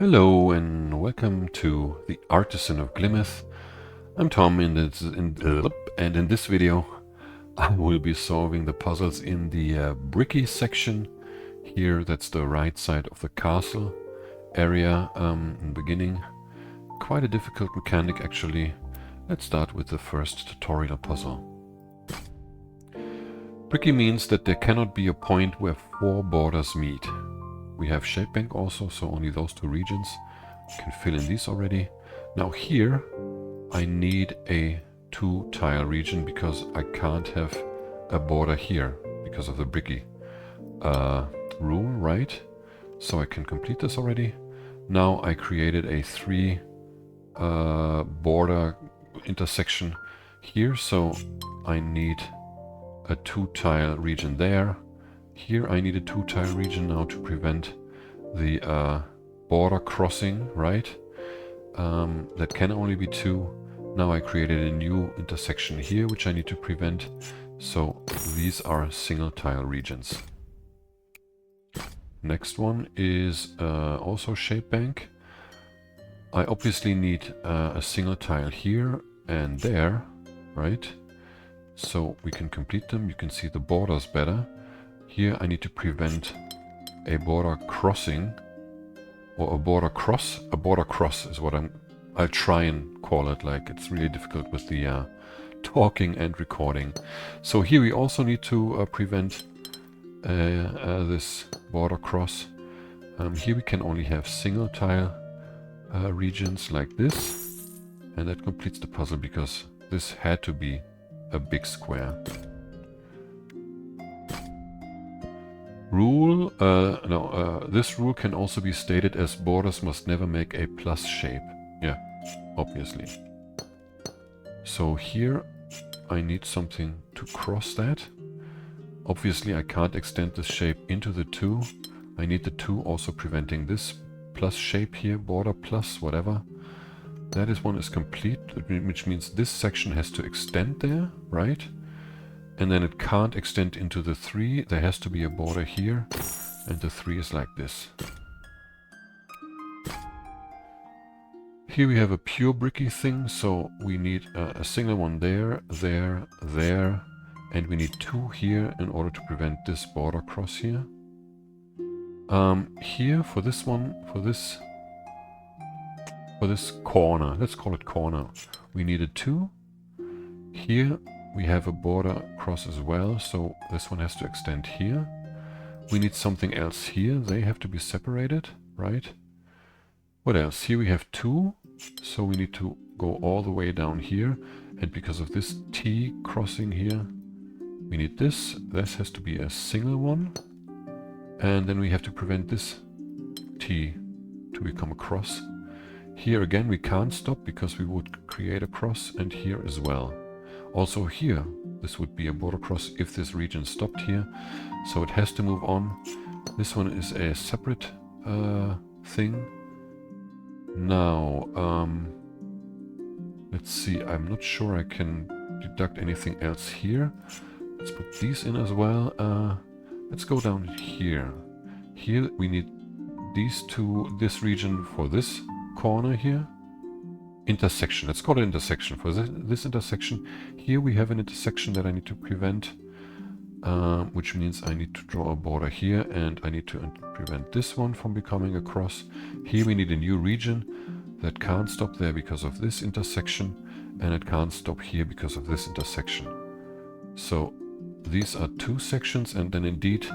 Hello and welcome to the Artisan of Glimmith. I'm Tom and in this video I will be solving the puzzles in the Bricky section. Here that's the right side of the castle area in the beginning. Quite a difficult mechanic actually. Let's start with the first tutorial puzzle. Bricky means that there cannot be a point where four borders meet. We have shape bank also, so only those two regions. Can fill in these already. Now here I need a 2-tile region because I can't have a border here because of the Bricky rule, right? So I can complete this already. Now I created a 3 border intersection here, so I need a 2-tile region there. Here I need a 2-tile region now to prevent the border crossing, right? That can only be 2. Now I created a new intersection here which I need to prevent. So these are single tile regions. Next one is also shape bank. I obviously need a single tile here and there, right? So we can complete them. You can see the borders better. Here I need to prevent a border crossing, or a border cross. A border cross is what I'll try and call it. Like, it's really difficult with the talking and recording. So here we also need to prevent this border cross. Here we can only have single tile regions like this, and that completes the puzzle because this had to be a big square. Rule, this rule can also be stated as borders must never make a plus shape. Yeah, obviously. So here I need something to cross that. Obviously I can't extend this shape into the 2. I need the 2 also preventing this plus shape here, border plus whatever. That is one is complete, which means this section has to extend there, right? And then it can't extend into the 3. There has to be a border here, and the 3 is like this. Here we have a pure Bricky thing, so we need a single one there, there, there, and we need 2 here in order to prevent this border cross here. Here for this one, for this corner, let's call it corner, we need a 2. Here we have a border cross as well, so this one has to extend here. We need something else here. They have to be separated, right? What else? Here we have 2, so we need to go all the way down here. And because of this T crossing here, we need this. This has to be a single one. And then we have to prevent this T to become a cross. Here again we can't stop because we would create a cross, and here as well. Also here, this would be a border cross if this region stopped here, so it has to move on. This one is a separate thing. Now, let's see, I'm not sure I can deduct anything else here. Let's put these in as well. Let's go down here. Here we need these two, this region for this corner here. Intersection, let's call it intersection. For this intersection, here we have an intersection that I need to prevent, which means I need to draw a border here, and I need to prevent this one from becoming a cross. Here we need a new region that can't stop there because of this intersection, and it can't stop here because of this intersection. So these are 2 sections, and then indeed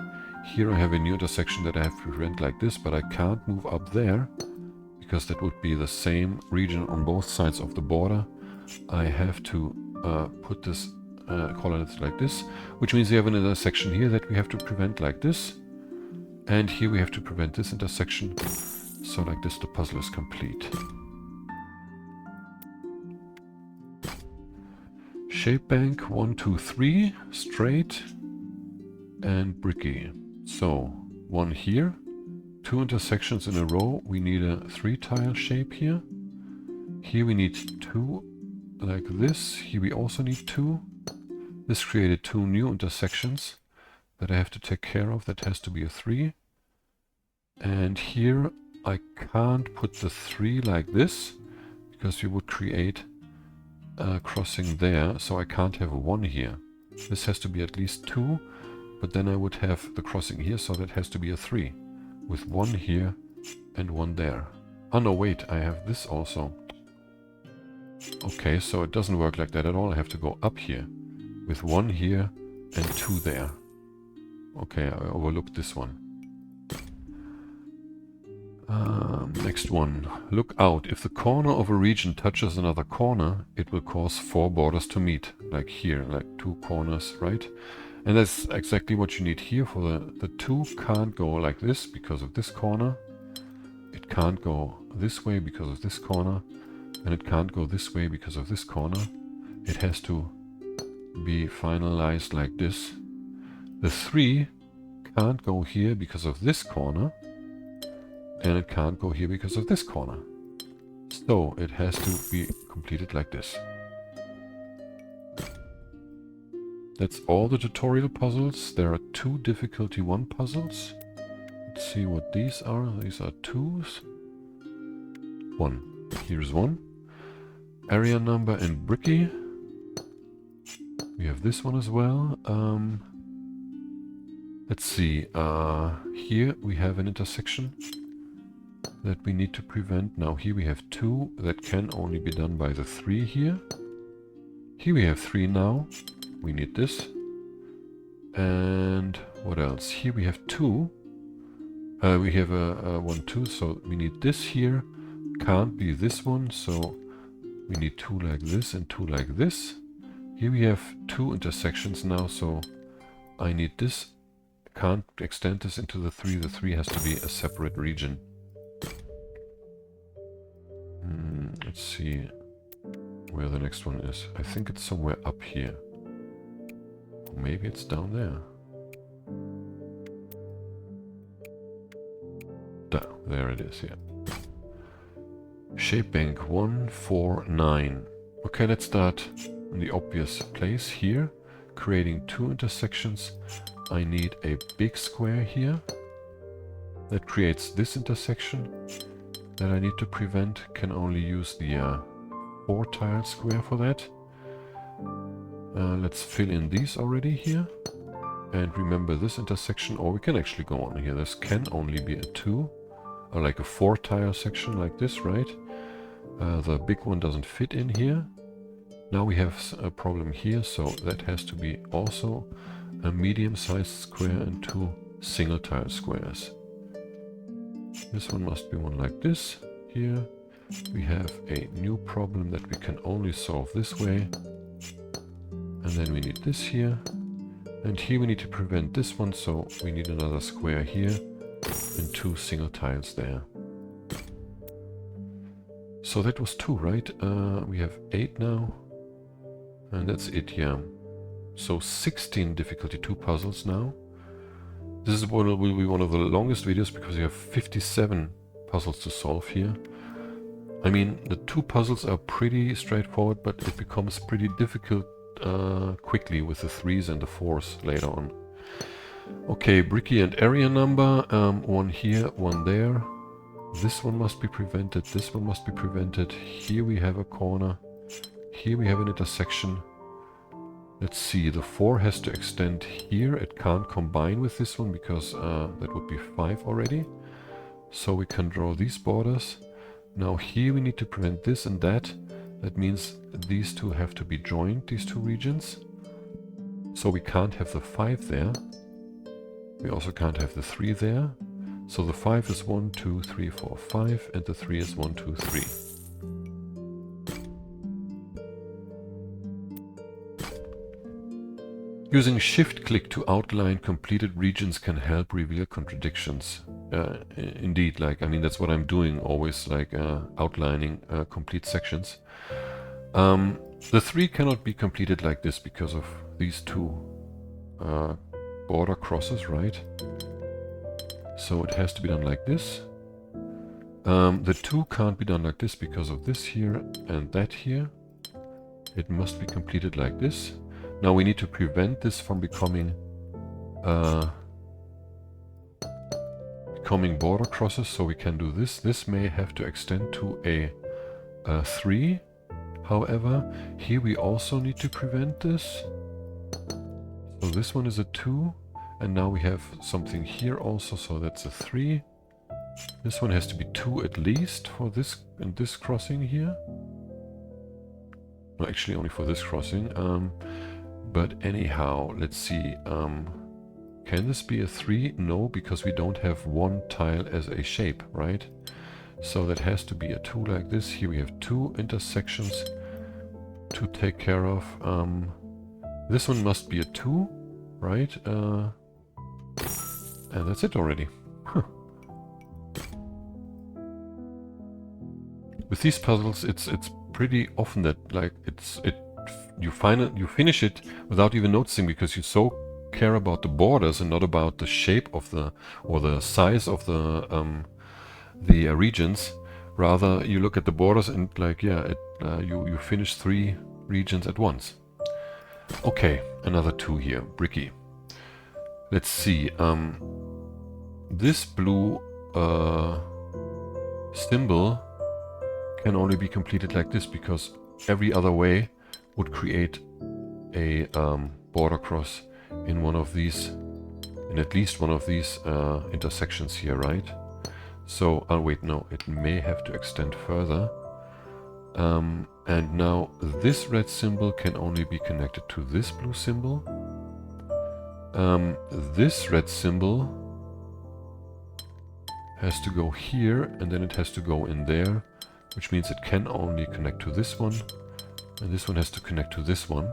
here I have a new intersection that I have to prevent like this, but I can't move up there because that would be the same region on both sides of the border. I have to put this, call it like this, which means we have another section here that we have to prevent like this. And here we have to prevent this intersection. So like this, the puzzle is complete. Shape bank 1, 2, 3, straight, and Bricky. So 1 here. 2 intersections in a row. We need a 3-tile shape here. Here we need 2 like this. Here we also need 2. This created 2 new intersections that I have to take care of. That has to be a 3. And here I can't put the 3 like this, because you would create a crossing there, so I can't have 1 here. This has to be at least 2, but then I would have the crossing here, so that has to be a 3, with 1 here and 1 there. Oh no, wait, I have this also. Okay, so it doesn't work like that at all. I have to go up here, with 1 here and 2 there. Okay, I overlooked this one. Next one. Look out. If the corner of a region touches another corner, it will cause 4 borders to meet. Like here, like 2 corners, right? And that's exactly what you need here. For the 2 can't go like this because of this corner. It can't go this way because of this corner. And it can't go this way because of this corner. It has to be finalized like this. The 3 can't go here because of this corner. And it can't go here because of this corner. So it has to be completed like this. That's all the tutorial puzzles. There are 2 difficulty 1 puzzles. Let's see what these are. These are 2s. 1. Here's 1. Area number and Bricky. We have this one as well. Let's see. Here we have an intersection that we need to prevent. Now here we have 2 that can only be done by the 3 here. Here we have 3 now. We need this. And what else? Here we have 2. We have a 1, 2, so we need this here. Can't be this one, so we need 2 like this and 2 like this. Here we have 2 intersections now, so I need this. Can't extend this into the 3. The 3 has to be a separate region. Let's see where the next one is. I think it's somewhere up here. Maybe it's down there. There it is, yeah. Shape bank 1, 4, 9. Okay, let's start in the obvious place here. Creating 2 intersections. I need a big square here. That creates this intersection that I need to prevent. Can only use the 4 tile square for that. Let's fill in these already here. And remember this intersection, or we can actually go on here. This can only be a 2, or like a 4 tile section like this, right? The big one doesn't fit in here. Now we have a problem here, so that has to be also a medium-sized square and 2 single tile squares. This one must be one like this. Here we have a new problem that we can only solve this way. And then we need this here. And here we need to prevent this one, so we need another square here and 2 single tiles there. So that was 2, right? We have 8 now. And that's it, yeah. So 16 difficulty 2 puzzles now. This is will be one of the longest videos because you have 57 puzzles to solve here. I mean, the 2 puzzles are pretty straightforward, but it becomes pretty difficult quickly with the 3s and the 4s later on. Okay, Bricky and area number. 1 here, 1 there. This one must be prevented. This one must be prevented. Here we have a corner. Here we have an intersection. Let's see, the 4 has to extend here. It can't combine with this one because that would be 5 already. So we can draw these borders. Now here we need to prevent this and that. That means these 2 have to be joined, these 2 regions. So we can't have the 5 there. We also can't have the 3 there. So the 5 is 1, 2, 3, 4, 5, and the 3 is 1, 2, 3. Using shift-click to outline completed regions can help reveal contradictions. Indeed, like, I mean, that's what I'm doing always, like outlining complete sections. The 3 cannot be completed like this because of these 2 border crosses, right? So it has to be done like this. The 2 can't be done like this because of this here and that here. It must be completed like this. Now we need to prevent this from becoming becoming border crosses, so we can do this. This may have to extend to a 3. However, here we also need to prevent this. So this one is a 2, and now we have something here also, so that's a 3. This one has to be 2 at least for this and this crossing here. No, actually only for this crossing. But anyhow, let's see. Can this be a 3? No, because we don't have one tile as a shape, right? So that has to be a 2 like this. Here we have 2 intersections to take care of. This one must be a 2, right? And that's it already. With these puzzles, it's pretty often that like you finish it without even noticing, because you so care about the borders and not about the shape of the or the size of the regions. Rather, you look at the borders and like, yeah, you finish 3 regions at once. Okay, another 2 here, Bricky. Let's see. This blue symbol can only be completed like this, because every other way would create a border cross in one of these, in at least one of these intersections here, right? So, wait, no, it may have to extend further. And now this red symbol can only be connected to this blue symbol. This red symbol has to go here, and then it has to go in there, which means it can only connect to this one, and this one has to connect to this one.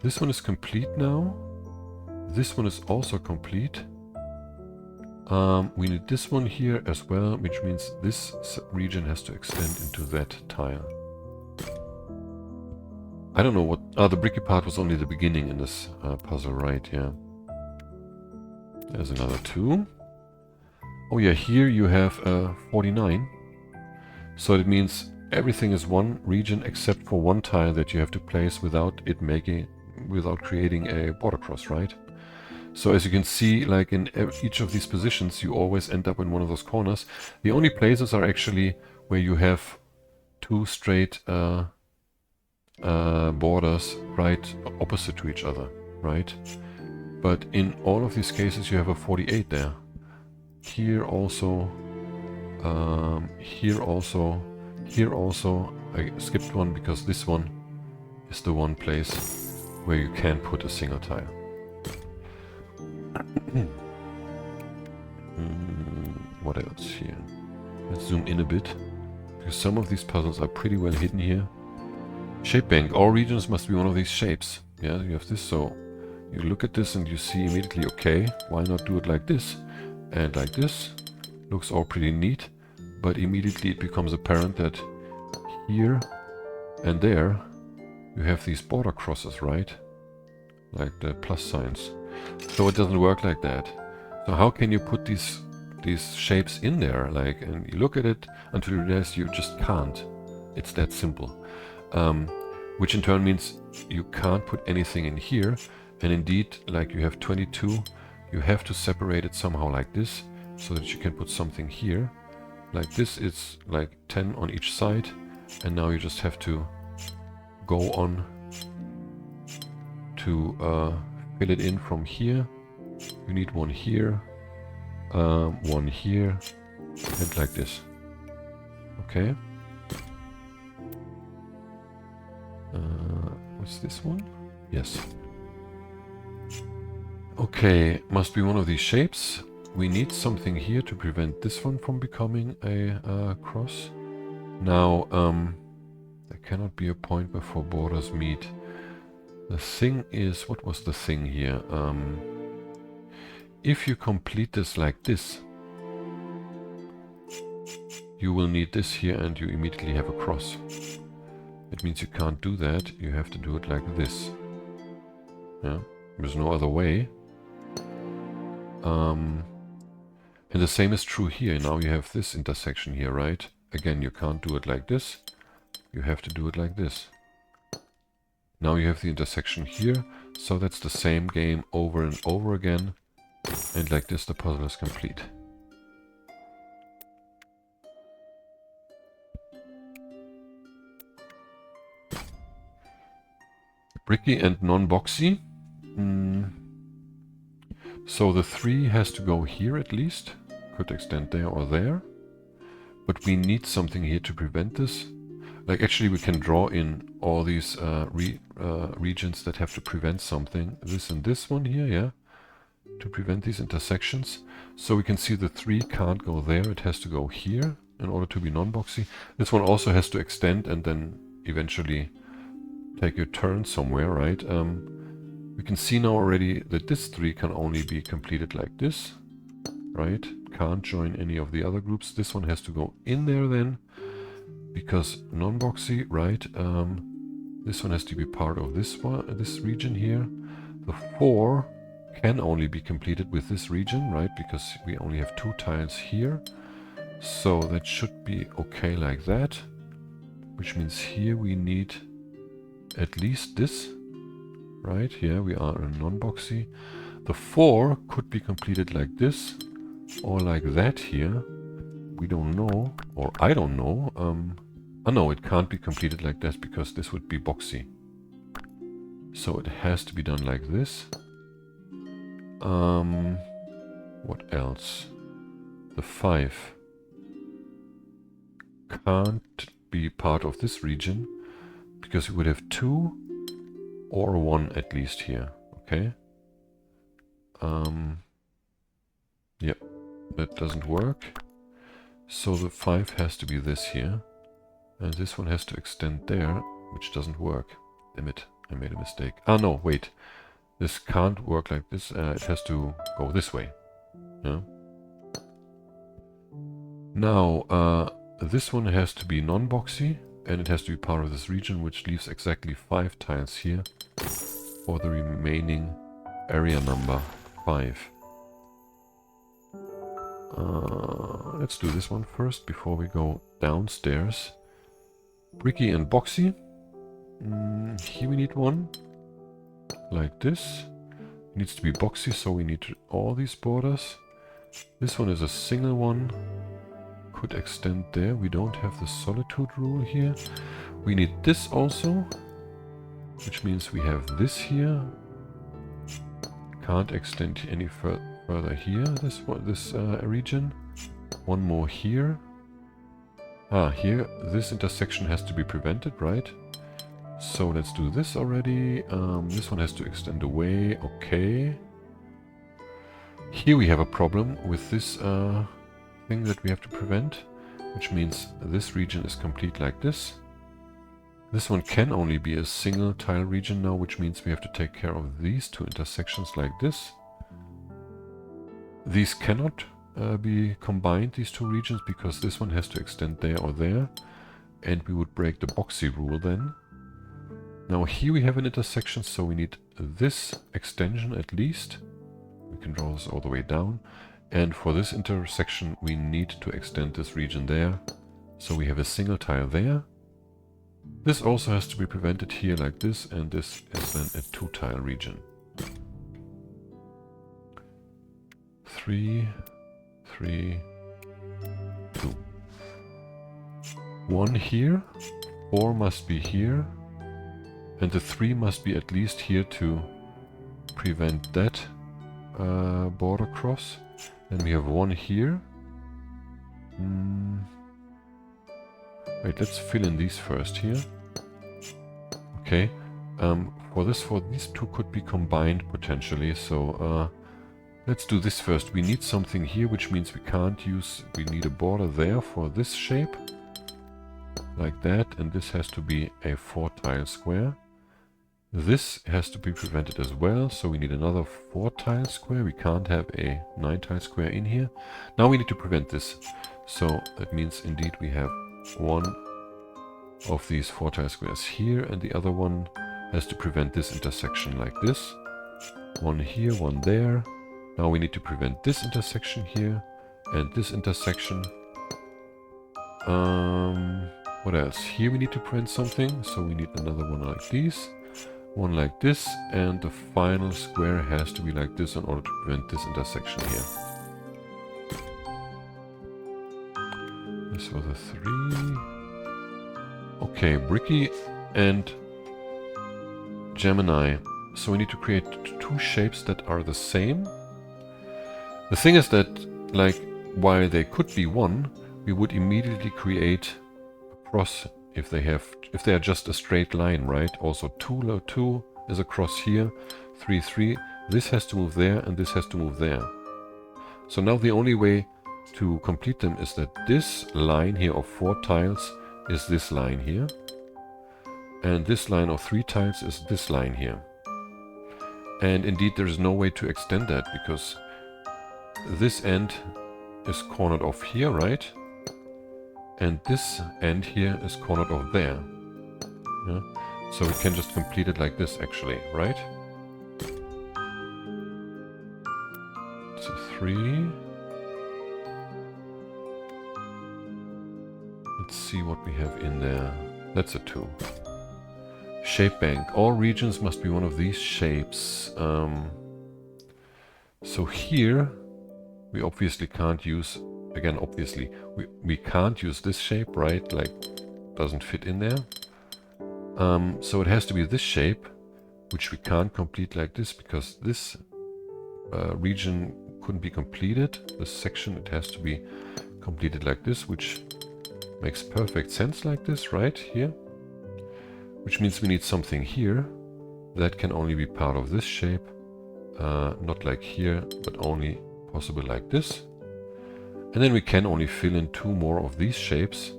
This one is complete now. This one is also complete. We need this one here as well, which means this region has to extend into that tile. I don't know what... the Bricky part was only the beginning in this puzzle, right? Yeah. There's another 2. Oh yeah, here you have 49. So it means everything is one region except for one tile that you have to place without creating a border cross, right? So as you can see, like in each of these positions, you always end up in one of those corners. The only places are actually where you have 2 straight borders right opposite to each other, right? But in all of these cases, you have a 48 there. Here also, here also, here also. I skipped one because this one is the one place where you can put a single tile. What else here? Let's zoom in a bit, because some of these puzzles are pretty well hidden here. Shape bank. All regions must be one of these shapes. Yeah, you have this, so you look at this and you see immediately, okay, why not do it like this and like this? Looks all pretty neat, but immediately it becomes apparent that here and there you have these border crosses, right? Like the plus signs. So it doesn't work like that. So how can you put these shapes in there? Like, and you look at it until you realize you just can't. It's that simple. Which in turn means you can't put anything in here. And indeed, like you have 22, you have to separate it somehow like this, so that you can put something here. Like this is like 10 on each side. And now you just have to go on to fill it in from here. You need one here, one here, and like this. Okay. What's this one? Yes. Okay, must be one of these shapes. We need something here to prevent this one from becoming a cross. Now, there cannot be a point where 4 borders meet. The thing is, what was the thing here? If you complete this like this, you will need this here and you immediately have a cross. It means you can't do that, you have to do it like this. Yeah, there's no other way. And the same is true here. Now you have this intersection here, right? Again, you can't do it like this. You have to do it like this. Now you have the intersection here, so that's the same game over and over again. And like this, the puzzle is complete. Bricky and non-boxy. So the 3 has to go here at least. Could extend there or there. But we need something here to prevent this. Like actually we can draw in all these regions that have to prevent something. This and this one here, yeah. To prevent these intersections. So we can see the 3 can't go there. It has to go here in order to be non-boxy. This one also has to extend and then eventually take a turn somewhere, right? We can see now already that this 3 can only be completed like this, right? Can't join any of the other groups. This one has to go in there then, because non-boxy, right? This one has to be part of this one, this region here. The 4 can only be completed with this region, right? Because we only have 2 tiles here. So that should be okay like that. Which means here we need at least this, right? Here we are in non-boxy. The 4 could be completed like this or like that here. We don't know, or I don't know. Oh no, it can't be completed like this because this would be boxy. So it has to be done like this. What else? The 5 can't be part of this region because we would have 2 or 1 at least here. Okay. Yep, that doesn't work. So the 5 has to be this here. And this one has to extend there, which doesn't work. Damn it, I made a mistake. Ah no, wait. This can't work like this. It has to go this way. Yeah. Now, this one has to be non-boxy, and it has to be part of this region, which leaves exactly 5 tiles here for the remaining area number 5. Let's do this one first before we go downstairs. Bricky and boxy. Here we need one. Like this. It needs to be boxy, so we need all these borders. This one is a single one. Could extend there. We don't have the solitude rule here. We need this also, which means we have this here. Can't extend any further here. This region. One more here. Ah, here this intersection has to be prevented, right? So let's do this already. This one has to extend away. Okay. Here we have a problem with this thing that we have to prevent, which means this region is complete like this. This one can only be a single tile region now, which means we have to take care of these 2 intersections like this. These cannot be combined, these 2 regions, because this one has to extend there or there, and we would break the boxy rule then. Now here we have an intersection, so we need this extension at least. We can draw this all the way down. And for this intersection we need to extend this region there. So we have a single tile there. This also has to be prevented here like this, and this is then a 2 tile region. 3, 3, 2. 1 here, 4 must be here, and the 3 must be at least here to prevent that border cross. Then we have 1 here. Wait, let's fill in these first here. Okay. For these 2 could be combined potentially, so let's do this first. We need something here, which means we need a border there for this shape. Like that, and this has to be a 4 tile square. This has to be prevented as well, so we need another 4 tile square. We can't have a 9 tile square in here. Now we need to prevent this. So that means indeed we have 1 of these 4 tile squares here, and the other one has to prevent this intersection like this. 1 here, 1 there. Now we need to prevent this intersection here, and this intersection. What else? Here we need to prevent something, so we need another one like these. one like this, and the final square has to be like this in order to prevent this intersection here. This was a 3. Okay, Bricky and Gemini. So we need to create two shapes that are the same. The thing is that, like, while they could be one, we would immediately create a cross if they are just a straight line, right? Also 2 is a cross here, 3, 3. This has to move there, and this has to move there. So now the only way to complete them is that this line here of 4 tiles is this line here, and this line of 3 tiles is this line here. And indeed there is no way to extend that, because this end is cornered off here, right? And this end here is cornered off there. Yeah? So we can just complete it like this actually, right? It's a 3. Let's see what we have in there. That's a 2. Shape bank. All regions must be one of these shapes. So here we obviously can't use, again obviously, we can't use this shape, right? Like, doesn't fit in there. So it has to be this shape, which we can't complete like this, because this region couldn't be completed. This section, it has to be completed like this, which makes perfect sense like this, right? Here. Which means we need something here that can only be part of this shape. Not like here, but only possible like this. And then we can only fill in 2 more of these shapes.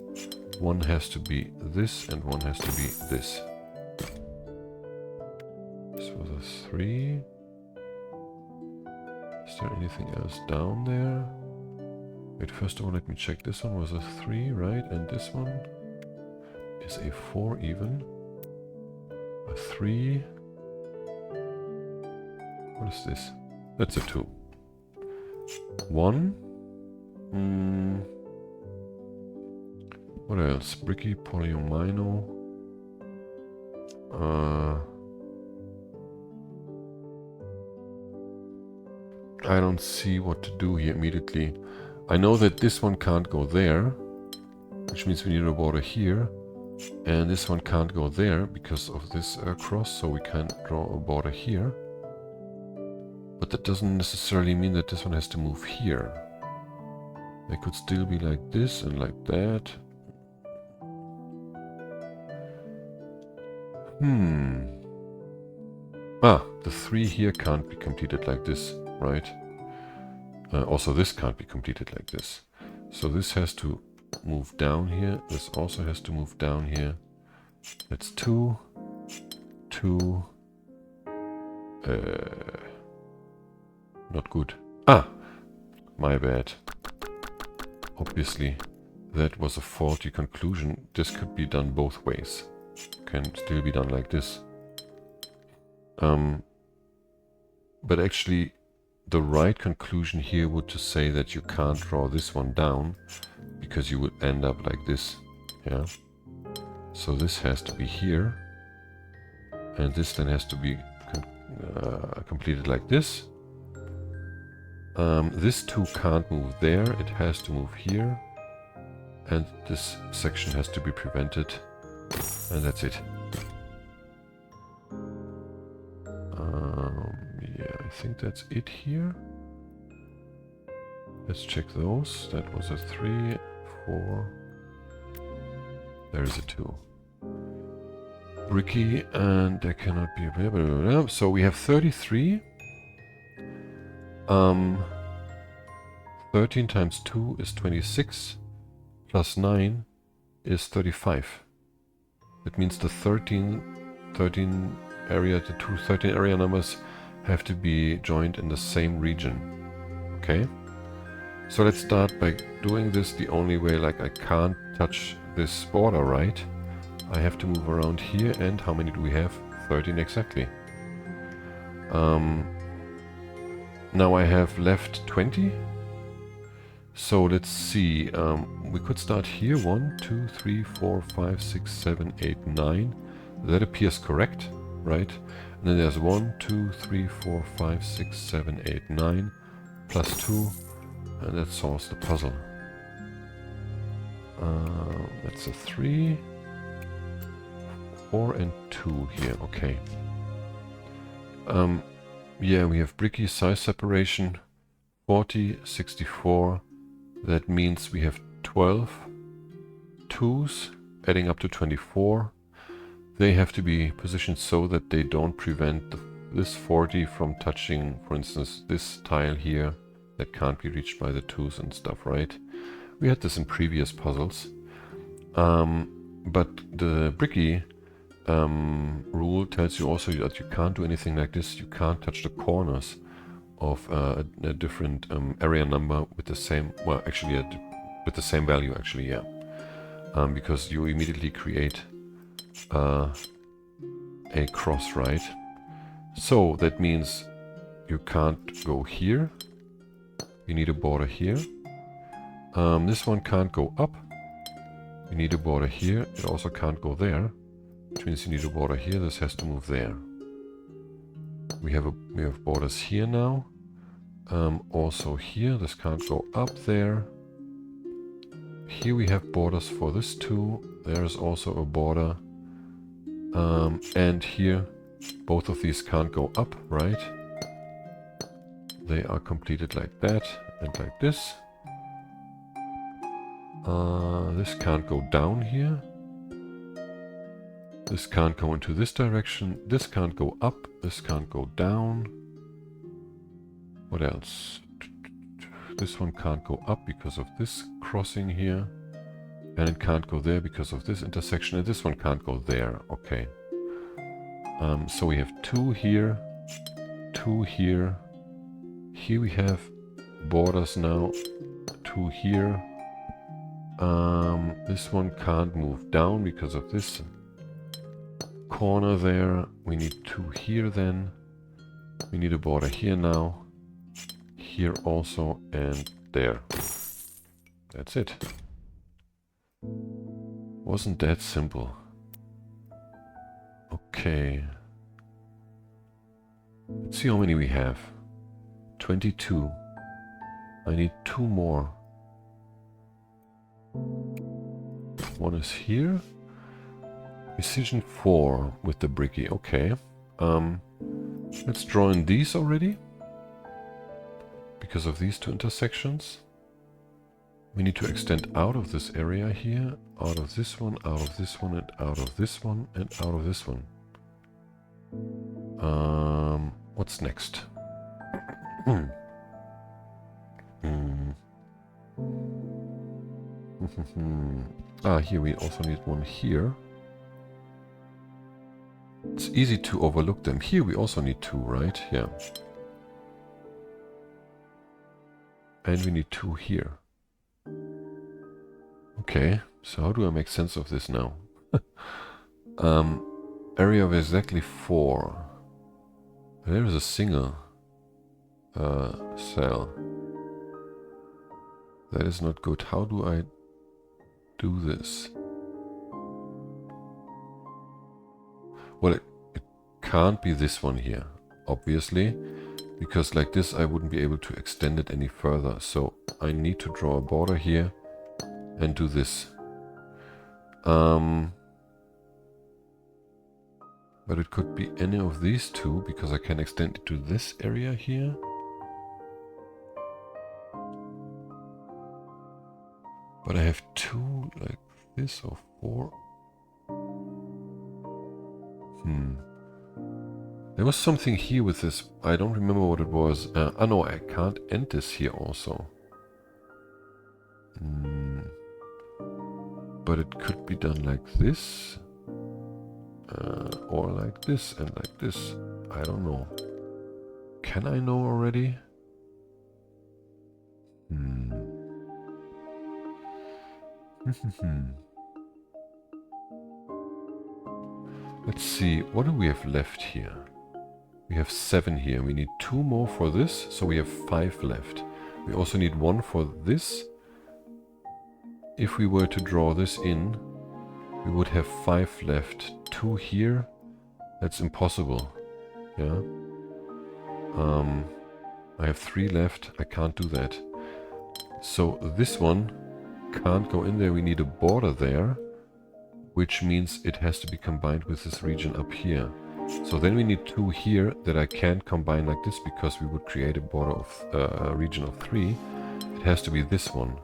One has to be this, and one has to be this. This was a 3. Is there anything else down there? Wait, first of all, let me check. This one was a 3, right? And this one is a 4 even. A 3. What is this? That's a 2. 1. What else? Bricky, Polyomino. I don't see what to do here immediately. I know that this one can't go there, which means we need a border here. And this one can't go there because of this cross, so we can't draw a border here. But that doesn't necessarily mean that this one has to move here. They could still be like this and like that. The 3 here can't be completed like this, right? Also this can't be completed like this. So this has to move down here. This also has to move down here. That's 2. 2. Not good. My bad. Obviously, that was a faulty conclusion. This could be done both ways. Can still be done like this. But actually, the right conclusion here would to say that you can't draw this one down, because you would end up like this. Yeah. So this has to be here, and this then has to be completed like this. This 2 can't move there, it has to move here, and this section has to be prevented, and that's it. Yeah, I think that's it here. Let's check those. That was a 3, 4. There is a 2. Bricky, and there cannot be available. So we have 33. 13 times 2 is 26, plus 9 is 35. That means the 13 area, the 2 13 area numbers have to be joined in the same region. Okay? So let's start by doing this the only way. Like, I can't touch this border, right? I have to move around here, and how many do we have? 13 exactly. Now I have left 20. So let's see. We could start here. 1, 2, 3, 4, 5, 6, 7, 8, 9. That appears correct, right? And then there's 1, 2, 3, 4, 5, 6, 7, 8, 9, plus 2, and that solves the puzzle. That's a 3, 4 and 2 here, okay. Yeah, we have Bricky size separation, 40, 64, that means we have 12 2s, adding up to 24. They have to be positioned so that they don't prevent this 40 from touching, for instance, this tile here that can't be reached by the 2s and stuff, right? We had this in previous puzzles. But the Bricky rule tells you also that you can't do anything like this. You can't touch the corners of a different area number with the same, well, actually with the same value, actually, yeah. Because you immediately create a cross, right? So that means you can't go here. You need a border here. This one can't go up. You need a border here. It also can't go there, which means you need a border here. This has to move there. We have borders here now. Also here, this can't go up there. Here we have borders for this too. There's also a border. And here, both of these can't go up, right? They are completed like that and like this. This can't go down here. This can't go into this direction. This can't go up. This can't go down. What else? This one can't go up because of this crossing here. And it can't go there because of this intersection. And this one can't go there. Okay. So we have 2 here. 2 here. Here we have borders now. 2 here. This one can't move down because of this corner there. We need 2 here then. We need a border here now. Here also, and there. That's it. Wasn't that simple? Okay. Let's see how many we have. 22. I need 2 more. One is here. Precision 4 with the Bricky. Okay. Let's draw in these already. Because of these 2 intersections. We need to extend out of this area here, out of this one, out of this one, and out of this one, and out of this one. What's next? Here we also need one here. It's easy to overlook them. Here we also need 2, right? Yeah. And we need 2 here. Okay, so how do I make sense of this now? Area of exactly 4. There is a single cell. That is not good. How do I do this? Well, it can't be this one here, obviously, because like this I wouldn't be able to extend it any further. So I need to draw a border here and do this. But it could be any of these 2 because I can extend it to this area here. But I have 2 like this or 4. There was something here with this. I don't remember what it was. No, I can't end this here also. But it could be done like this. Or like this and like this. I don't know. Can I know already? Let's see, what do we have left here? We have 7 here. We need 2 more for this, so we have 5 left. We also need 1 for this. If we were to draw this in, we would have 5 left. 2 here, That's impossible. Yeah. I have 3 left. I can't do that. So this one can't go in there. We need a border there, which means it has to be combined with this region up here. So then we need 2 here that I can't combine like this because we would create a border of a region of 3. It has to be this one.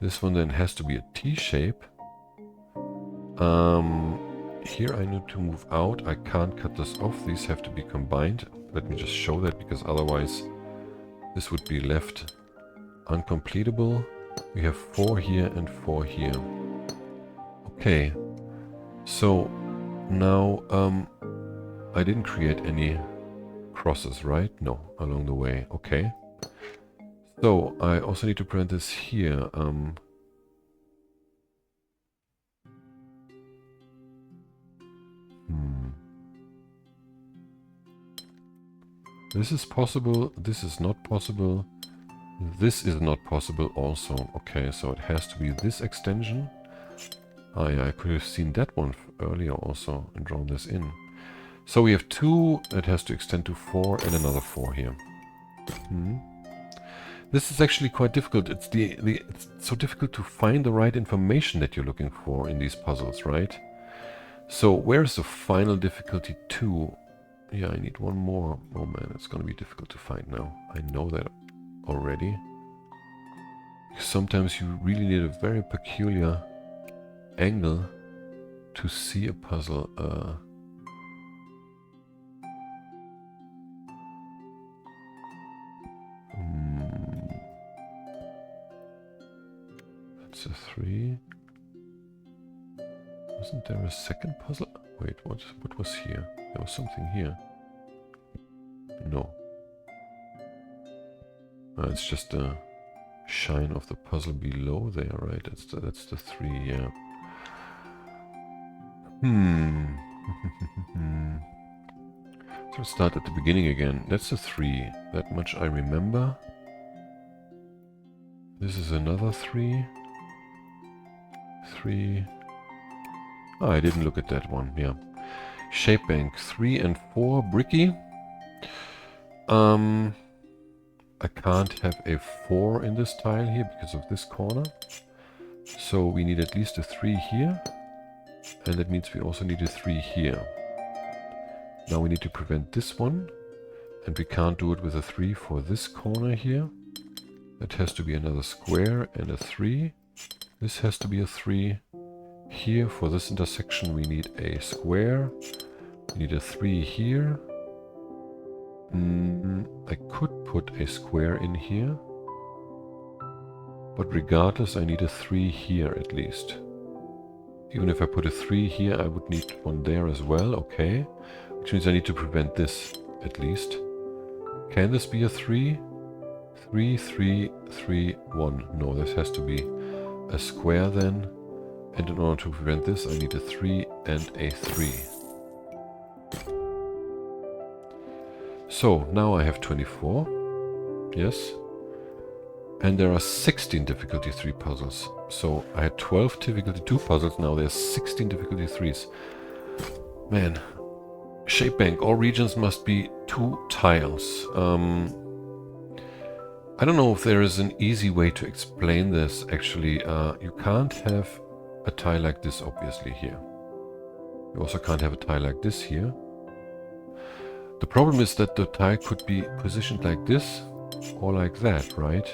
This one then has to be a T shape. Here I need to move out. I can't cut this off. These have to be combined. Let me just show that, because otherwise this would be left uncompletable. We have 4 here and 4 here. Okay. So now I didn't create any crosses, right? No, along the way. Okay. So I also need to print this here. This is possible. This is not possible. This is not possible also. Okay, so it has to be this extension. Ah, yeah, I could have seen that one earlier also and drawn this in. So we have 2 that has to extend to 4 and another 4 here. This is actually quite difficult. It's it's so difficult to find the right information that you're looking for in these puzzles, right? So where's the final difficulty 2? Yeah, I need 1 more. Oh man, it's gonna be difficult to find now. I know that already. Sometimes you really need a very peculiar angle to see a puzzle. That's a 3. Wasn't there a second puzzle? Wait, what was here? There was something here. No. It's just a shine of the puzzle below there, right? That's the 3, yeah. So let's start at the beginning again. That's a 3. That much I remember. This is another 3. 3. Oh, I didn't look at that one, yeah. Shape bank 3 and 4, Bricky. I can't have a 4 in this tile here because of this corner. So we need at least a 3 here. And that means we also need a 3 here. Now we need to prevent this one. And we can't do it with a 3 for this corner here. That has to be another square and a 3. This has to be a 3. Here for this intersection we need a square. We need a 3 here. I could put a square in here. But regardless I need a 3 here at least. Even if I put a 3 here I would need one there as well, okay. Which means I need to prevent this at least. Can this be a 3? 3, 3, 3, 1. No, this has to be a square then. And in order to prevent this, I need a 3 and a 3. So, now I have 24. Yes. And there are 16 difficulty 3 puzzles. So, I had 12 difficulty 2 puzzles, now there's 16 difficulty 3s. Man. Shape bank. All regions must be 2 tiles. I don't know if there is an easy way to explain this, actually. You can't have a tile like this, obviously, here. You also can't have a tile like this here. The problem is that the tile could be positioned like this or like that, right?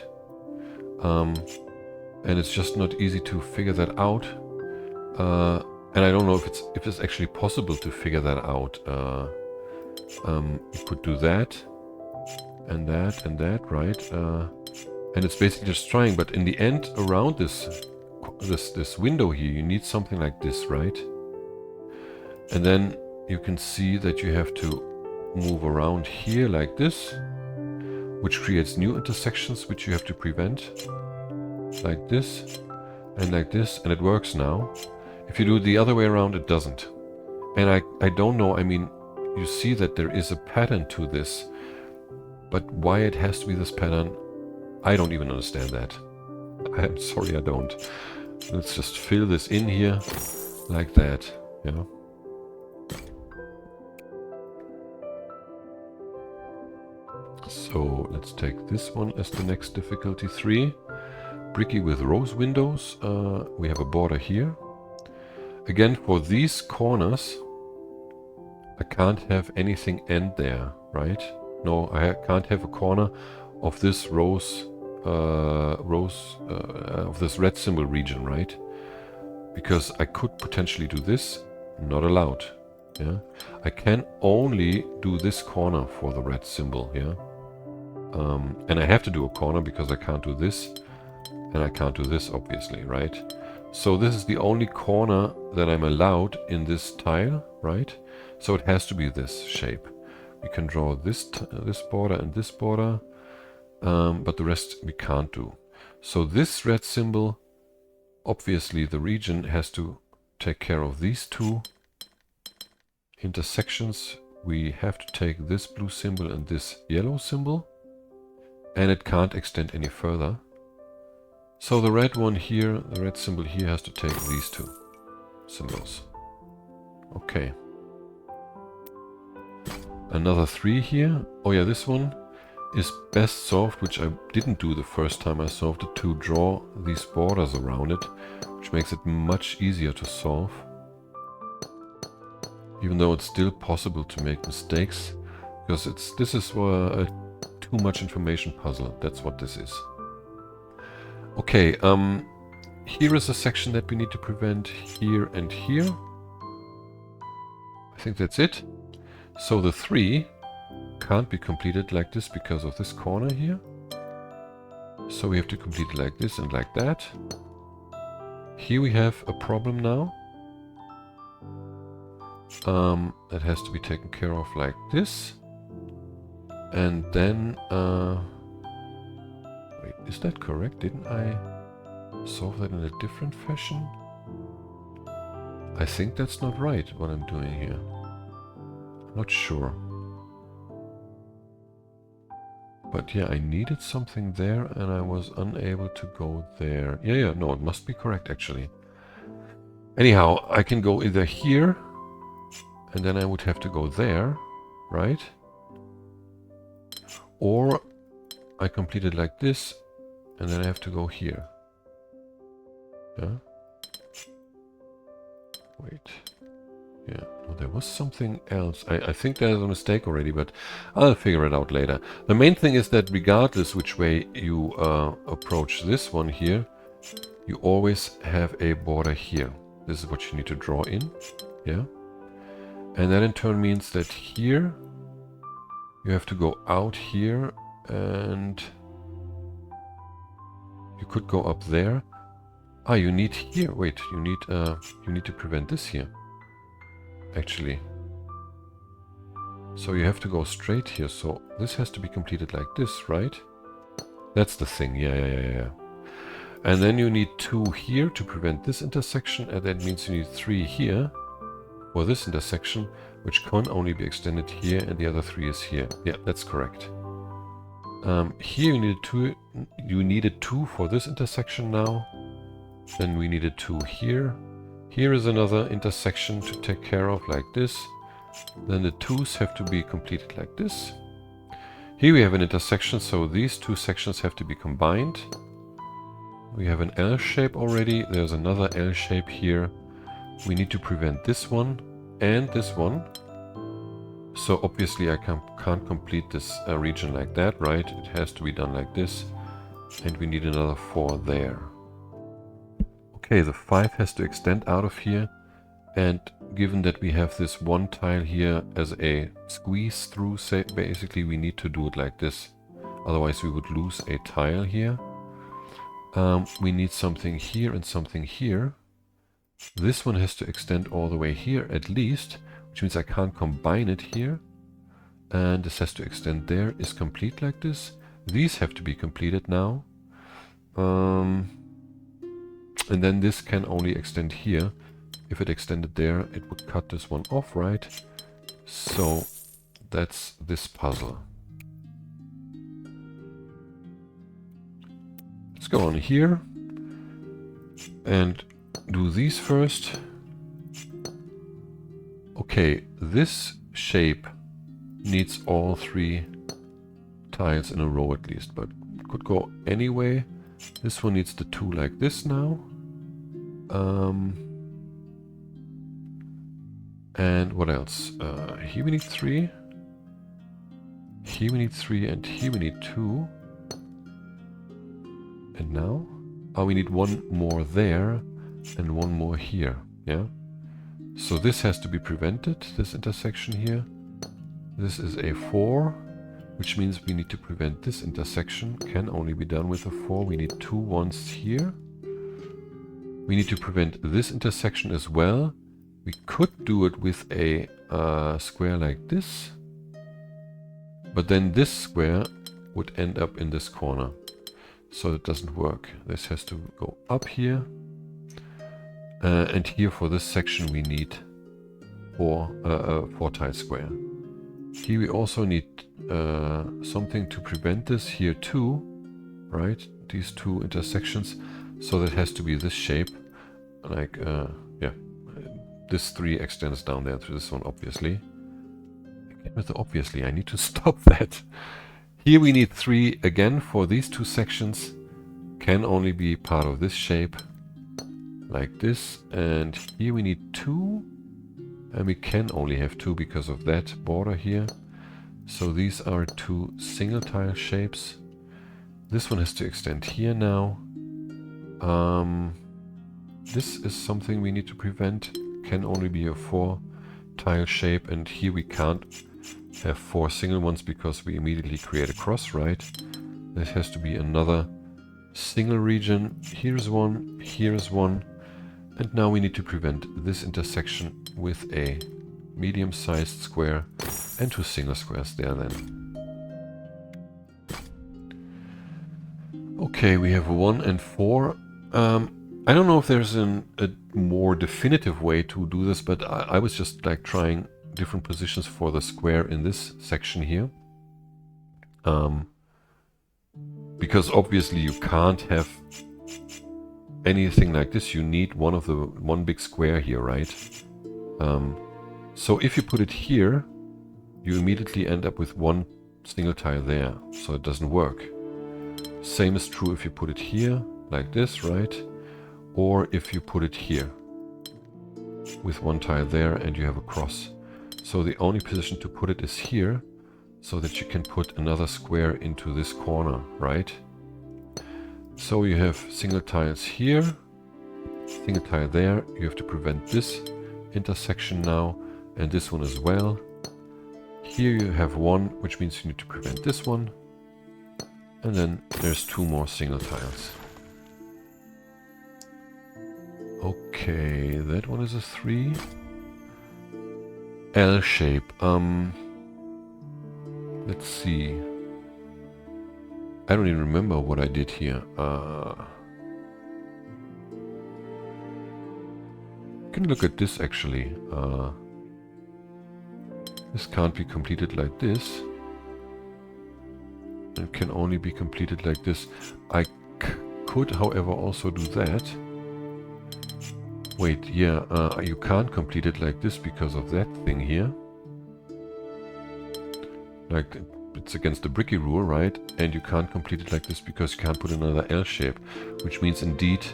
And it's just not easy to figure that out. And I don't know if it's actually possible to figure that out. You could do that and that and that, right? And it's basically just trying, but in the end, around this window here, you need something like this, right? And then you can see that you have to move around here like this, which creates new intersections which you have to prevent, like this, and it works now. If you do it the other way around, it doesn't. And I don't know, I mean, you see that there is a pattern to this, but why it has to be this pattern, I don't even understand that. I'm sorry, I don't. Let's just fill this in here, like that, you know. So let's take this one as the next difficulty 3. Bricky with rose windows. We have a border here. Again, for these corners, I can't have anything end there, right? No, I can't have a corner of this rose, of this red symbol region, right? Because I could potentially do this, not allowed. Yeah, I can only do this corner for the red symbol. Yeah, and I have to do a corner because I can't do this, and I can't do this, obviously, right? So this is the only corner that I'm allowed in this tile, right? So it has to be this shape. We can draw this this border and this border, but the rest we can't do. So this red symbol, obviously the region has to take care of these two intersections. We have to take this blue symbol and this yellow symbol, and it can't extend any further. So the red one here, the red symbol here, has to take these two symbols. Okay. Another 3 here. Oh yeah, this one is best solved, which I didn't do the first time I solved it, to draw these borders around it, which makes it much easier to solve. Even though it's still possible to make mistakes, because this is a too much information puzzle. That's what this is. Okay, here is a section that we need to prevent, here and here. I think that's it. So the 3 can't be completed like this because of this corner here. So we have to complete it like this and like that. Here we have a problem now. That has to be taken care of like this. And then... wait, is that correct? Didn't I solve that in a different fashion? I think that's not right, what I'm doing here. Not sure. But yeah, I needed something there and I was unable to go there. Yeah, no, it must be correct actually. Anyhow, I can go either here and then I would have to go there, right? Or I complete it like this and then I have to go here. Yeah? Wait. Yeah, no, there was something else. I think there's a mistake already, but I'll figure it out later. The main thing is that regardless which way you approach this one here, you always have a border here. This is what you need to draw in. Yeah. And that in turn means that here you have to go out here and you could go up there. Ah, you need here. Wait, you need to prevent this here. Actually. So you have to go straight here. So this has to be completed like this, right? That's the thing. Yeah. And then you need 2 here to prevent this intersection, and that means you need 3 here for this intersection, which can only be extended here, and the other 3 is here. Yeah, that's correct. Here you needed 2 for this intersection now. Then we needed 2 here. Here is another intersection to take care of like this. Then the 2's have to be completed like this. Here we have an intersection, so these 2 sections have to be combined. We have an L shape already. There's another L shape here. We need to prevent this one and this one. So obviously I can't complete this region like that, right? It has to be done like this. And we need another 4 there. Okay, the 5 has to extend out of here. And given that we have this one tile here as a squeeze through, basically we need to do it like this. Otherwise we would lose a tile here. We need something here and something here. This one has to extend all the way here at least, which means I can't combine it here. And this has to extend there, is complete like this. These have to be completed now. And then this can only extend here. If it extended there, it would cut this one off, right? So that's this puzzle. Let's go on here and do these first. Okay, this shape needs all 3 tiles in a row at least, but it could go anyway. This one needs the 2 like this now. And what else? Here we need 3. Here we need 3, and here we need 2. And now? Oh, we need 1 more there, and 1 more here, yeah? So this has to be prevented, this intersection here. This is a 4, which means we need to prevent this intersection. Can only be done with a 4. We need 2 1s here. We need to prevent this intersection as well. We could do it with a square like this. But then this square would end up in this corner. So it doesn't work. This has to go up here. And here for this section we need 4 tile square. Here we also need something to prevent this here too, right? These 2 intersections. So that has to be this shape, like yeah. This 3 extends down there to this one, obviously. Again with the obviously, I need to stop that. Here we need 3 again for these 2 sections. Can only be part of this shape, like this. And here we need 2. And we can only have 2 because of that border here. So these are 2 single tile shapes. This one has to extend here now. This is something we need to prevent. Can only be a 4 tile shape, and here we can't have 4 single ones because we immediately create a cross, right? This has to be another single region. Here's 1, here's 1. And now we need to prevent this intersection with a medium-sized square and 2 single squares there then. Okay, we have 1 and 4. I don't know if there's a more definitive way to do this, but I was just like trying different positions for the square in this section here. Because obviously you can't have anything like this. You need one big square here, right? So if you put it here, you immediately end up with 1 single tile there, so it doesn't work. Same is true if you put it here, like this, right? Or if you put it here, with 1 tile there and you have a cross. So the only position to put it is here, so that you can put another square into this corner, right? So you have single tiles here, single tile there. You have to prevent this intersection now, and this one as well. Here you have 1, which means you need to prevent this one. And then there's 2 more single tiles. Okay, that one is a 3. L shape. Let's see. I don't even remember what I did here. You can look at this actually. This can't be completed like this. It can only be completed like this. I could, however, also do that. Wait, yeah, you can't complete it like this because of that thing here. Like, it's against the Bricky rule, right? And you can't complete it like this because you can't put another L shape. Which means, indeed,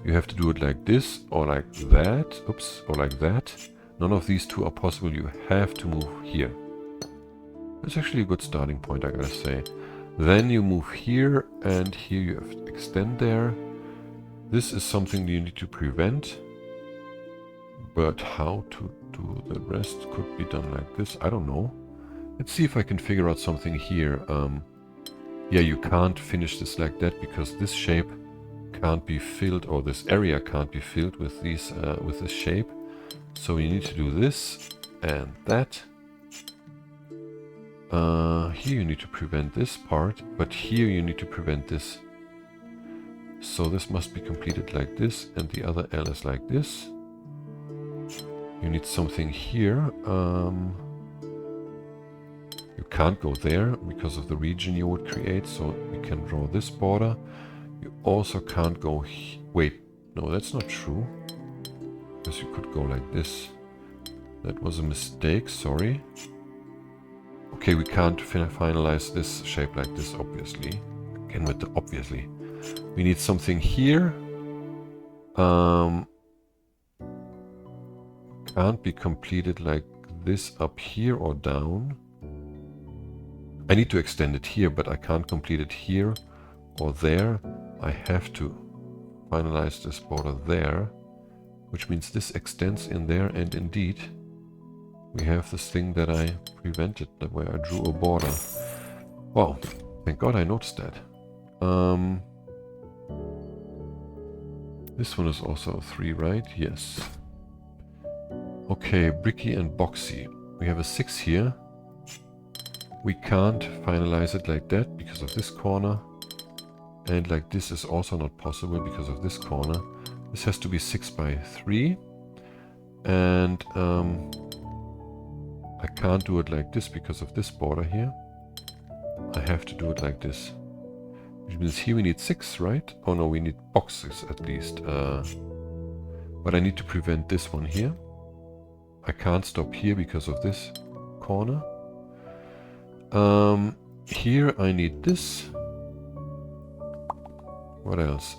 you have to do it like this, or like that. Oops, or like that. None of these 2 are possible. You have to move here. That's actually a good starting point, I gotta say. Then you move here, and here you have to extend there. This is something you need to prevent. But how to do the rest could be done like this. I don't know. Let's see if I can figure out something here. Yeah, you can't finish this like that because this shape can't be filled, or this area can't be filled with these with this shape. So you need to do this and that. Here you need to prevent this part, but here you need to prevent this. So this must be completed like this, and the other L is like this. You need something here. You can't go there because of the region you would create, so you can draw this border. You also can't go wait, no, that's not true. Because you could go like this. That was a mistake, sorry. Okay, we can't finalize this shape like this, obviously. Again with the obviously. We need something here. Can't be completed like this up here or down. I need to extend it here, but I can't complete it here or there. I have to finalize this border there, which means this extends in there, and indeed we have this thing that I prevented, where I drew a border. Wow, thank God I noticed that. This one is also a 3, right? Yes. Okay, Bricky and Boxy. We have a 6 here. We can't finalize it like that because of this corner. And like this is also not possible because of this corner. This has to be 6 by 3. And I can't do it like this because of this border here. I have to do it like this. Which means here we need 6, right? Oh no, we need boxes at least. But I need to prevent this one here. I can't stop here because of this corner. Here I need this. What else?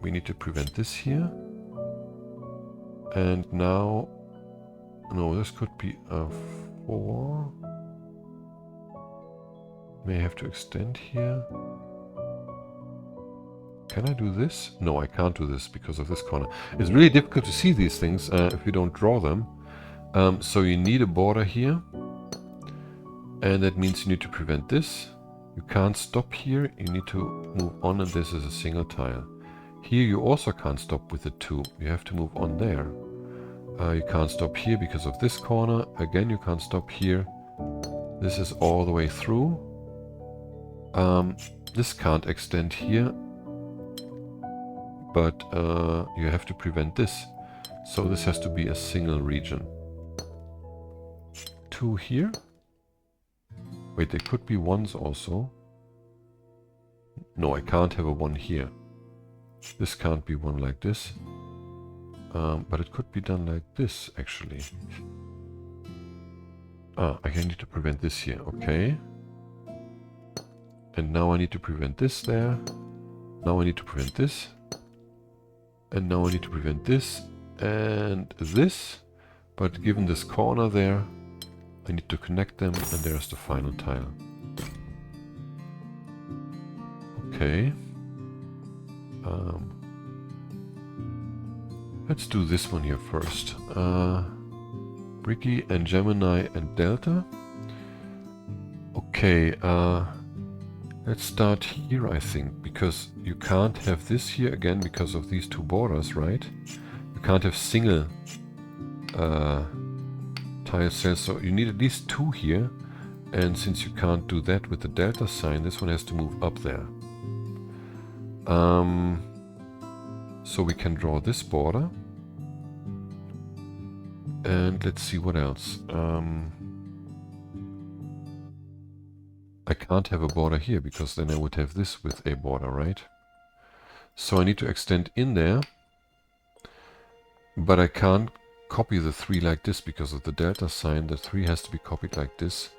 We need to prevent this here. And now... No, this could be a 4. May I have to extend here? Can I do this? No, I can't do this because of this corner. It's really difficult to see these things if you don't draw them. So you need a border here. And that means you need to prevent this. You can't stop here. You need to move on, and this is a single tile. Here you also can't stop with the 2. You have to move on there. You can't stop here because of this corner. Again, you can't stop here. This is all the way through. This can't extend here. But you have to prevent this. So this has to be a single region. 2 here. Wait, there could be 1s also. No, I can't have a 1 here. This can't be 1 like this. But it could be done like this, actually. I need to prevent this here, okay. And now I need to prevent this there. Now I need to prevent this. And now I need to prevent this and this. But given this corner there, I need to connect them, and there's the final tile. Okay. Let's do this one here first. Bricky and Gemini and Delta. Okay, let's start here, I think, because you can't have this here again because of these 2 borders, right? You can't have single tile cells, so you need at least 2 here. And since you can't do that with the delta sign, this one has to move up there. So we can draw this border. And let's see what else. I can't have a border here because then I would have this with a border, right? So I need to extend in there. But I can't copy the 3 like this because of the delta sign. The 3 has to be copied like this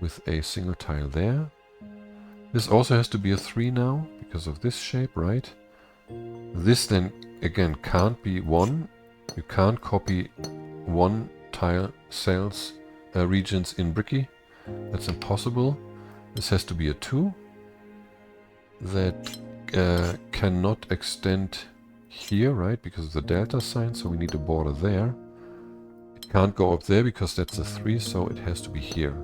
with a single tile there. This also has to be a 3 now because of this shape, right? This then again can't be 1. You can't copy 1 tile cells regions in Bricky. That's impossible. This has to be a 2 that cannot extend here, right? Because of the delta sign, so we need a border there. It can't go up there because that's a 3, so it has to be here.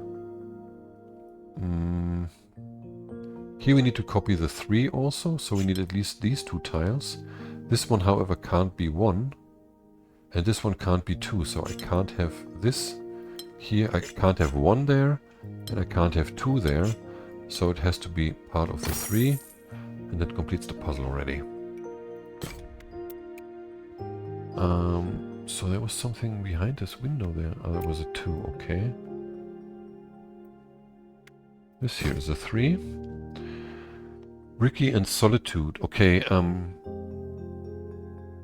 Here we need to copy the 3 also, so we need at least these 2 tiles. This one, however, can't be 1, and this one can't be 2, so I can't have this here. I can't have 1 there, and I can't have 2 there, so it has to be part of the 3, and that completes the puzzle already. So there was something behind this window there. Oh, there was a 2, okay. This here is a 3. Bricky and Solitude. Okay,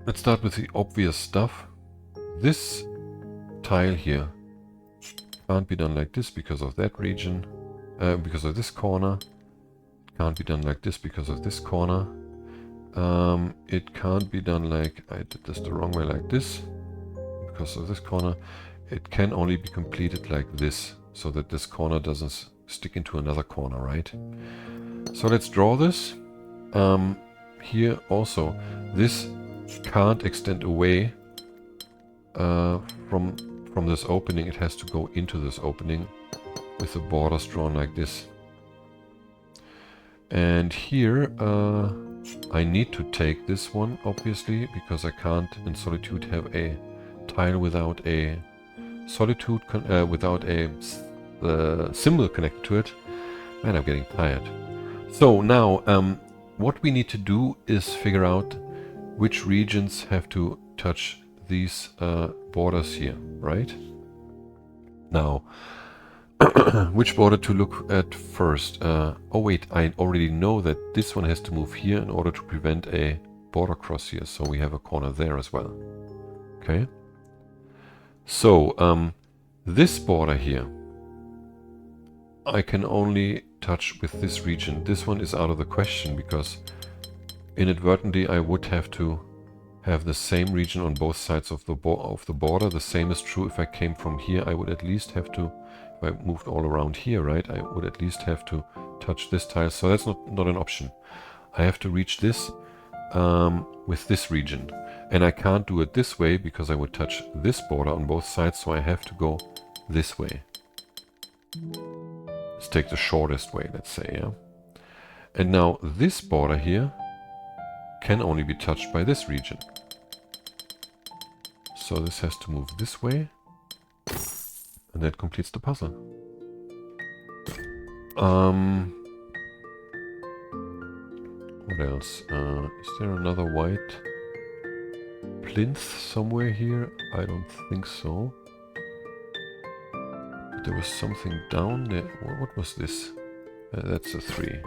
let's start with the obvious stuff. This tile here can't be done like this because of that region, because of this corner. It can't be done like this because of this corner. It can't be done like, I did this the wrong way, like this, because of this corner. It can only be completed like this, so that this corner doesn't stick into another corner, right? So let's draw this. Here also, this can't extend away from this opening. It has to go into this opening with the borders drawn like this. And here I need to take this one, obviously, because I can't in Solitude have a tile without a Solitude without a symbol connected to it. Man, I'm getting tired. So now what we need to do is figure out which regions have to touch these borders here, right? Now, which border to look at first? Oh wait, I already know that this one has to move here in order to prevent a border cross here, so we have a corner there as well. Okay. So, this border here, I can only touch with this region. This one is out of the question because inadvertently I would have to have the same region on both sides of the border. The same is true if I came from here. I would at least have to, if I moved all around here, right, I would at least have to touch this tile. So that's not an option. I have to reach this with this region. And I can't do it this way because I would touch this border on both sides, so I have to go this way. Let's take the shortest way, let's say, yeah. And now this border here can only be touched by this region. So this has to move this way, and that completes the puzzle. What else? Is there another white plinth somewhere here? I don't think so. But there was something down there. What was this? That's a 3.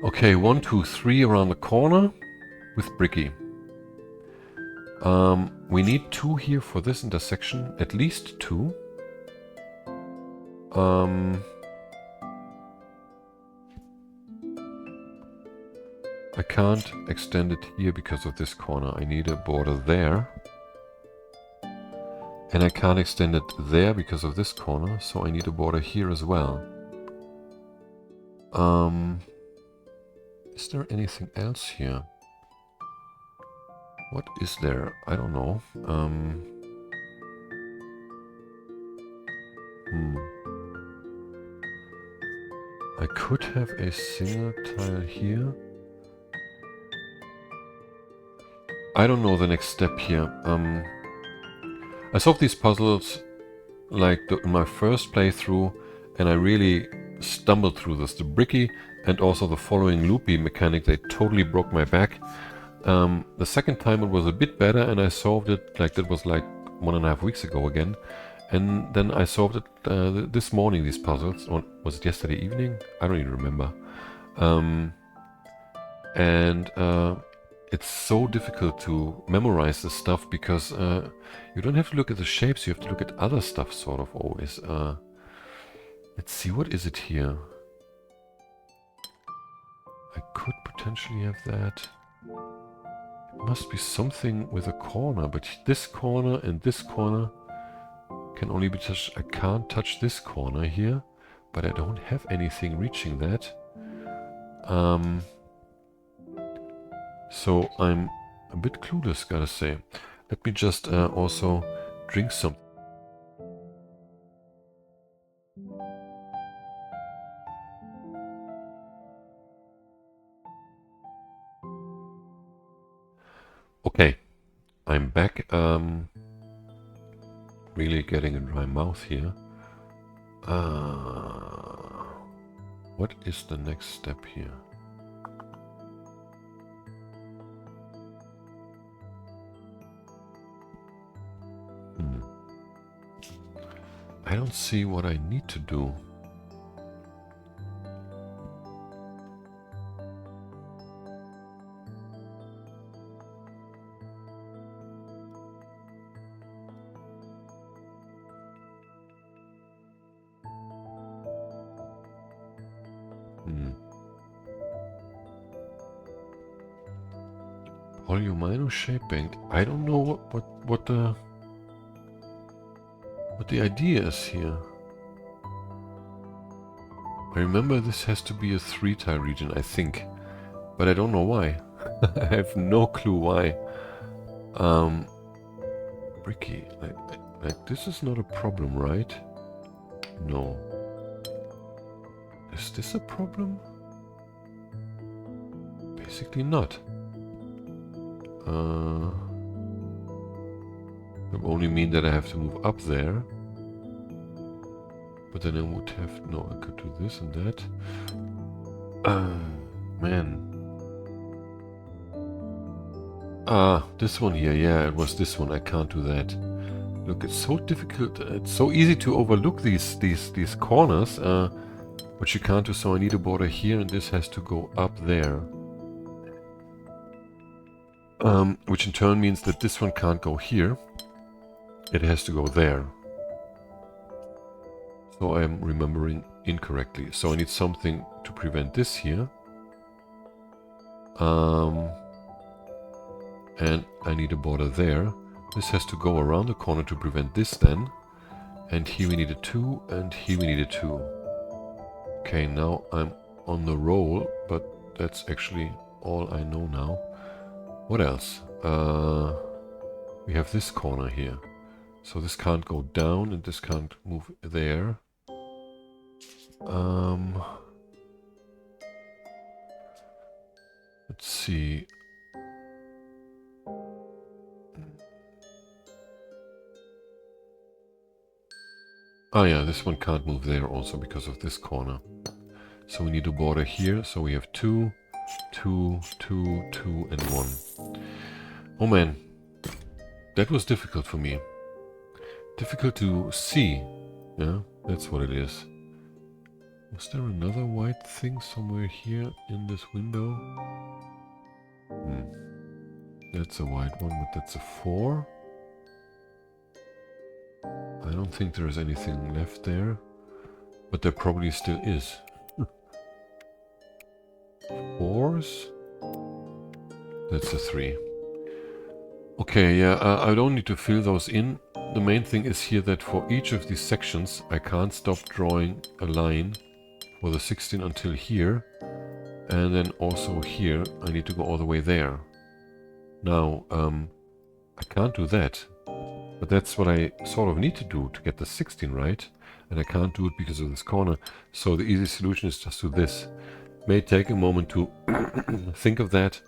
Okay, 1, 2, 3 around the corner with Bricky. We need 2 here for this intersection, at least 2. I can't extend it here because of this corner. I need a border there. And I can't extend it there because of this corner, so I need a border here as well. Is there anything else here? What is there? I don't know. I could have a single tile here. I don't know the next step here. I solved these puzzles like in my first playthrough, and I really stumbled through this. The Bricky and also the following loopy mechanic, they totally broke my back. The second time it was a bit better, and I solved it like that was like 1.5 weeks ago again. And then I solved it this morning, these puzzles. Or was it yesterday evening? I don't even remember. It's so difficult to memorize this stuff because you don't have to look at the shapes, you have to look at other stuff sort of always. Let's see, what is it here? I could potentially have that. It must be something with a corner, but this corner and this corner can only be touched. I can't touch this corner here, but I don't have anything reaching that. So I'm a bit clueless, gotta say. Let me just also drink some. Okay, I'm back. Really getting a dry mouth here. What is the next step here? I don't see what I need to do. Polyomino shape bank. I don't know what the idea is here. I remember this has to be a 3-tile region, I think, but I don't know why. I have no clue why. Bricky, like this is not a problem, right? No. Is this a problem? Basically not. That would only mean that I have to move up there. But then I would have... No, I could do this and that. Man. This one here. Yeah, it was this one. I can't do that. Look, it's so difficult. It's so easy to overlook these corners. But you can't do so. I need a border here, and this has to go up there. Which in turn means that this one can't go here. It has to go there. So I'm remembering incorrectly. So I need something to prevent this here. And I need a border there. This has to go around the corner to prevent this then. And here we need a 2, and here we need a 2. Okay, now I'm on the roll, but that's actually all I know now. What else? We have this corner here. So this can't go down and this can't move there. Let's see. Oh yeah, this one can't move there also because of this corner. So we need a border here. So we have 2, 2, 2, 2, and 1. Oh man, that was difficult for me. Difficult to see. Yeah, that's what it is. Was there another white thing somewhere here in this window? That's a white one, but that's a 4. I don't think there is anything left there, but there probably still is. 4s? That's a 3. Okay, yeah, I don't need to fill those in. The main thing is here that for each of these sections I can't stop drawing a line for the 16 until here, and then also here I need to go all the way there. Now, I can't do that, but that's what I sort of need to do to get the 16 right, and I can't do it because of this corner, so the easy solution is just do this. May take a moment to think of that,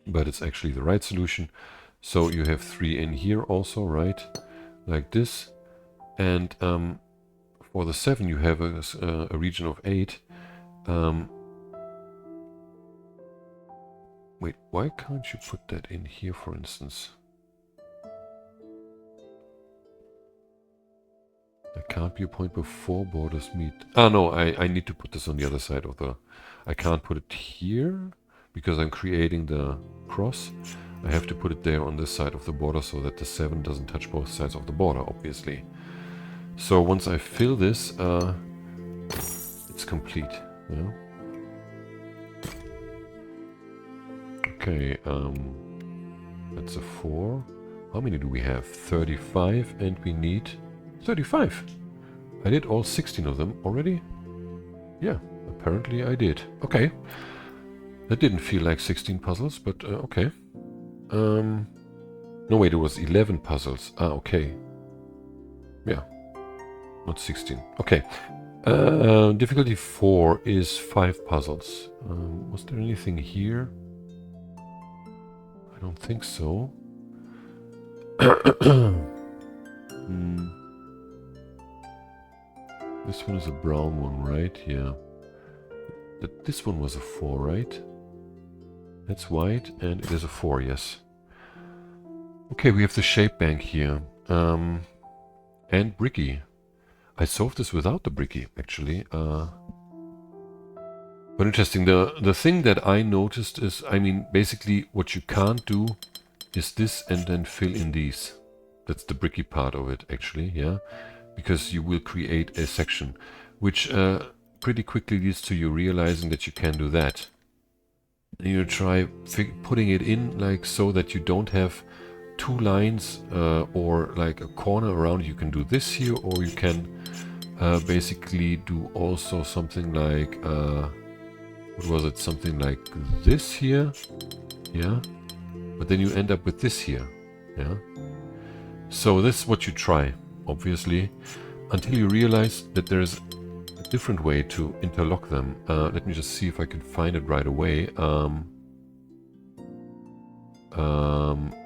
but it's actually the right solution. So you have 3 in here also, right? Like this. And for the 7 you have a region of 8. Wait, why can't you put that in here, for instance? There can't be a point where 4 borders meet. Ah, no, I need to put this on the other side of the... I can't put it here because I'm creating the cross. I have to put it there on this side of the border so that the 7 doesn't touch both sides of the border, obviously. So once I fill this, it's complete. Yeah? Okay, that's a 4. How many do we have? 35, and we need 35. I did all 16 of them already? Yeah, apparently I did. Okay. That didn't feel like 16 puzzles, but okay. No, wait, it was 11 puzzles. Ah, okay. Yeah. Not 16. Okay. Difficulty 4 is 5 puzzles. Was there anything here? I don't think so. This one is a brown one, right? Yeah. This one was a 4, right? That's white, and it is a 4, yes. Okay, we have the shape bank here. And Bricky. I solved this without the Bricky, actually. But interesting. The thing that I noticed is, I mean, basically what you can't do is this and then fill in these. That's the Bricky part of it, actually, yeah. Because you will create a section, which pretty quickly leads to you realizing that you can do that. And you try putting it in like so that you don't have two lines or like a corner around. You can do this here, or you can basically do also something like what was it? Something like this here, yeah. But then you end up with this here, yeah. So this is what you try, obviously, until you realize that there's a different way to interlock them. Let me just see if I can find it right away.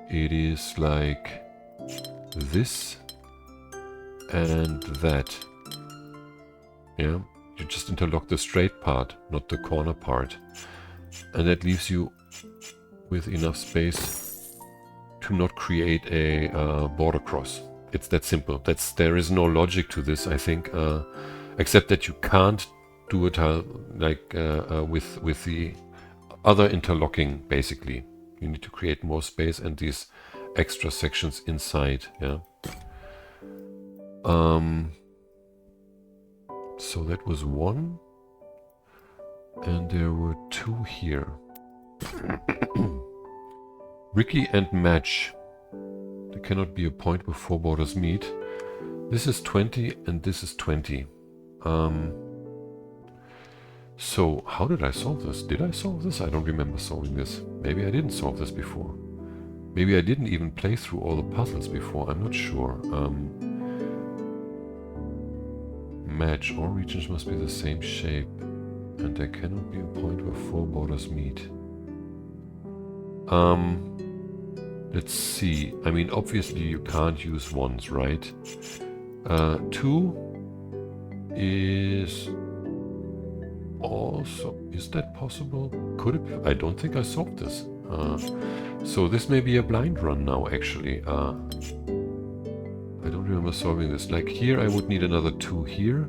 It is like this and that. Yeah, you just interlock the straight part, not the corner part. And that leaves you with enough space to not create a border cross. It's that simple. There is no logic to this, I think, except that you can't do it like with the other interlocking, basically. You need to create more space and these extra sections inside, yeah. So that was one, and there were two here. Bricky and match. There cannot be a point where four borders meet. This is 20 and this is 20. So how did I solve this? Did I solve this? I don't remember solving this. Maybe I didn't solve this before. Maybe I didn't even play through all the puzzles before. I'm not sure. Match. All regions must be the same shape. And there cannot be a point where four borders meet. Let's see. I mean, obviously you can't use ones, right? 2 is also... Is that possible? Could it be? I don't think I solved this. So this may be a blind run now, actually. I don't remember solving this. Like here, I would need another 2 here.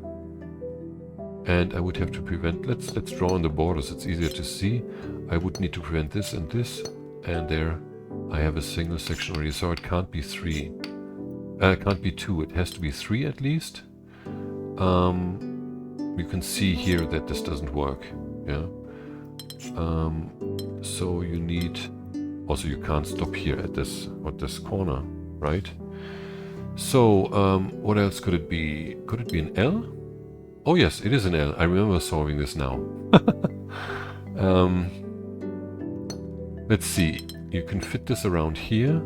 And I would have to prevent... Let's draw on the borders. It's easier to see. I would need to prevent this and this. And there I have a single section already. So it can't be 3. It can't be 2. It has to be 3 at least. You can see here that this doesn't work. Yeah. So you need... Also, you can't stop here at this corner, right? So, what else could it be? Could it be an L? Oh yes, it is an L. I remember solving this now. Let's see. You can fit this around here.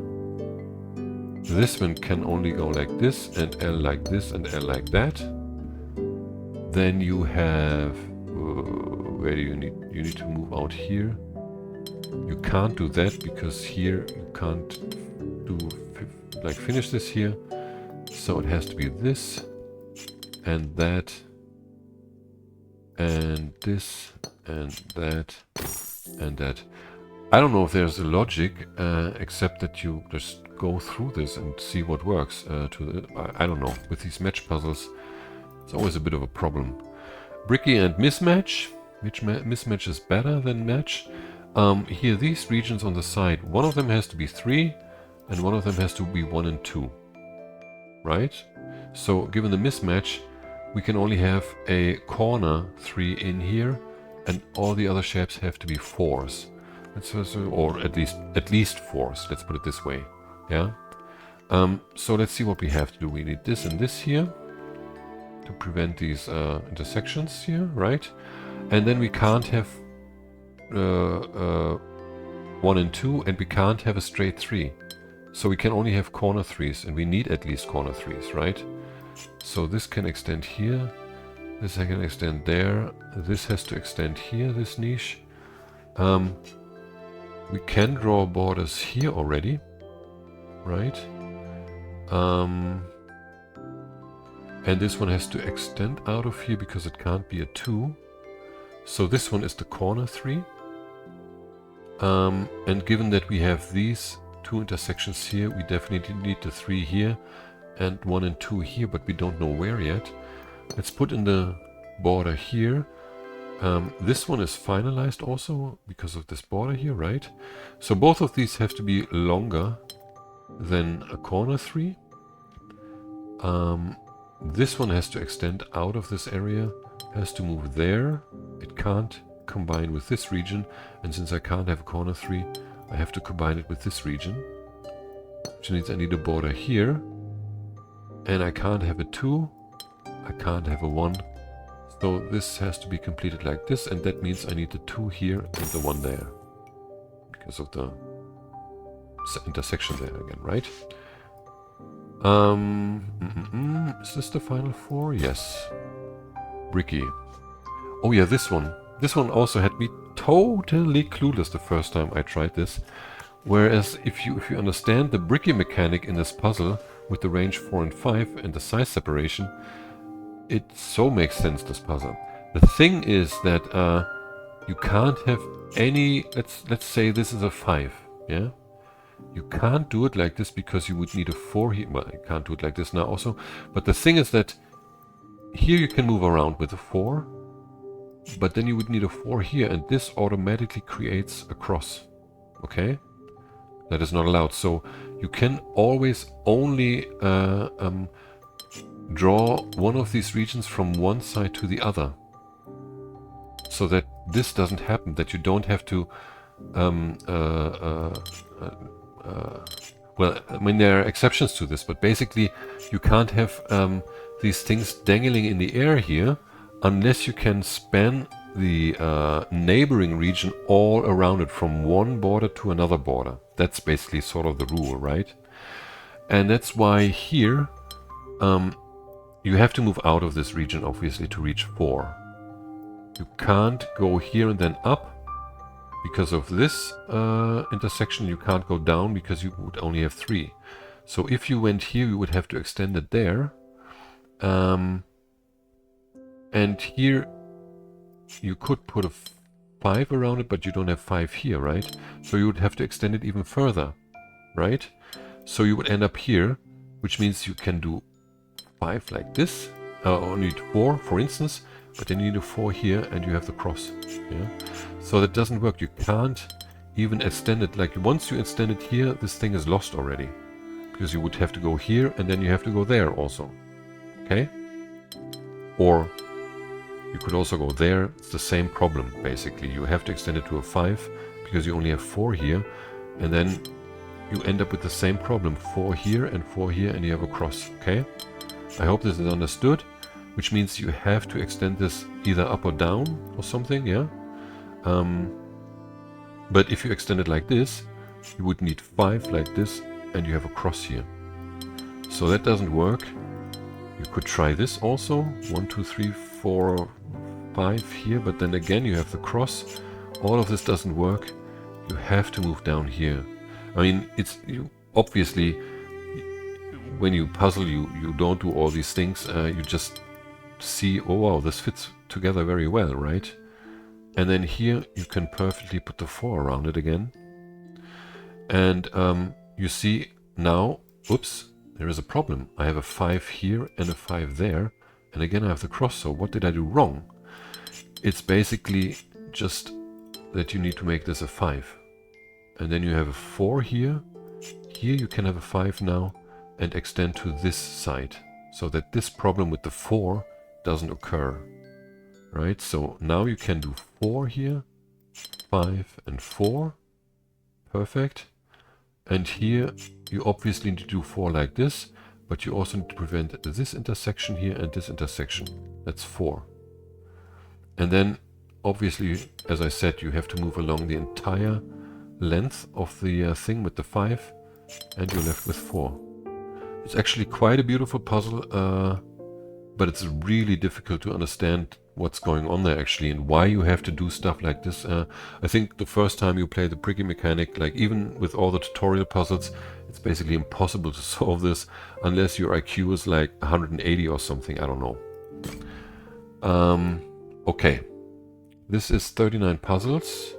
This one can only go like this, and L like this, and L like that. Then you have... where do you need... You need to move out here. You can't do that because here you can't do like finish this here. So it has to be this and that and this and that and that. I don't know if there's a logic except that you just go through this and see what works. I don't know. With these match puzzles, it's always a bit of a problem. Bricky and mismatch. Mismatch is better than match. Here, these regions on the side, one of them has to be 3 and one of them has to be 1 and 2. Right? So, given the mismatch, we can only have a corner 3 in here and all the other shapes have to be 4s. Or at least 4s, let's put it this way. Yeah? So let's see what we have to do. We need this and this here to prevent these intersections here, right? And then we can't have 1 and 2, and we can't have a straight 3. So we can only have corner 3s, and we need at least corner 3s, right? So this can extend here, this can extend there, this has to extend here, this niche. We can draw borders here already, right? And this one has to extend out of here because it can't be a 2. So this one is the corner 3. And given that we have these 2 intersections here, we definitely need the 3 here and 1 and 2 here, but we don't know where yet. Let's put in the border here. This one is finalized also because of this border here, right? So both of these have to be longer than a corner 3. This one has to extend out of this area, has to move there. It can't combine with this region, and since I can't have a corner 3, I have to combine it with this region, which means I need a border here, and I can't have a 2, I can't have a 1, so this has to be completed like this, and that means I need the 2 here and the 1 there, because of the intersection there again, right? Is this the final 4? Yes. Bricky. Oh yeah, this one. This one also had me totally clueless the first time I tried this. Whereas if you understand the Bricky mechanic in this puzzle with the range 4 and 5 and the size separation, it so makes sense, this puzzle. The thing is that you can't have any, let's say this is a 5, yeah? You can't do it like this because you would need a 4 here. Well, I can't do it like this now also. But the thing is that here you can move around with a 4. But then you would need a 4 here. And this automatically creates a cross. Okay? That is not allowed. So you can always only draw one of these regions from one side to the other. So that this doesn't happen. That you don't have to... well, I mean, there are exceptions to this, but basically you can't have these things dangling in the air here unless you can span the neighboring region all around it from one border to another border. That's basically sort of the rule, right? And that's why here you have to move out of this region, obviously, to reach 4. You can't go here and then up. Because of this intersection, you can't go down because you would only have 3. So if you went here, you would have to extend it there. And here you could put a 5 around it, but you don't have 5 here, right? So you would have to extend it even further, right? So you would end up here, which means you can do 5 like this, or need 4, for instance. But then you need a 4 here, and you have the cross. Yeah, so that doesn't work. You can't even extend it. Like once you extend it here, this thing is lost already, because you would have to go here, and then you have to go there also. Okay? Or you could also go there. It's the same problem basically. You have to extend it to a 5 because you only have 4 here, and then you end up with the same problem: 4 here and 4 here, and you have a cross. Okay? I hope this is understood. Which means you have to extend this either up or down or something, yeah? But if you extend it like this, you would need 5 like this, and you have a cross here. So that doesn't work. You could try this also. 1, 2, 3, 4, 5 here, but then again you have the cross. All of this doesn't work. You have to move down here. I mean, obviously, when you puzzle, you don't do all these things. You just see, oh wow, this fits together very well, right? And then here you can perfectly put the 4 around it again. And you see now, oops, there is a problem. I have a 5 here and a 5 there. And again I have the cross, so what did I do wrong? It's basically just that you need to make this a 5. And then you have a 4 here. Here you can have a 5 now and extend to this side. So that this problem with the 4 doesn't occur, right? So now you can do 4 here, 5 and 4, perfect. And here you obviously need to do 4 like this, but you also need to prevent this intersection here and this intersection. That's 4. And then obviously, as I said, you have to move along the entire length of the thing with the 5, and you're left with 4. It's actually quite a beautiful puzzle, but it's really difficult to understand what's going on there actually and why you have to do stuff like this. I think the first time you play the Bricky mechanic, like even with all the tutorial puzzles, it's basically impossible to solve this unless your IQ is like 180 or something, I don't know. Okay, this is 39 puzzles.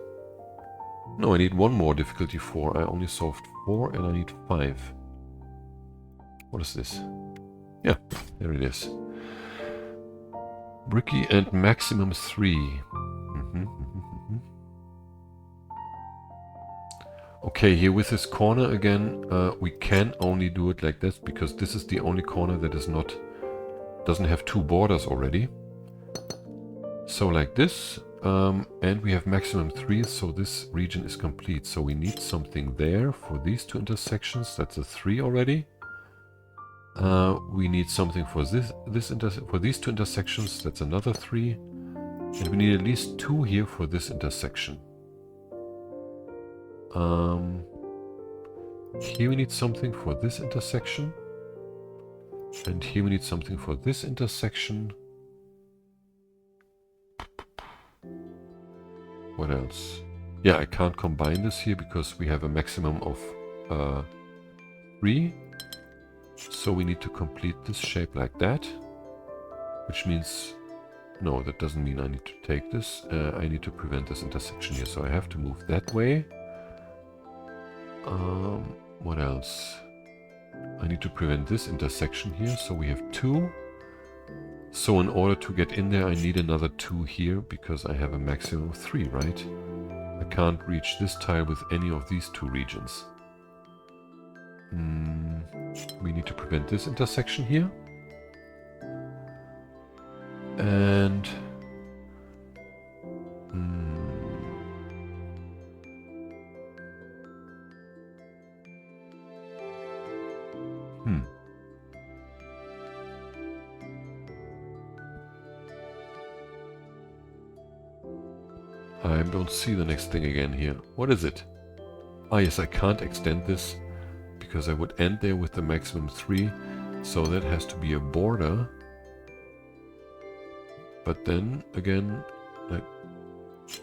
No, I need one more difficulty 4. I only solved 4 and I need 5. What is this? Yeah, there it is. Bricky and maximum 3. Okay, here with this corner again, we can only do it like this because this is the only corner that doesn't have 2 borders already. So like this, And we have maximum 3, so this region is complete. So we need something there for these two intersections. That's a 3 already. We need something for for these two intersections. That's another 3. And we need at least 2 here for this intersection. Here we need something for this intersection. And here we need something for this intersection. What else? Yeah, I can't combine this here because we have a maximum of 3. So we need to complete this shape like that. Which means... No, that doesn't mean I need to take this. I need to prevent this intersection here. So I have to move that way. What else? I need to prevent this intersection here. So we have 2. So in order to get in there, I need another 2 here because I have a maximum of 3, right? I can't reach this tile with any of these 2 regions. We need to prevent this intersection here. And... I don't see the next thing again here. What is it? Ah, yes, I can't extend this because I would end there with the maximum 3. So that has to be a border. But then, again,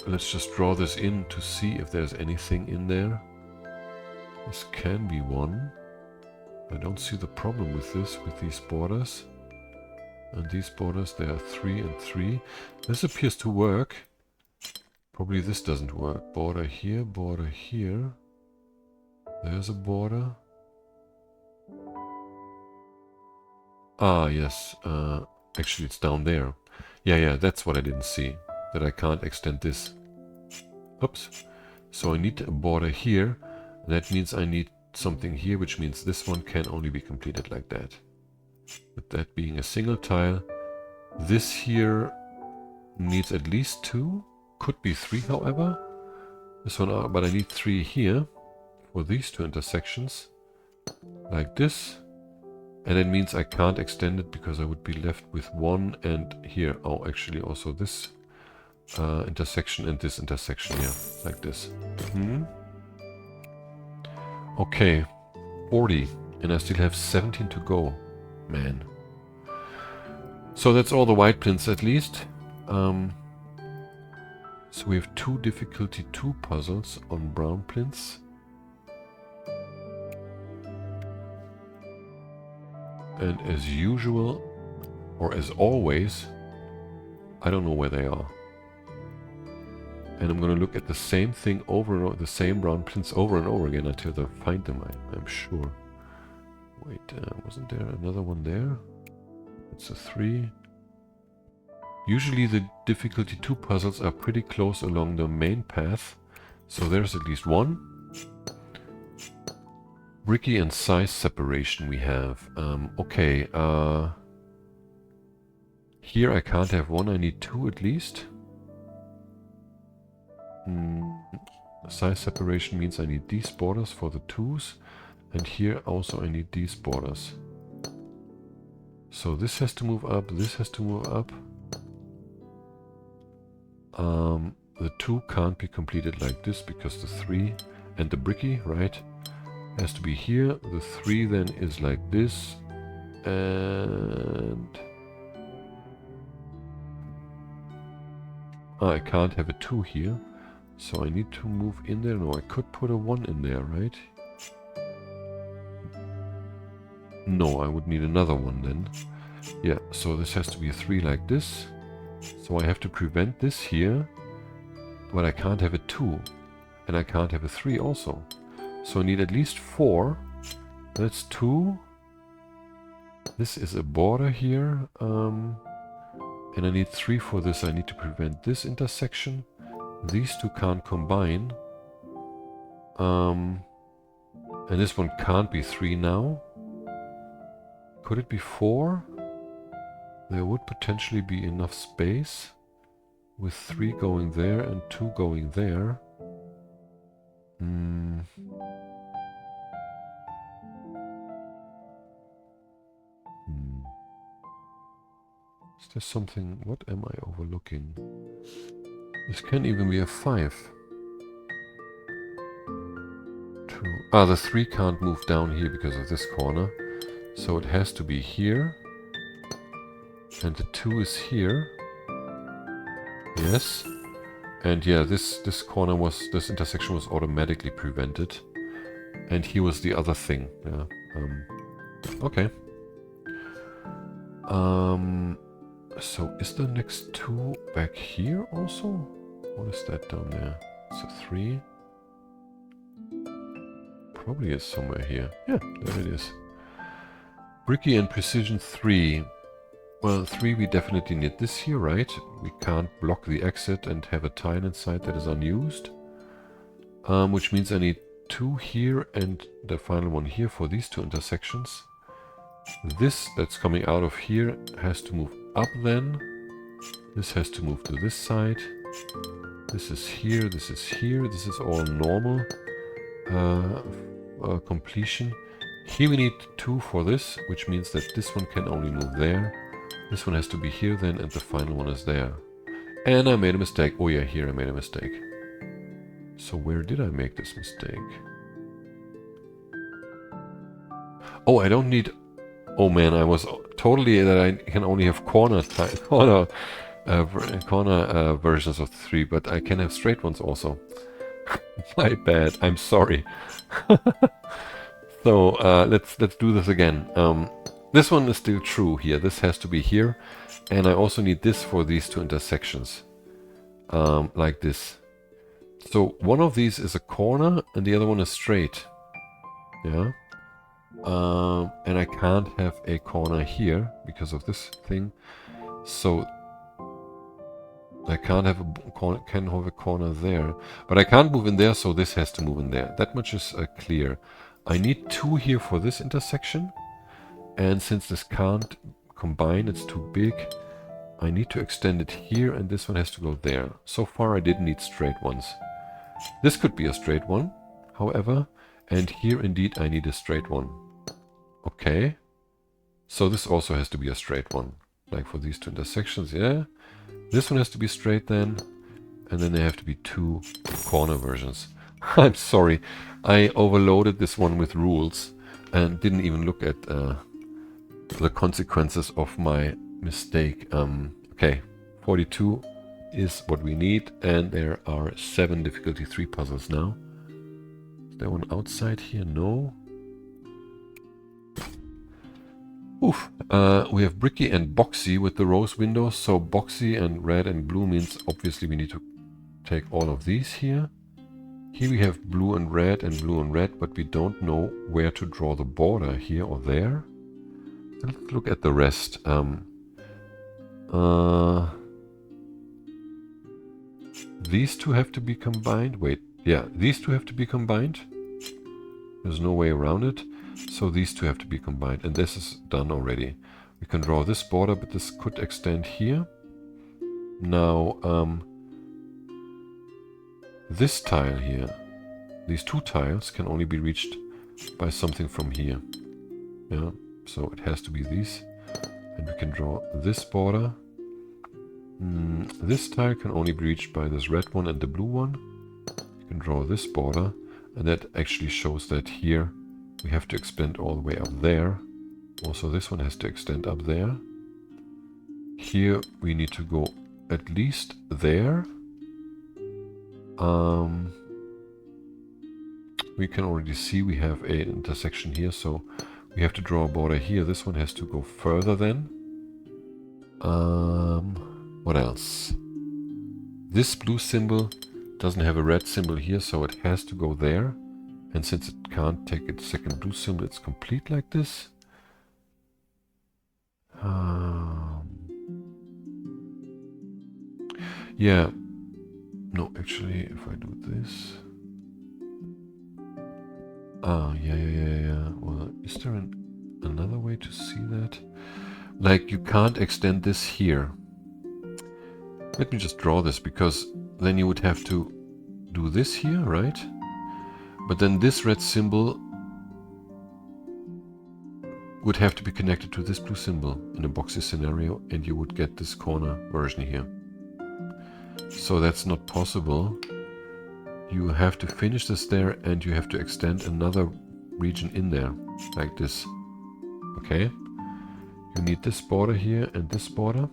let's just draw this in to see if there's anything in there. This can be one. I don't see the problem with this, with these borders. And these borders, they are 3 and 3. This appears to work. Probably this doesn't work. Border here, border here. There's a border. Ah, yes. Actually, it's down there. Yeah, that's what I didn't see. That I can't extend this. Oops. So I need a border here. That means I need something here, which means this one can only be completed like that. With that being a single tile. This here needs at least 2. Could be 3, however. This one, but I need 3 here for these 2 intersections. Like this. And that means I can't extend it because I would be left with 1 and here. Oh, actually also this intersection and this intersection here. Like this. Okay. 40. And I still have 17 to go. Man. So that's all the white plinths at least. So we have 2 difficulty 2 puzzles on brown plinths. And as usual, or as always, I don't know where they are. And I'm going to look at the same thing over and over, the same brown plinths over and over again until I find them, I'm sure. Wait, wasn't there another one there? It's a 3. Usually the difficulty 2 puzzles are pretty close along the main path. So there's at least 1. Bricky and size separation we have. Okay, here I can't have 1, I need 2 at least. Size separation means I need these borders for the 2s. And here also I need these borders. So this has to move up, this has to move up. The 2 can't be completed like this because the 3 and the Bricky, right, has to be here. The 3 then is like this, and I can't have a 2 here, so I need to move in there. No, I could put a 1 in there, right? No, I would need another one then. Yeah, so this has to be a 3 like this. So I have to prevent this here, but I can't have a 2, and I can't have a 3 also. So I need at least 4. That's 2. This is a border here, and I need 3 for this. I need to prevent this intersection. These 2 can't combine. And this one can't be 3 now. Could it be 4? There would potentially be enough space. with 3 going there and 2 going there. Is there something? What am I overlooking? This can even be a 5. 2. Ah, the 3 can't move down here because of this corner. So it has to be here. And the 2 is here. Yes. And yeah, this intersection was automatically prevented. And here was the other thing. Yeah. Okay. So is the next 2 back here also? What is that down there? It's a 3. Probably is somewhere here. Yeah, there it is. Bricky and precision 3. Well, 3 we definitely need this here, right? We can't block the exit and have a tile inside that is unused. Which means I need 2 here and the final one here for these 2 intersections. This that's coming out of here has to move up then. This has to move to this side. This is here, this is here. This is all normal completion. Here we need 2 for this, which means that this one can only move there. This one has to be here then, and the final one is there. And I made a mistake. Oh yeah, here I made a mistake. So where did I make this mistake? Oh, I don't need... Oh man, I was totally that I can only have corner versions of the 3, but I can have straight ones also. My bad. I'm sorry. So let's do this again. This one is still true here. This has to be here, and I also need this for these 2 intersections, like this. So one of these is a corner, and the other one is straight. Yeah. And I can't have a corner here because of this thing. So I can't have a corner there, but I can't move in there, so this has to move in there. That much is clear. I need 2 here for this intersection, and since this can't combine, it's too big, I need to extend it here, and this one has to go there. So far I didn't need straight ones. This could be a straight one, however, and here indeed I need a straight one. Okay, so this also has to be a straight one, like for these 2 intersections, yeah. This one has to be straight then, and then there have to be 2 corner versions. I'm sorry, I overloaded this one with rules and didn't even look at the consequences of my mistake. Okay, 42 is what we need, and there are 7 difficulty 3 puzzles now. Is there one outside here? No. Oof. We have Bricky and Boxy with the rose windows. So Boxy and red and blue means obviously we need to take all of these here. Here we have blue and red, but we don't know where to draw the border, here or there. Let's look at the rest. These 2 have to be combined. Wait, yeah, these 2 have to be combined. There's no way around it. So these 2 have to be combined, and this is done already. We can draw this border, but this could extend here. Now, this tile here, these 2 tiles can only be reached by something from here. Yeah, so it has to be these. And we can draw this border. This tile can only be reached by this red one and the blue one. You can draw this border, and that actually shows that here we have to extend all the way up there. Also this one has to extend up there. Here we need to go at least there. We can already see we have an intersection here, so we have to draw a border here. This one has to go further then. What else? This blue symbol doesn't have a red symbol here, so it has to go there. And since it can't take its second blue symbol, it's complete like this. Yeah. No, actually, if I do this... yeah. Well, is there another way to see that? Like, you can't extend this here. Let me just draw this, because then you would have to do this here, right? But then this red symbol would have to be connected to this blue symbol in a boxy scenario, and you would get this corner version here. So that's not possible. You have to finish this there, and you have to extend another region in there, like this. Okay? You need this border here and this border.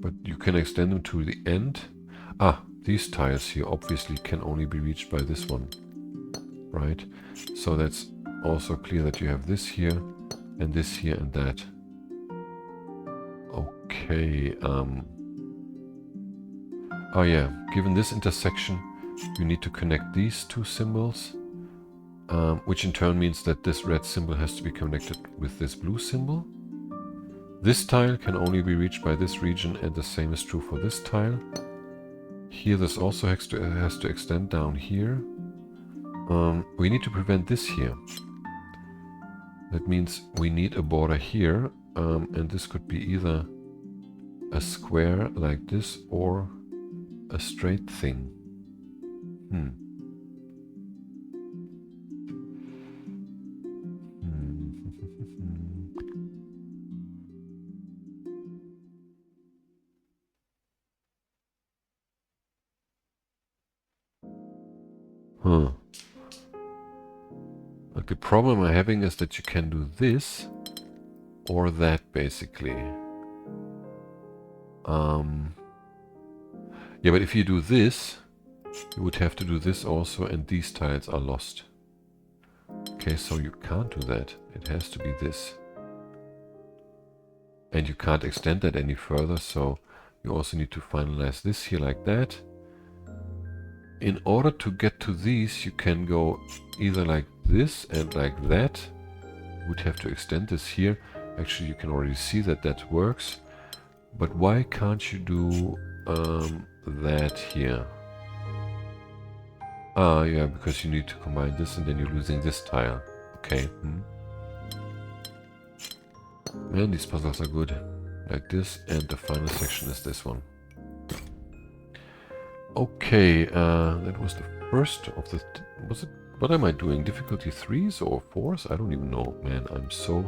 But you can extend them to the end. Ah, these tiles here obviously can only be reached by this one. Right? So that's also clear that you have this here and this here and that. Okay. Oh yeah, given this intersection, you need to connect these two symbols, which in turn means that this red symbol has to be connected with this blue symbol. This tile can only be reached by this region, and the same is true for this tile. Here this also has to extend down here. We need to prevent this here. That means we need a border here, and this could be either a square like this or a straight thing. But the problem I'm having is that you can do this or that, basically. Yeah, but if you do this, you would have to do this also, and these tiles are lost. Okay, so you can't do that. It has to be this. And you can't extend that any further, so you also need to finalize this here like that. In order to get to these, you can go either like this and like that. You would have to extend this here. Actually, you can already see that that works. But why can't you do that here? Ah, yeah, because you need to combine this and then you're losing this tile. Okay. Man, these puzzles are good. Like this, and the final section is this one. Okay, that was the first of the... Was it... What am I doing? Difficulty 3s or 4s? I don't even know. Man, I'm so...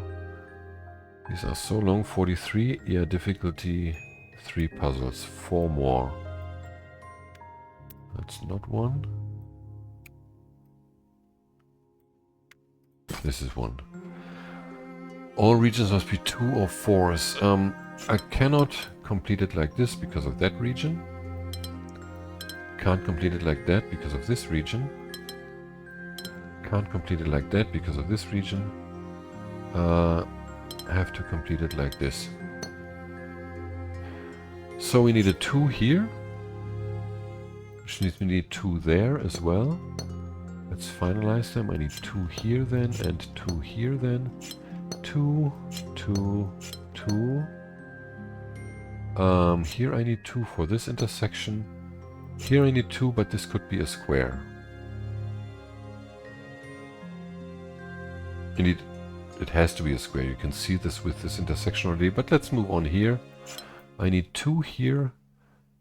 These are so long. 43. Yeah, difficulty 3 puzzles. 4 more. That's not one. This is one. All regions must be 2 or 4s. I cannot complete it like this because of that region. Can't complete it like that because of this region. Can't complete it like that because of this region. I have to complete it like this. So we need a 2 here, which means we need 2 there as well. Let's finalize them. I need 2 here then, and 2 here then. 2, 2, 2. Here I need 2 for this intersection. Here I need 2, but this could be a square. Indeed, it has to be a square. You can see this with this intersection already, but let's move on here. I need 2 here,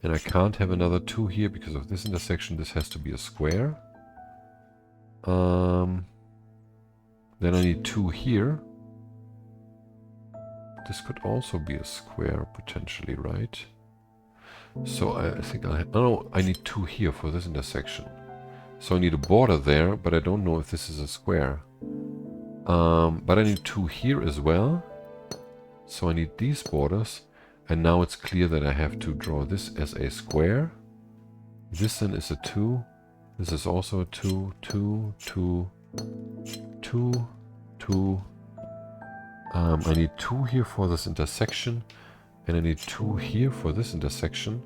and I can't have another 2 here because of this intersection. This has to be a square. Then I need 2 here. This could also be a square, potentially, right? So I think I'll have... No, I need 2 here for this intersection. So I need a border there, but I don't know if this is a square. But I need 2 here as well. So I need these borders. And now it's clear that I have to draw this as a square. This then is a 2. This is also a 2, 2, 2, 2, 2. I need 2 here for this intersection. And I need 2 here for this intersection.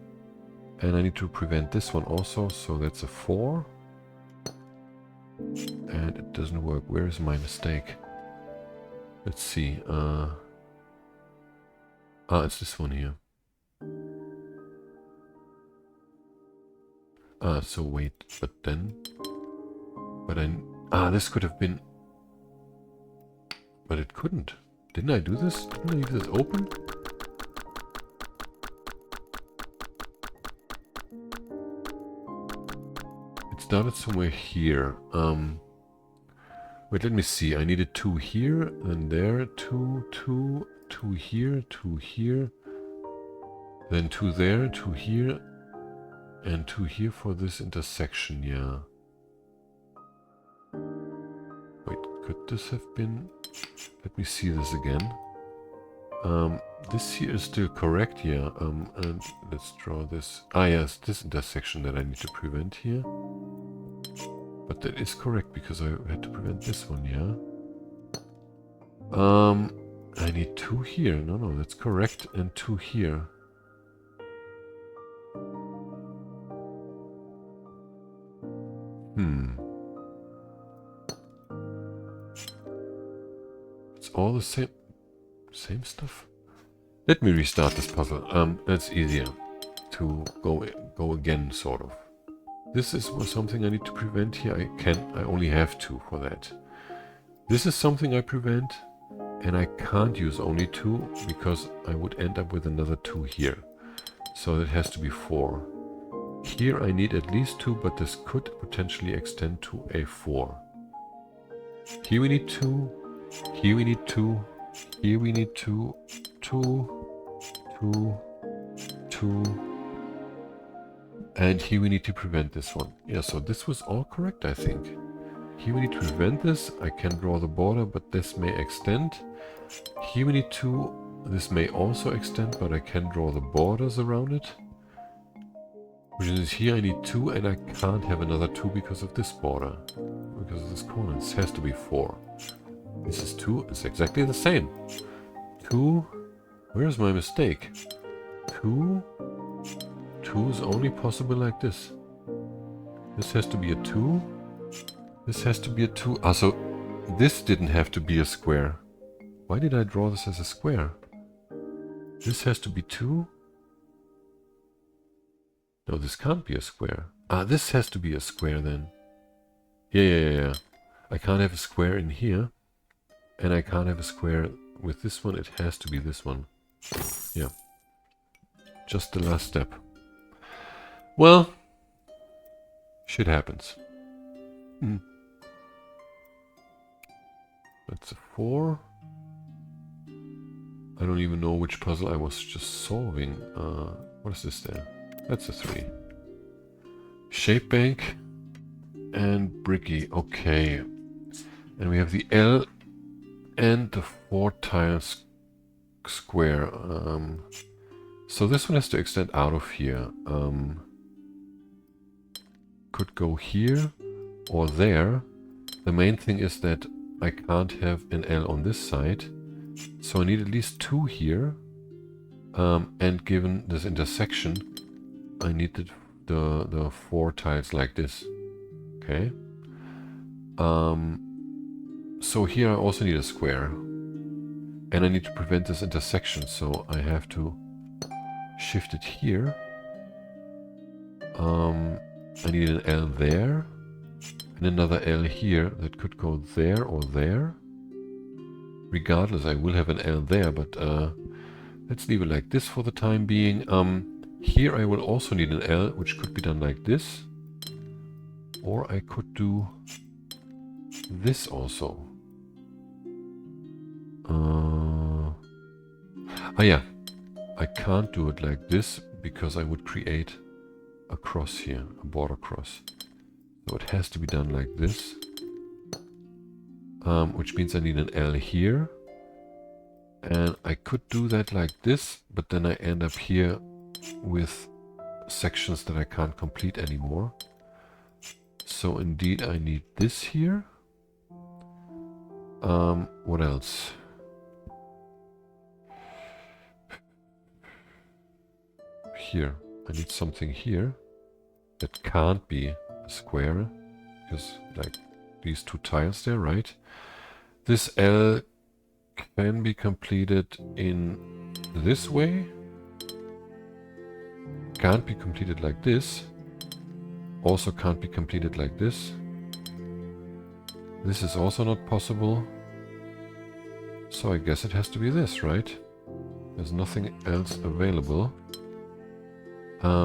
And I need to prevent this one also, so that's a 4. And it doesn't work. Where is my mistake? Let's see. It's this one here. So wait, but then... But I... this could have been... But it couldn't. Didn't I do this? Didn't I leave this open? It started somewhere here. Wait, let me see. I needed 2 here, then there, 2, 2, 2 here, 2 here, then 2 there, 2 here, and 2 here for this intersection, yeah. Wait, could this have been... Let me see this again. This here is still correct, yeah. And let's draw this. Ah, yes, this intersection that I need to prevent here. But that is correct because I had to prevent this one, yeah. I need 2 here. No, that's correct, and 2 here. It's all the same stuff. Let me restart this puzzle. That's easier to go again, sort of. This is something I need to prevent here. I only have 2 for that. This is something I prevent, and I can't use only 2 because I would end up with another 2 here. So it has to be 4. Here I need at least 2, but this could potentially extend to a 4. Here we need 2. Here we need 2. Here we need 2. 2. 2. 2. And here we need to prevent this one. Yeah, so this was all correct, I think. Here we need to prevent this. I can draw the border, but this may extend. Here we need 2. This may also extend, but I can draw the borders around it. Which is here I need 2, and I can't have another 2 because of this border. Because of this corner. This has to be 4. This is 2. It's exactly the same. 2. Where's my mistake? 2. 2 is only possible like this. This has to be a 2. This has to be a 2. Ah, so this didn't have to be a square. Why did I draw this as a square? This has to be 2. No, this can't be a square. Ah, this has to be a square then. Yeah. I can't have a square in here. And I can't have a square with this one. It has to be this one. Yeah. Just the last step. Well, shit happens. That's a 4. I don't even know which puzzle I was just solving. What is this there? That's a 3. Shape bank and Bricky. Okay. And we have the L and the 4 tiles square. So this one has to extend out of here. Could go here or there. The main thing is that I can't have an L on this side. So I need at least 2 here. And given this intersection, I need the 4 tiles like this. Okay. So here I also need a square. And I need to prevent this intersection, so I have to shift it here. I need an L there. And another L here that could go there or there. Regardless, I will have an L there, but let's leave it like this for the time being. Here I will also need an L, which could be done like this. Or I could do this also. Yeah. I can't do it like this because I would create a cross here, a border cross. So it has to be done like this. Which means I need an L here. And I could do that like this, but then I end up here with sections that I can't complete anymore. So indeed I need this here. What else? Here. I need something here that can't be a square, because like these 2 tiles there, right? This L can be completed in this way. Can't be completed like this. Also can't be completed like this. This is also not possible. So I guess it has to be this, right? There's nothing else available.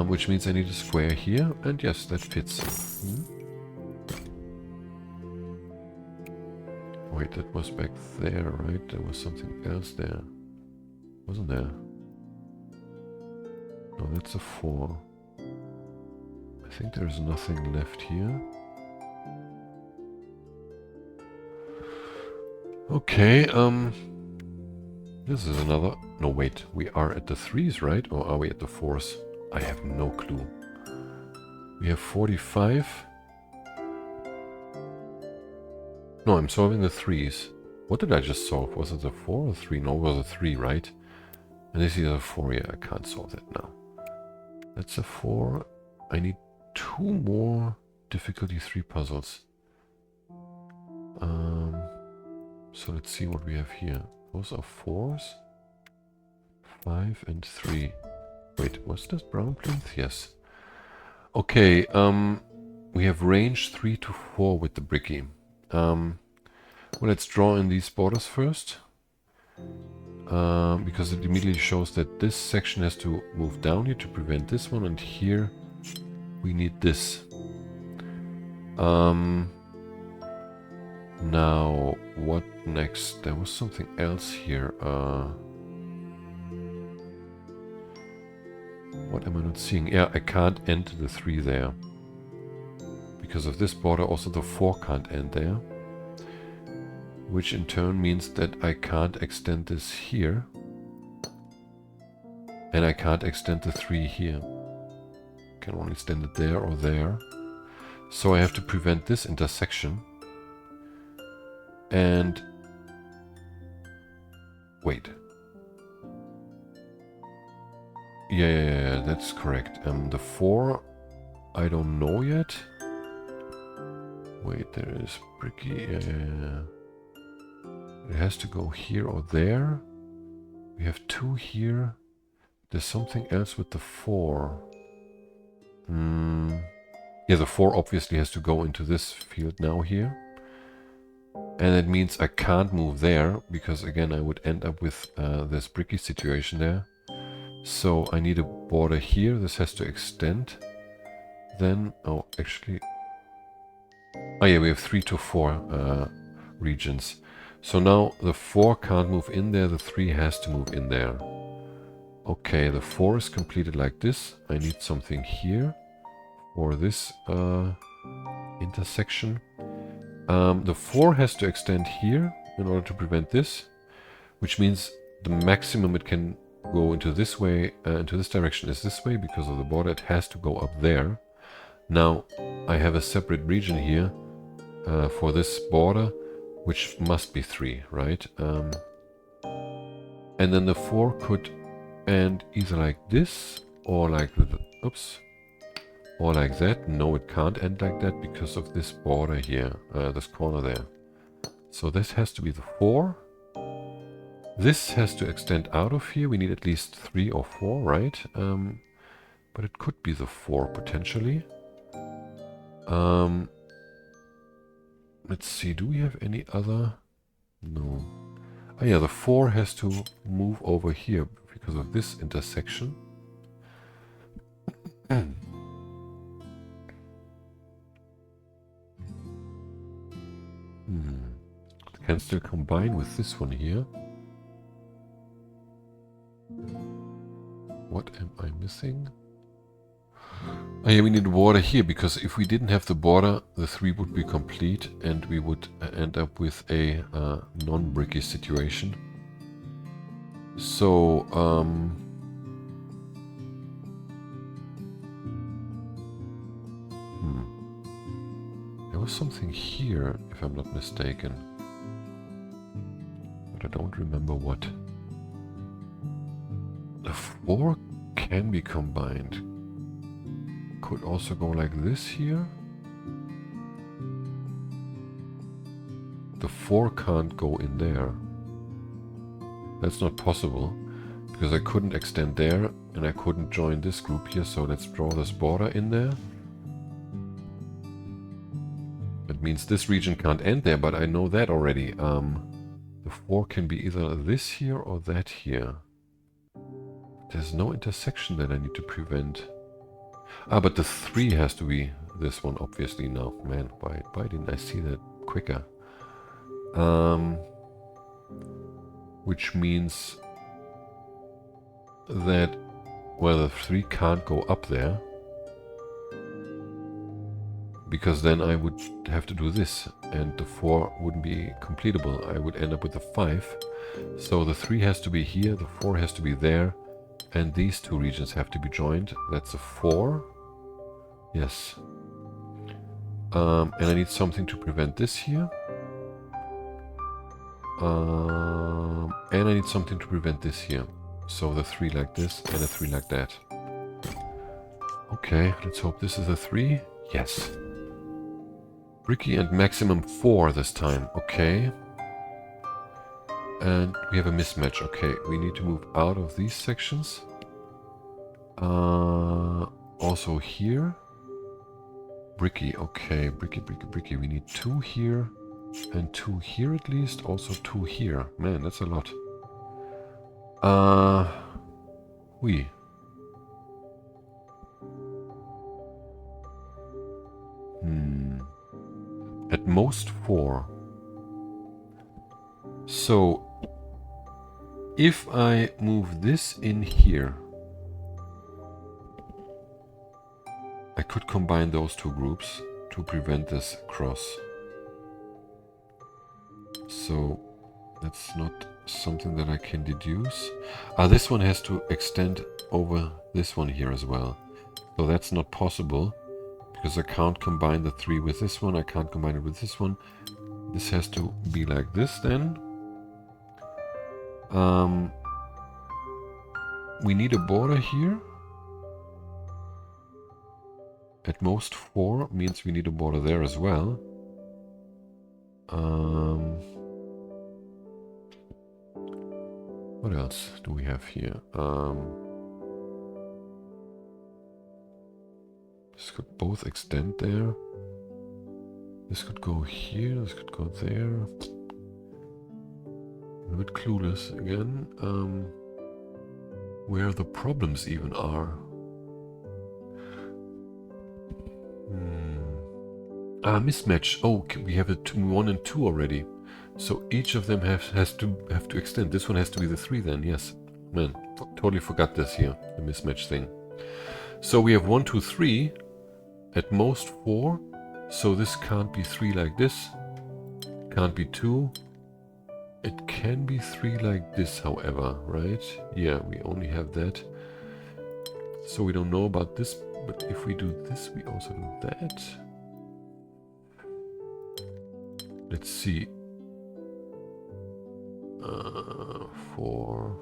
Which means I need a square here, and yes, that fits. Wait, that was back there, right? There was something else there. Wasn't there? No, that's a 4. I think there's nothing left here. Okay, this is another... No, wait, we are at the 3s, right? Or are we at the 4s? I have no clue. We have 45. No, I'm solving the 3s. What did I just solve? Was it a 4 or 3? No, it was a 3, right? And this is a 4. Yeah, I can't solve that now. That's a 4. I need 2 more difficulty 3 puzzles. So let's see what we have here. Those are 4s. 5 and 3. Wait, was this brown plinth? Yes. Okay, we have range 3 to 4 with the Bricky. Well, let's draw in these borders first. Because it immediately shows that this section has to move down here to prevent this one, and here we need this. Now, what next? There was something else here. What am I not seeing? Yeah, I can't end the 3 there. Because of this border, also the 4 can't end there. Which in turn means that I can't extend this here. And I can't extend the 3 here. Can only extend it there or there. So I have to prevent this intersection. And... wait. Yeah, that's correct. The 4, I don't know yet. Wait, there is Bricky. Yeah. It has to go here or there. We have 2 here. There's something else with the 4. Yeah, the 4 obviously has to go into this field now here. And it means I can't move there, because again I would end up with this Bricky situation there. So I need a border here. This has to extend. Then, oh, actually... oh yeah, we have 3 to 4 regions. So now the 4 can't move in there, the 3 has to move in there. Okay, the 4 is completed like this. I need something here for this intersection. The 4 has to extend here in order to prevent this, which means the maximum it can go into this way, into this direction is this way. Because of the border, it has to go up there. Now I have a separate region here for this border, which must be 3, right? And then the 4 could end either like this or like oops, or like that. No, it can't end like that because of this border here, this corner there. So this has to be the 4. This has to extend out of here. We need at least 3 or 4, right? But it could be the 4 potentially. Let's see, do we have any other? No. Oh yeah, the 4 has to move over here because of this intersection. Can still combine with this one here. What am I missing? Oh yeah, we need border here, because if we didn't have the border, the 3 would be complete and we would end up with a non-Bricky situation. So, there was something here, if I'm not mistaken. But I don't remember what. The 4 can be combined. Could also go like this here. The 4 can't go in there. That's not possible, because I couldn't extend there and I couldn't join this group here. So let's draw this border in there. That means this region can't end there, but I know that already. The The 4 can be either this here or that here. There's no intersection that I need to prevent. Ah, but the 3 has to be this one, obviously. Now, man, why didn't I see that quicker? Which means that, well, the 3 can't go up there. Because then I would have to do this, and the 4 wouldn't be completable. I would end up with a 5. So the 3 has to be here, the 4 has to be there, and these 2 regions have to be joined. That's a 4. Yes. And I need something to prevent this here. And I need something to prevent this here. So the 3 like this and a 3 like that. Okay, let's hope this is a 3. Yes. Bricky and maximum 4 this time. Okay. And we have a mismatch. Okay, we need to move out of these sections. Also here. Bricky. Okay, Bricky. We need 2 here. And 2 here at least. Also 2 here. Man, that's a lot. At most 4. So, if I move this in here, I could combine those 2 groups to prevent this cross. So, that's not something that I can deduce. This one has to extend over this one here as well. So that's not possible. Because I can't combine the 3 with this one, I can't combine it with this one. This has to be like this then. We need a border here. At most 4 means we need a border there as well. What else do we have here? This could both extend there. This could go here, this could go there. A bit clueless again. Where the problems even are. Mismatch. Oh, we have a 1 and 2 already. So each of them has to extend. This one has to be the 3 then, yes. Man, totally forgot this here, the mismatch thing. So we have 1, 2, 3. At most 4, so this can't be 3 like this, can't be 2. It can be 3 like this, however, right? Yeah, we only have that. So we don't know about this, but if we do this, we also do that. Let's see. 4.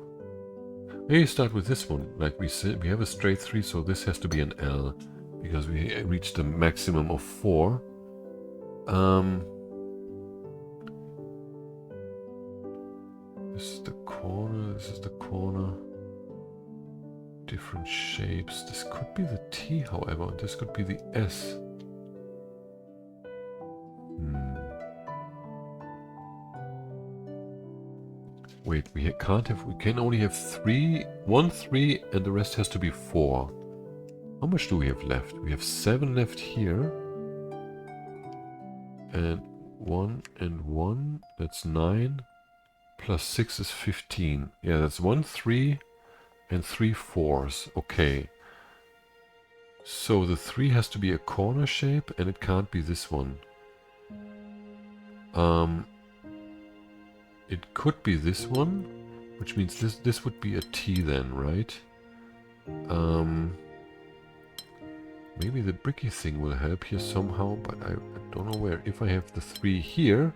Maybe start with this one. Like we said, we have a straight 3, so this has to be an L. Because we reached a maximum of 4. This is the corner, this is the corner. Different shapes. This could be the T, however. This could be the S. Wait, we can only have 1, 3, and the rest has to be 4. How much do we have left? We have 7 left here. And 1 and 1, that's 9. Plus 6 is 15. Yeah, that's 1, 3 and 3 4s. Okay. So the 3 has to be a corner shape and it can't be this one. It could be this one, which means this would be a T then, right? Maybe the Bricky thing will help here somehow, but I don't know where. If I have the 3 here,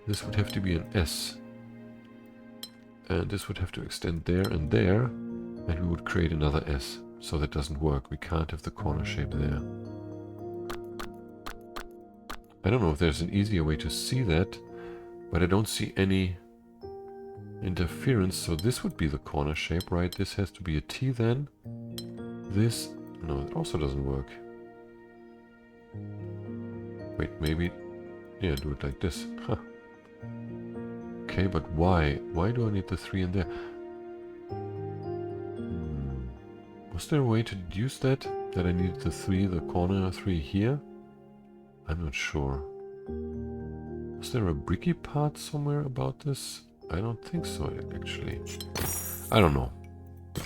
this would have to be an S. And this would have to extend there, and we would create another S. So that doesn't work. We can't have the corner shape there. I don't know if there's an easier way to see that, but I don't see any interference. So this would be the corner shape, right? This has to be a T then. This... No, it also doesn't work. Wait, maybe... Yeah, do it like this. Huh. Okay, but why? Why do I need the 3 in there? Was there a way to deduce that? That I needed the 3, the corner 3 here? I'm not sure. Was there a Bricky part somewhere about this? I don't think so, actually. I don't know.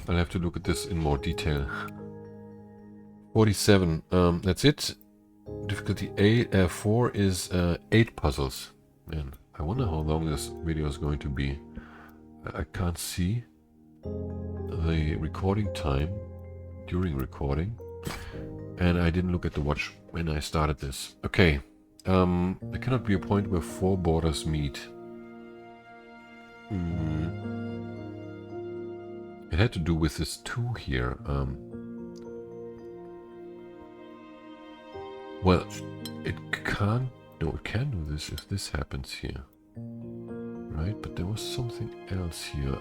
I'll have to look at this in more detail. 47. That's it. Difficulty 4 is 8 puzzles. Man, I wonder how long this video is going to be. I can't see the recording time during recording, and I didn't look at the watch when I started this. Okay, there cannot be a point where 4 borders meet. It had to do with this 2 here. Well, it can't. No, it can do this if this happens here, right? But there was something else here.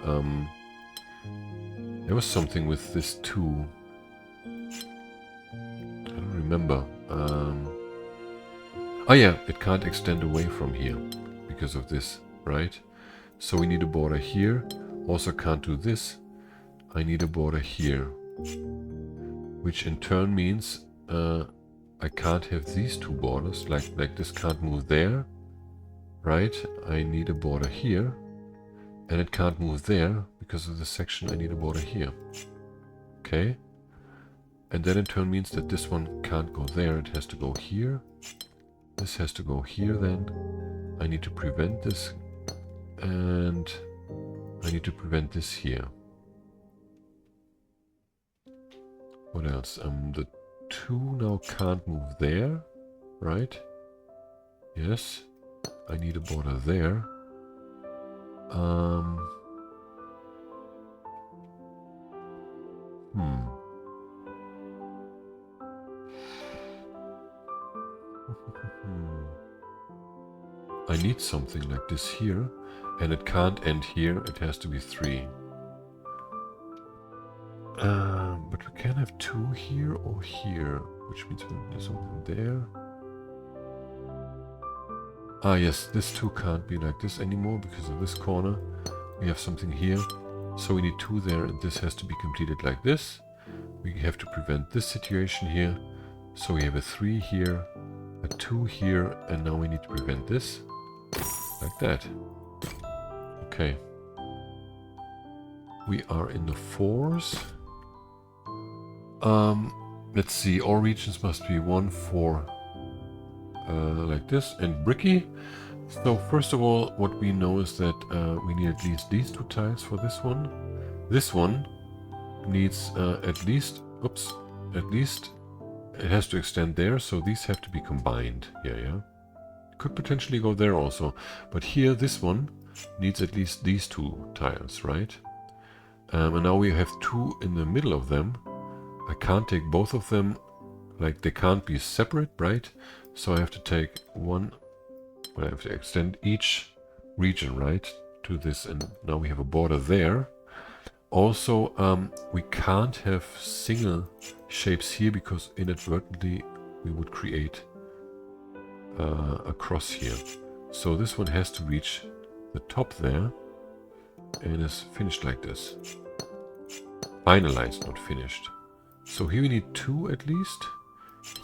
There was something with this 2. I don't remember. Oh yeah, it can't extend away from here because of this, right? So we need a border here. Also can't do this. I need a border here, which in turn means I can't have these 2 borders. Like this can't move there, right? I need a border here, and it can't move there because of this section. I need a border here. Okay. And that in turn means that this one can't go there. It has to go here. This has to go here then. I need to prevent this. And I need to prevent this here. What else? The 2 now can't move there, right? Yes. I need a border there. I need something like this here, and it can't end here. It has to be 3. But we can have 2 here or here, which means we need something there. Ah yes, this 2 can't be like this anymore because of this corner. We have something here, so we need 2 there, and this has to be completed like this. We have to prevent this situation here, so we have a 3 here, a 2 here, and now we need to prevent this, like that. Okay. We are in the 4s. Let's see, all regions must be 1, 4, like this, and Bricky. So first of all, what we know is that we need at least these 2 tiles for this one. This one needs at least it has to extend there, so these have to be combined. Yeah. Could potentially go there also, but here this one needs at least these 2 tiles, right? And now we have 2 in the middle of them. I can't take both of them, like they can't be separate, right? So I have to take one, well, I have to extend each region, right, to this, and now we have a border there. Also, we can't have single shapes here because inadvertently we would create a cross here. So this one has to reach the top there and is finished like this. Finalized, not finished. So here we need 2 at least.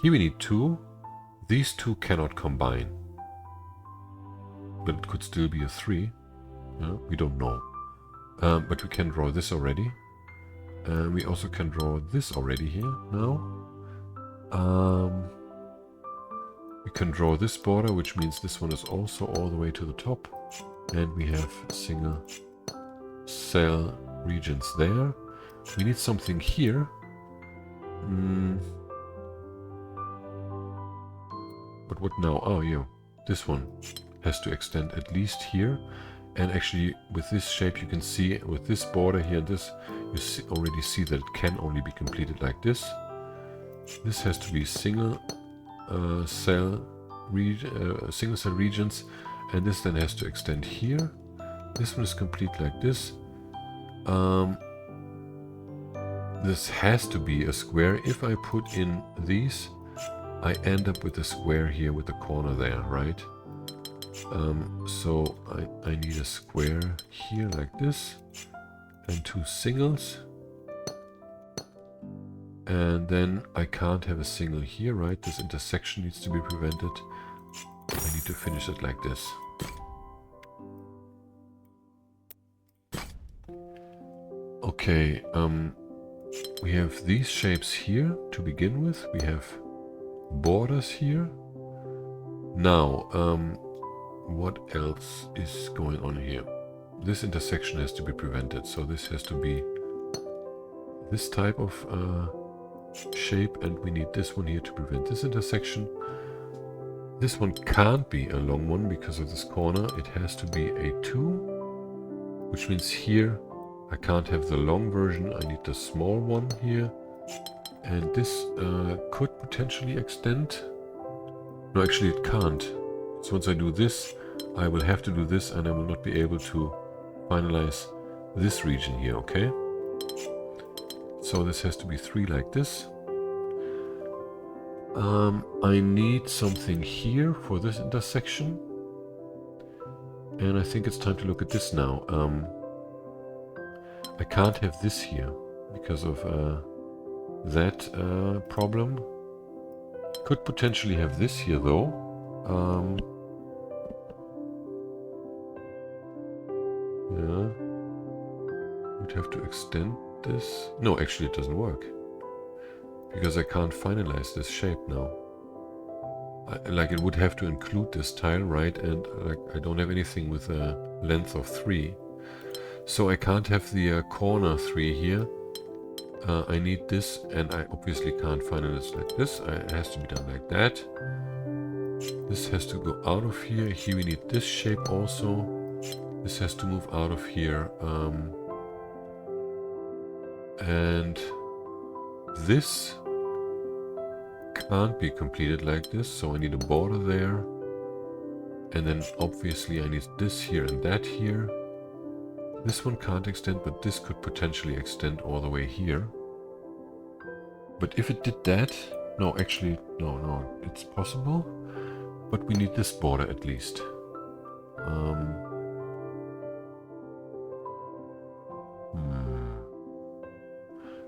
Here we need 2. These 2 cannot combine. But it could still be a 3. We don't know. But we can draw this already. We also can draw this already here now. We can draw this border, which means this one is also all the way to the top. And we have single cell regions there. We need something here. But what now? Oh yeah, this one has to extend at least here. And actually with this shape you can see, with this border here, this you already see that it can only be completed like this. This has to be single cell regions, and this then has to extend here. This one is complete like this. This has to be a square. If I put in these, I end up with a square here with a corner there, right? So I need a square here like this, and 2 singles. And then I can't have a single here, right? This intersection needs to be prevented. I need to finish it like this. Okay, we have these shapes here to begin with. We have borders here. Now, what else is going on here? This intersection has to be prevented, so this has to be this type of shape, and we need this one here to prevent this intersection. This one can't be a long one because of this corner. It has to be a 2, which means here I can't have the long version. I need the small one here, and this could potentially extend. No, actually it can't. So once I do this, I will have to do this, and I will not be able to finalize this region here, okay? So this has to be 3 like this. I need something here for this intersection. And I think it's time to look at this now. I can't have this here because of that problem. Could potentially have this here though. Yeah. Would have to extend this. No, actually it doesn't work. Because I can't finalize this shape now. Like it would have to include this tile, right? And like I don't have anything with a length of 3. So I can't have the corner 3 here. I need this, and I obviously can't finalize like this. It has to be done like that. This has to go out of here. Here we need this shape also. This has to move out of here. And this can't be completed like this, so I need a border there. And then obviously I need this here and that here. This one can't extend, but this could potentially extend all the way here. But if it did that... No, actually, no, it's possible. But we need this border at least.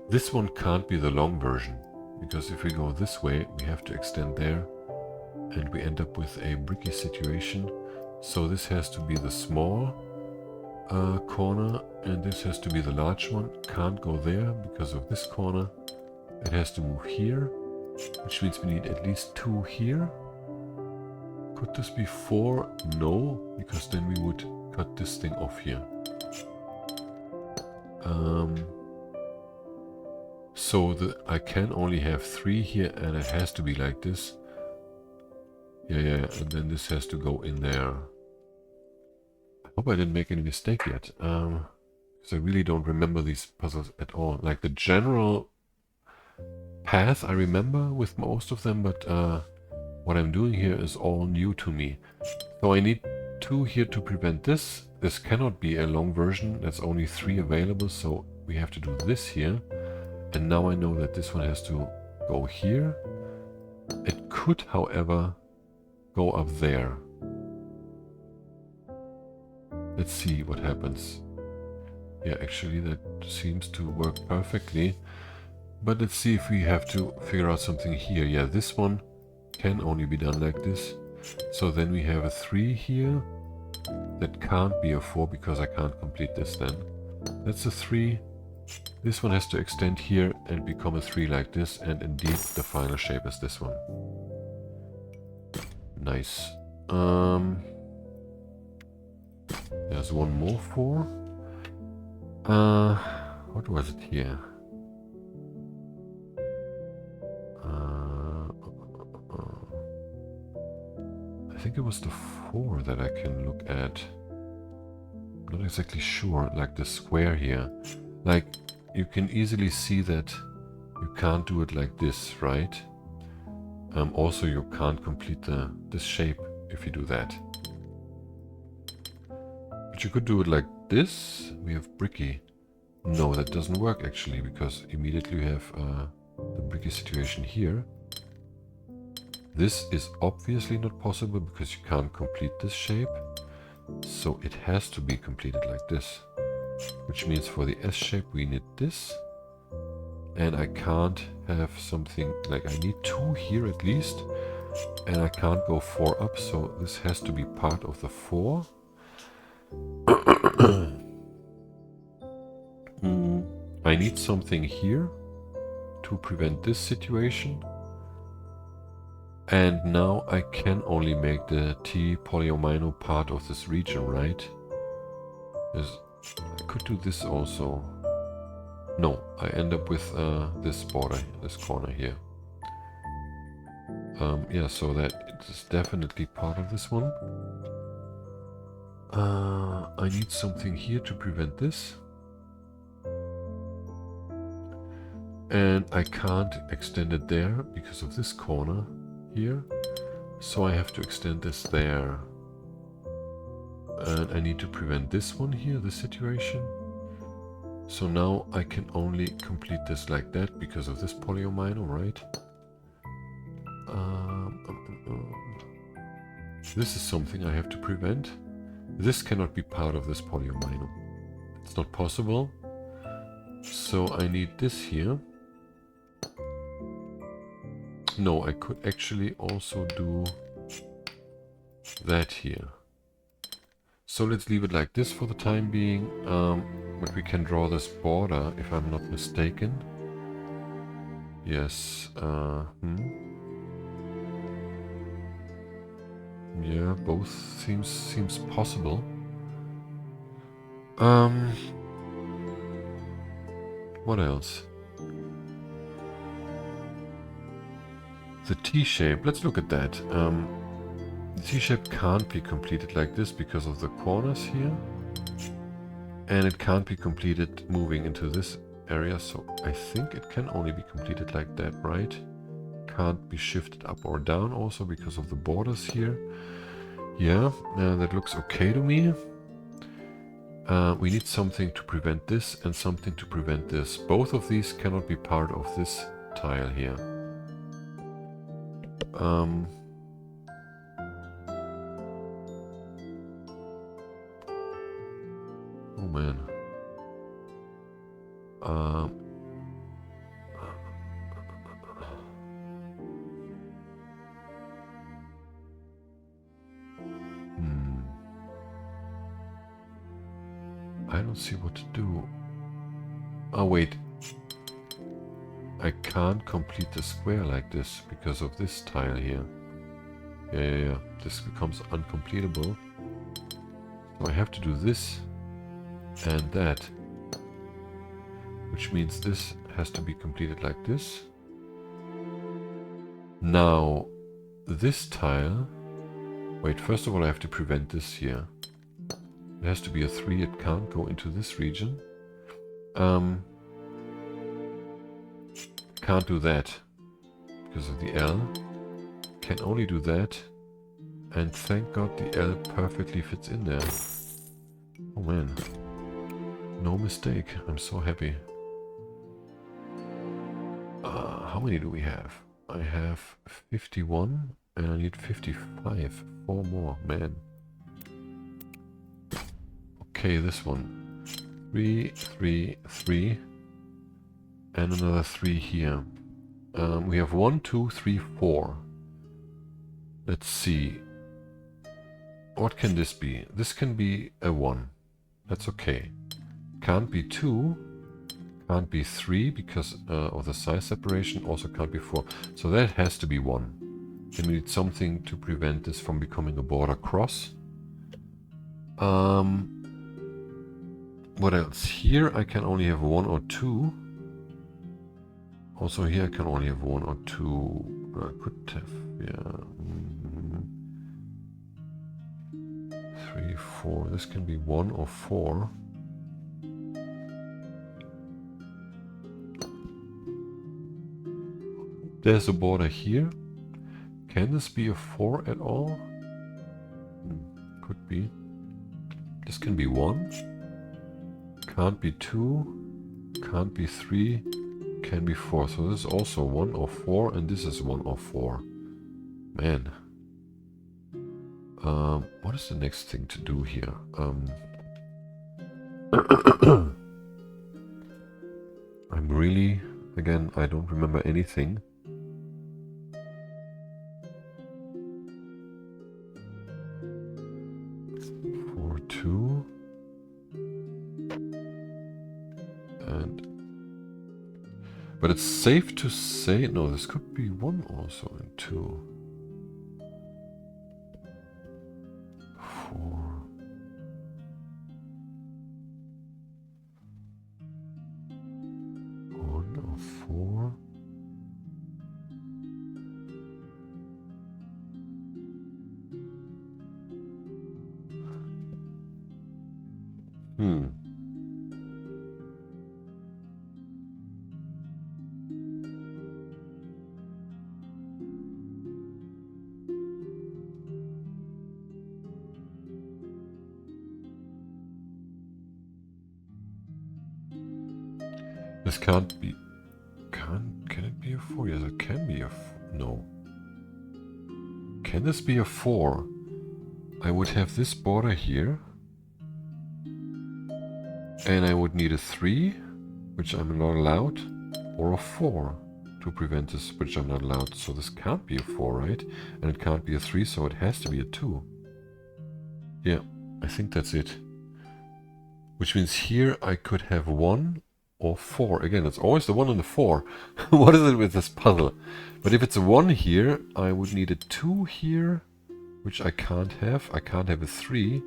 This one can't be the long version, because if we go this way, we have to extend there, and we end up with a Bricky situation. So this has to be the small corner, and this has to be the large one. Can't go there because of this corner. It has to move here, which means we need at least 2 here. Could this be 4? No, because then we would cut this thing off here. So I can only have 3 here, and it has to be like this. Yeah, and then this has to go in there. I hope I didn't make any mistake yet, because I really don't remember these puzzles at all. Like the general path I remember with most of them, but what I'm doing here is all new to me. So I need 2 here to prevent this. This cannot be a long version. There's only 3 available, so we have to do this here. And now I know that this one has to go here. It could, however, go up there. Let's see what happens. Yeah, actually that seems to work perfectly. But let's see if we have to figure out something here. Yeah, this one can only be done like this. So then we have a 3 here. That can't be a 4 because I can't complete this then. That's a 3. This one has to extend here and become a 3 like this, and indeed the final shape is this one. Nice. There's one more 4. What was it here? I think it was the 4 that I can look at. Not exactly sure, like the square here. Like, you can easily see that you can't do it like this, right? Also, you can't complete this shape if you do that. But you could do it like this. We have Bricky. No, that doesn't work actually, because immediately you have the Bricky situation here. This is obviously not possible because you can't complete this shape. So it has to be completed like this. Which means for the S shape we need this. And I can't have something like, I need 2 here at least. And I can't go 4 up, so this has to be part of the 4. I need something here to prevent this situation. And now I can only make the T polyomino part of this region, right? I could do this also. No, I end up with this border, this corner here. Yeah, so that it is definitely part of this one. I need something here to prevent this. And I can't extend it there because of this corner here. So I have to extend this there. And I need to prevent this one here, this situation. So now I can only complete this like that because of this polyomino, right? This is something I have to prevent. This cannot be part of this polyomino. It's not possible. So I need this here. No, I could actually also do that here. So let's leave it like this for the time being. But we can draw this border, if I'm not mistaken. Yes. Yeah, both seems possible. What else? The T-shape, let's look at that. The T-shape can't be completed like this because of the corners here. And it can't be completed moving into this area, so I think it can only be completed like that, right? Can't be shifted up or down also because of the borders here. Yeah, that looks okay to me. We need something to prevent this and something to prevent this. Both of these cannot be part of this tile here. Oh man. I don't see what to do. Oh wait. I can't complete the square like this because of this tile here. Yeah. This becomes uncompletable. So I have to do this and that. Which means this has to be completed like this. Now, this tile... Wait, first of all I have to prevent this here. It has to be a 3, it can't go into this region. Can't do that because of the L. Can only do that. And thank God the L perfectly fits in there. Oh man. No mistake. I'm so happy. How many do we have? I have 51 and I need 55. 4 more, man. Okay, this one. 3, 3, 3. And another 3 here. We have 1, 2, 3, 4. Let's see. What can this be? This can be a 1. That's okay. Can't be 2. Can't be 3 because of the size separation. Also can't be 4. So that has to be 1. Then we need something to prevent this from becoming a border cross. What else? Here I can only have 1 or 2. Also here I can only have 1 or 2. I could have, yeah. 3, 4. This can be 1 or 4. There's a border here. Can this be a 4 at all? Could be. This can be 1. Can't be 2. Can't be 3. Can be 4. So this is also 1 or 4, and this is 1 or 4. Man. What is the next thing to do here? I'm really, again, I don't remember anything. For 2. But it's safe to say, no, this could be 1 also and 2. 4. Or 4. This can't be... Can it be a 4? Yes, it can be a... No. Can this be a 4? I would have this border here. And I would need a 3, which I'm not allowed. Or a 4 to prevent this, which I'm not allowed. So this can't be a 4, right? And it can't be a 3, so it has to be a 2. Yeah, I think that's it. Which means here I could have 1 or 4. Again, it's always the 1 and the 4. What is it with this puzzle? But if it's a 1 here, I would need a 2 here, which I can't have. I can't have a 3,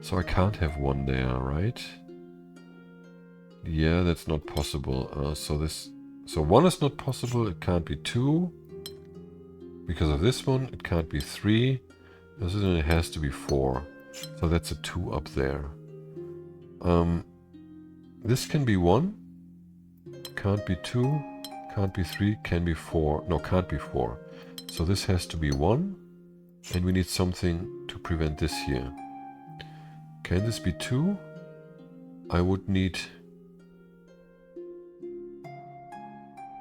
so I can't have 1 there, right? Yeah, that's not possible. So 1 is not possible. It can't be 2. Because of this one, it can't be 3. This one, it has to be 4. So that's a 2 up there. This can be 1, can't be 2, can't be 3, can be 4. No, can't be 4. So this has to be 1, and we need something to prevent this here. Can this be 2? I would need...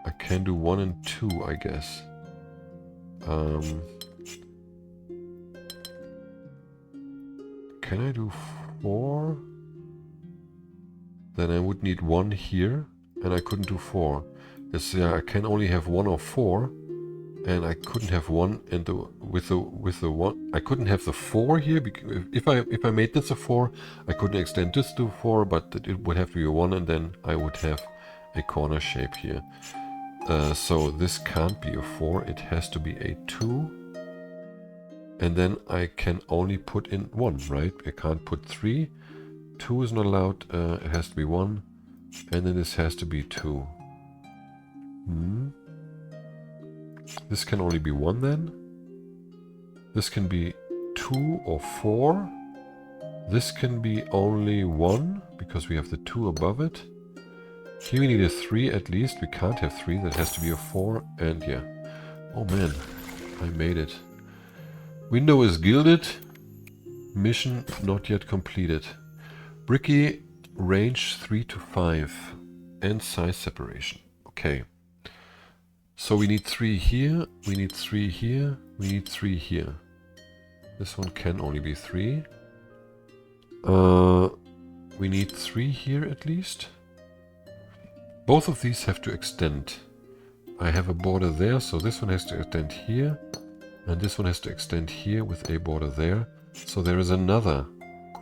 I can do 1 and 2, I guess. Can I do 4? Then I would need 1 here, and I couldn't do 4. I can only have 1 or 4, and I couldn't have 1 and with the 1. I couldn't have the 4 here because if I made this a 4, I couldn't extend this to 4, but it would have to be a 1, and then I would have a corner shape here. So this can't be a 4. It has to be a 2, and then I can only put in 1, right? I can't put 3. 2 is not allowed, it has to be 1, and then this has to be 2. This can only be 1 then. This can be 2 or 4. This can be only 1, because we have the 2 above it. Here we need a 3 at least, we can't have 3, that has to be a 4, and yeah. Oh man, I made it. Window is gilded, mission not yet completed. Bricky, range 3 to 5, and size separation. Okay. So we need 3 here, we need 3 here, we need 3 here. This one can only be 3. We need 3 here at least. Both of these have to extend. I have a border there, so this one has to extend here, and this one has to extend here with a border there. So there is another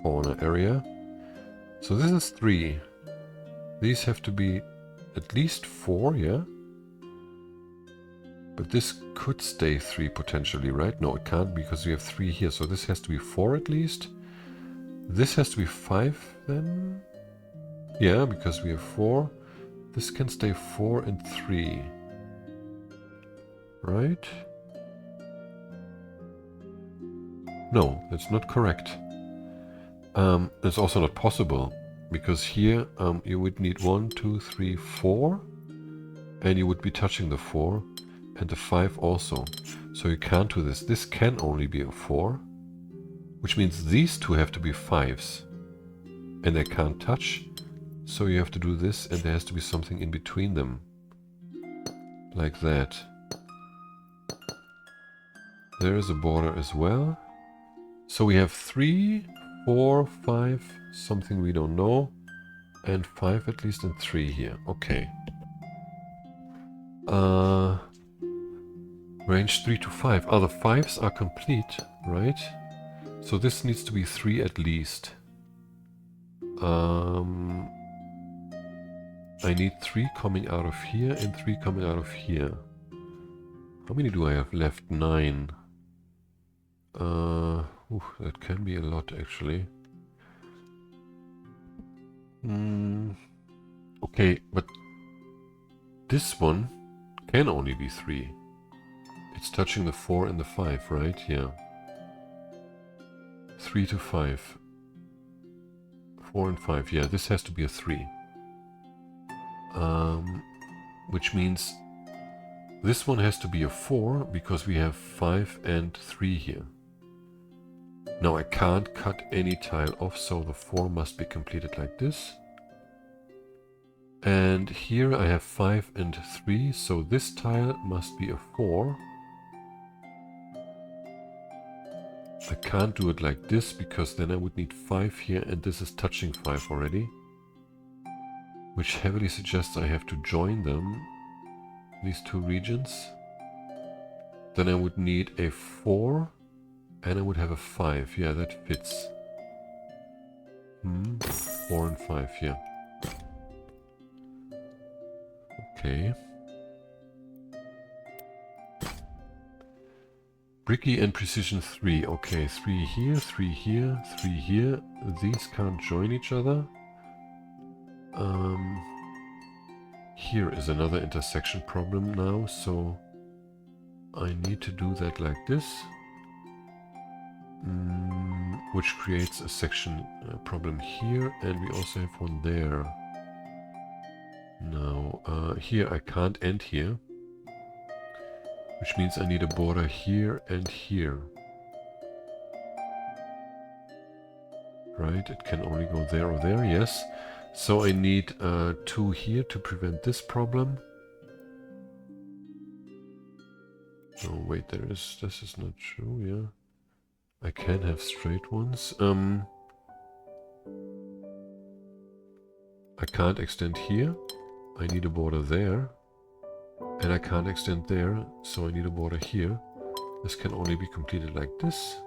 corner area. So this is 3. These have to be at least 4, yeah? But this could stay 3 potentially, right? No, it can't because we have 3 here. So this has to be 4 at least. This has to be 5 then. Yeah, because we have 4. This can stay 4 and 3. Right? No, that's not correct. It's also not possible, because here you would need 1, 2, 3, 4, and you would be touching the 4, and the 5 also. So you can't do this. This can only be a 4, which means these two have to be 5s, and they can't touch, so you have to do this, and there has to be something in between them. Like that. There's a border as well. So we have 3, 4, 5, something we don't know, and 5 at least, and 3 here. Okay. Range 3 to 5. The 5s are complete, right? So this needs to be 3 at least. I need 3 coming out of here and 3 coming out of here. How many do I have left? 9. That can be a lot, actually. Okay, but this one can only be 3. It's touching the 4 and the 5, right? Yeah. 3 to 5. 4 and 5. Yeah, this has to be a 3. Which means this one has to be a 4 because we have 5 and 3 here. Now I can't cut any tile off, so the 4 must be completed like this. And here I have 5 and 3, so this tile must be a 4. I can't do it like this because then I would need 5 here, and this is touching 5 already. Which heavily suggests I have to join them, these two regions. Then I would need a 4, and I would have a 5. Yeah, that fits. 4 and 5, yeah. Okay. Bricky and precision 3. Okay, 3 here, 3 here, 3 here. These can't join each other. Here is another intersection problem now, so I need to do that like this, which creates a section problem here, and we also have one there. Now, here I can't end here, which means I need a border here and here. Right, it can only go there or there, yes. So I need 2 here to prevent this problem. Oh wait, this is not true, yeah. I can have straight ones. I can't extend here. I need a border there. And I can't extend there, so I need a border here. This can only be completed like this.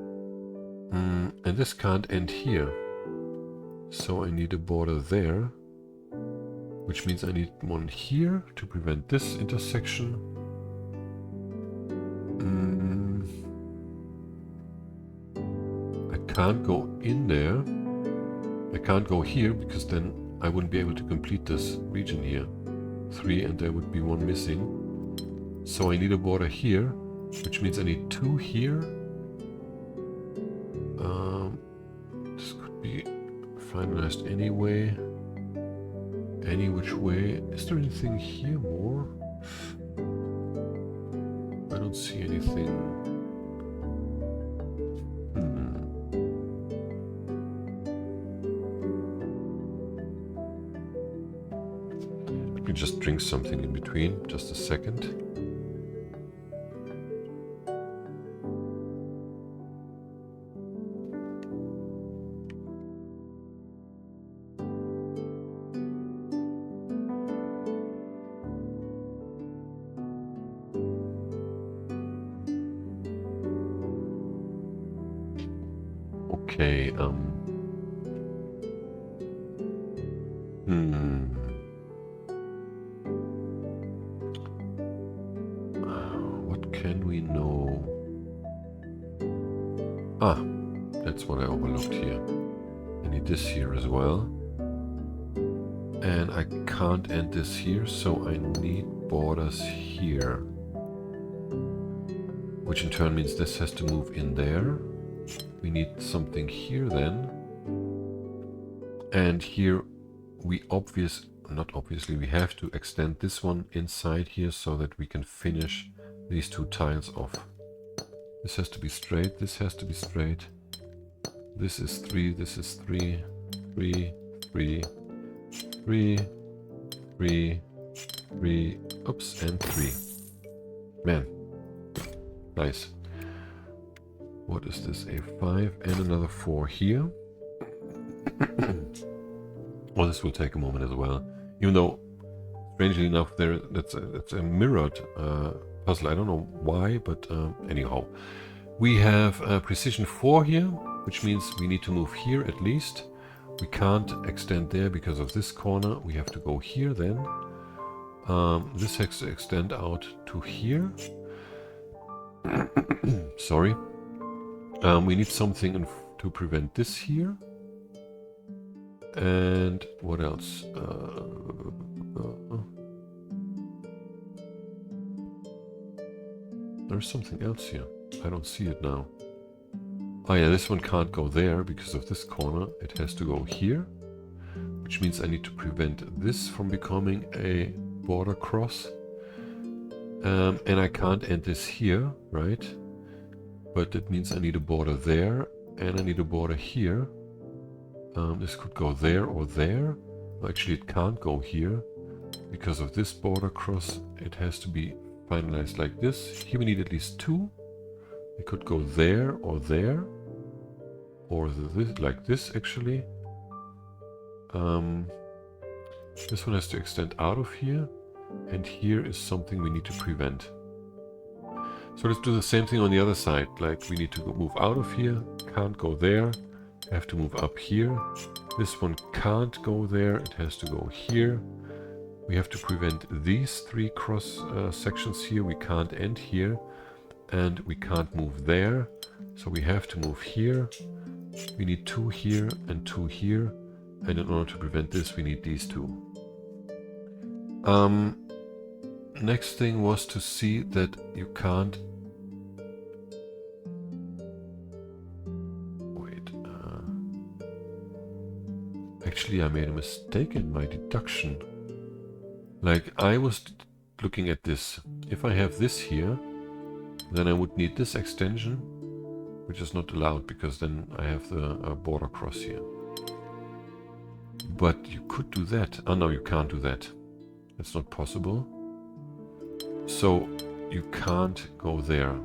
And this can't end here. So I need a border there, which means I need one here to prevent this intersection. I can't go in there. I can't go here because then I wouldn't be able to complete this region here. 3 and there would be 1 missing. So I need a border here, which means I need 2 here. This could be finalized anyway, any which way. Is there anything here more? I don't see anything. Let me just drink something in between, just a second. Okay, what can we know? That's what I overlooked here. I need this here as well. And I can't end this here, so I need borders here. Which in turn means this has to move in there. We need something here then. And here we we have to extend this one inside here so that we can finish these 2 tiles off. This has to be straight, this has to be straight. This is 3, this is 3, 3, 3, 3, 3, 3, oops, and 3. Man, Nice. What is this? A 5 and another 4 here. Well, this will take a moment as well. Even though, strangely enough, that's a mirrored puzzle. I don't know why, but anyhow. We have precision 4 here, which means we need to move here at least. We can't extend there because of this corner. We have to go here then. This has to extend out to here. Sorry. We need something to prevent this here. And what else? There's something else here. I don't see it now. Oh yeah, this one can't go there because of this corner. It has to go here, which means I need to prevent this from becoming a border cross. And I can't end this here, right? But that means I need a border there, and I need a border here. This could go there or there. Actually, it can't go here because of this border cross. It has to be finalized like this. Here we need at least 2. It could go there, or this, like this actually. This one has to extend out of here, and here is something we need to prevent. So let's do the same thing on the other side. Like we need to move out of here, can't go there, have to move up here. This one can't go there, it has to go here. We have to prevent these 3 cross sections here. We can't end here, and we can't move there. So we have to move here. We need 2 here and 2 here. And in order to prevent this, we need these 2. Next thing was to see that you can't... Wait. Actually, I made a mistake in my deduction. Like, I was looking at this. If I have this here, then I would need this extension, which is not allowed because then I have the border cross here. But you could do that. Oh no, you can't do that. That's not possible. So you can't go there.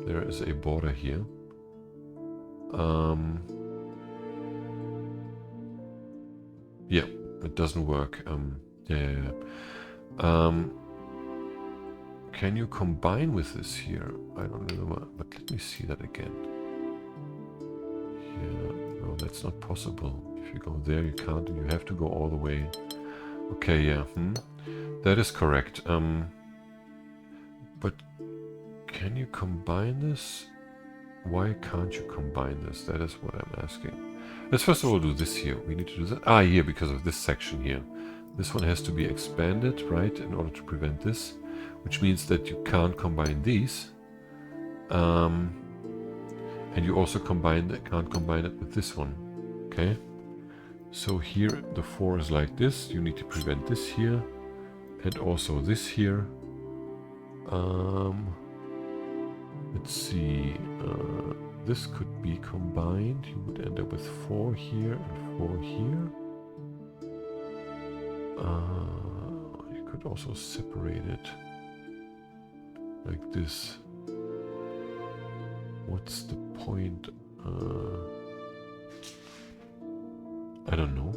There is a border here. Yeah, it doesn't work. Yeah. Can you combine with this here? I don't know, but let me see that again. Yeah, no, that's not possible. If you go there, you can't. You have to go all the way. Okay, yeah. That is correct. But can you combine this? Why can't you combine this? That is what I'm asking. Let's first of all do this here. We need to do that. Ah, here, because of this section here. This one has to be expanded, right, in order to prevent this, which means that you can't combine these. And you also can't combine it with this one. Okay? So here the 4 is like this. You need to prevent this here. And also this here. Let's see. This could be combined. You would end up with 4 here and 4 here. You could also separate it like this. What's the point? I don't know.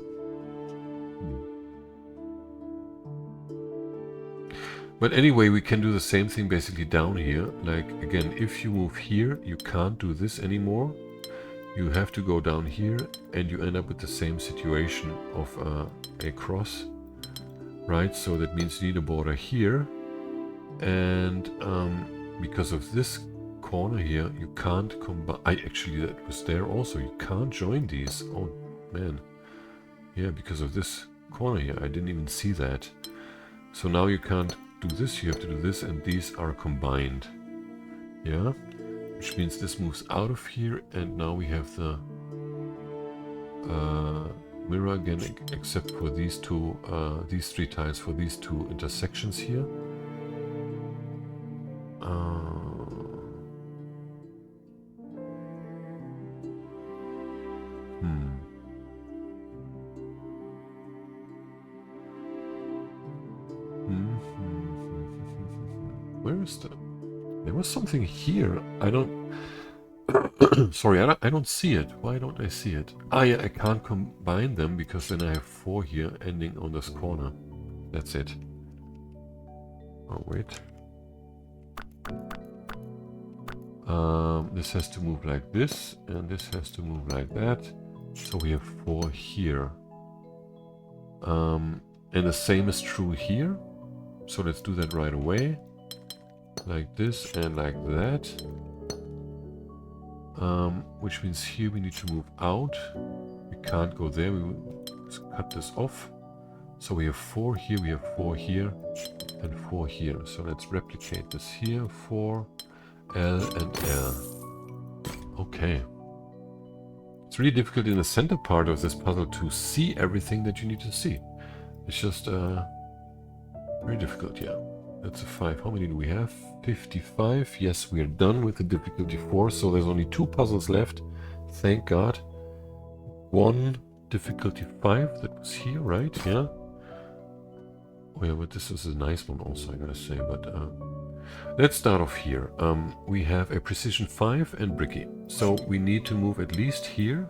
But anyway, we can do the same thing basically down here. Like, again, if you move here, you can't do this anymore. You have to go down here, and you end up with the same situation of a cross. Right, so that means you need a border here. And because of this corner here, you can't combine... Actually, that was there also. You can't join these. Oh, man. Yeah, because of this corner here. I didn't even see that. So now you can't do this. You have to do this, and these are combined. Yeah? Which means this moves out of here, and now we have the mirror again, except for these 3 tiles for these 2 intersections here. Where is the... There was something here. I don't... Sorry, I don't see it. Why don't I see it? Ah, yeah, I can't combine them because then I have 4 here ending on this corner. That's it. Oh, wait. This has to move like this, and this has to move like that. So we have 4 here. And the same is true here. So let's do that right away. Like this and like that. Which means here we need to move out. We can't go there. We will cut this off. So we have 4 here, we have 4 here, and 4 here. So let's replicate this here. 4, L, and L. Okay. It's really difficult in the center part of this puzzle to see everything that you need to see. It's just very difficult, yeah. That's a 5. How many do we have? 55. Yes, we are done with the difficulty 4, so there's only 2 puzzles left. Thank God. 1 difficulty 5, that was here, right? Yeah. Oh yeah, but this is a nice one also, I gotta say. But let's start off here. We have a precision 5 and Bricky. So we need to move at least here.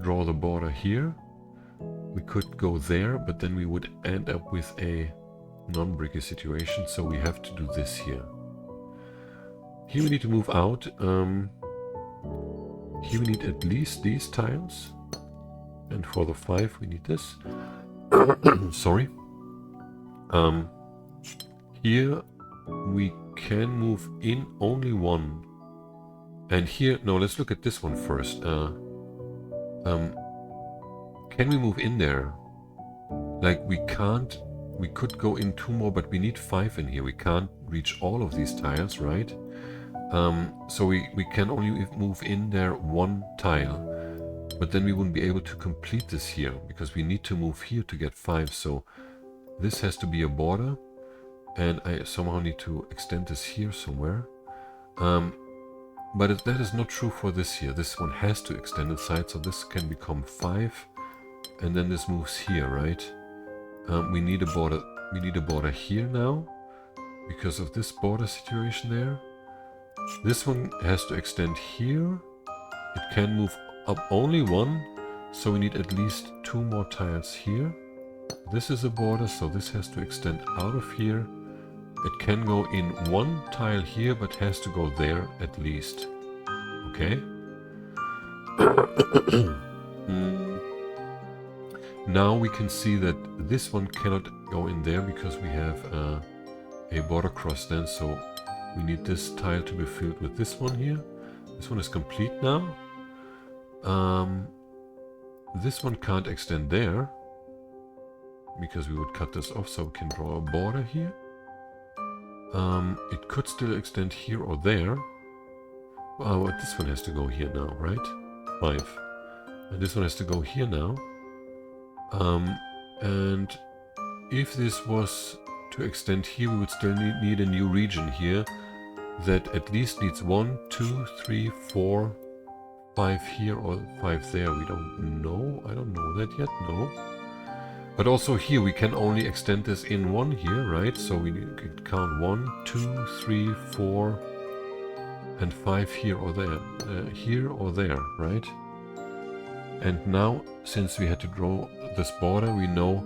Draw the border here. We could go there, but then we would end up with a non-Bricky situation, so we have to do this here. Here we need to move out. Here we need at least these tiles. And for the 5 we need this. Sorry. Here we can move in only 1. And here, no, let's look at this one first. Can we move in there? Like we can't. We could go in 2 more, but we need 5 in here. We can't reach all of these tiles, right? So we can only move in there 1 tile. But then we wouldn't be able to complete this here, because we need to move here to get 5. So this has to be a border. And I somehow need to extend this here somewhere. But that is not true for this here. This one has to extend inside, so this can become 5. And then this moves here, right? We need a border. We need a border here now because of this border situation there. This one has to extend here. It can move up only 1, so we need at least 2 more tiles here. This is a border, so this has to extend out of here. It can go in 1 tile here, but has to go there at least. Okay. Now we can see that this one cannot go in there because we have a border cross then, so we need this tile to be filled with this one here. This one is complete now. This one can't extend there because we would cut this off, so we can draw a border here. It could still extend here or there. Oh, this one has to go here now, right? 5. And this one has to go here now. And if this was to extend here, we would still need a new region here that at least needs 1, 2, 3, 4, 5 here or 5 there. We don't know. I don't know that yet. No. But also here we can only extend this in 1 here, right? So we could count 1, 2, 3, 4, and 5 here or there. Here or there, right? And now, since we had to draw this border, we know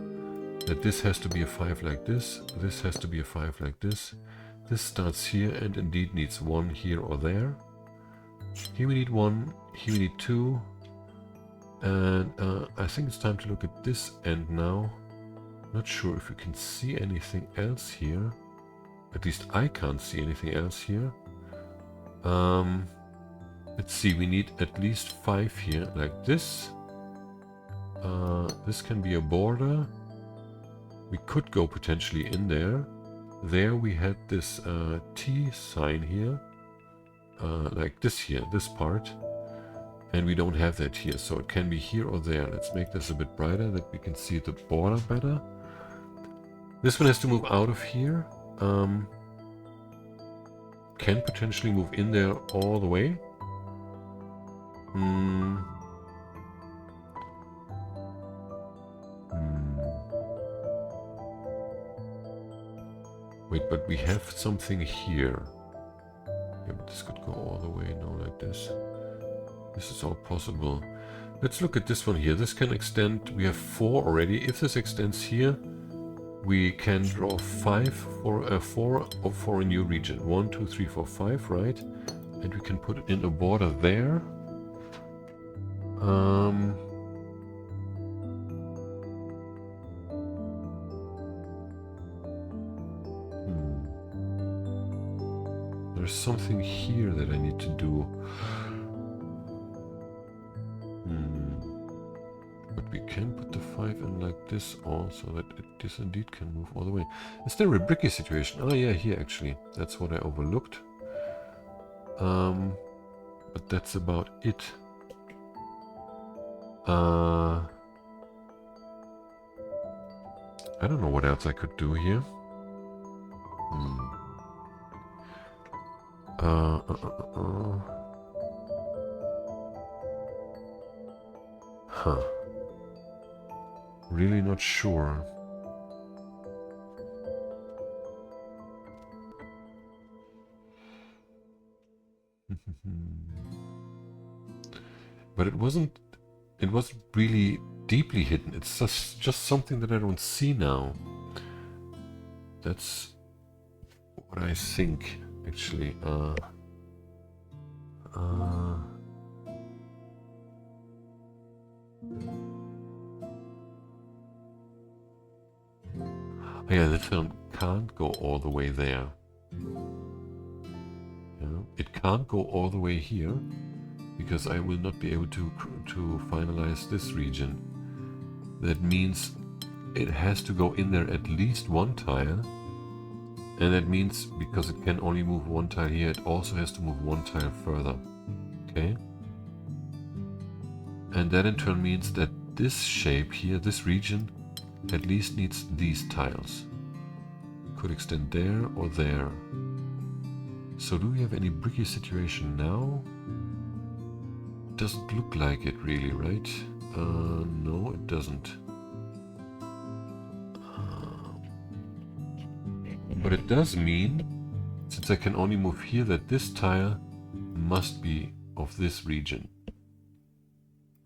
that this has to be a 5 like this. This has to be a 5 like this. This starts here and indeed needs 1 here or there. Here we need 1. Here we need 2. And I think it's time to look at this end now. Not sure if you can see anything else here. At least I can't see anything else here. Let's see, we need at least 5 here, like this. This can be a border. We could go potentially in there. There we had this T sign here. Like this here, this part. And we don't have that here, so it can be here or there. Let's make this a bit brighter that we can see the border better. This one has to move out of here. Can potentially move in there all the way. Wait, but we have something here. This could go all the way now like this. This is all possible. Let's look at this one here. This can extend. We have 4 already. If this extends here, we can draw 5 for 4 for a new region. 1, 2, 3, 4, 5, right? And we can put in a border there. There's something here that I need to do. But we can put the 5 in like this also, that this indeed can move all the way. Is there a Bricky situation? Oh yeah, here actually. That's what I overlooked. But that's about it. I don't know what else I could do here. Huh. Really not sure. But it wasn't really deeply hidden. It's just something that I don't see now. That's what I think, actually. Yeah, the film can't go all the way there. Yeah, it can't go all the way here, because I will not be able to finalize this region. That means it has to go in there at least 1 tile, and that means because it can only move 1 tile here, it also has to move 1 tile further. Okay? And that in turn means that this shape here, this region, at least needs these tiles. Could extend there or there. So do we have any Bricky situation now? Doesn't look like it really, right? No, it doesn't. But it does mean, since I can only move here, that this tile must be of this region.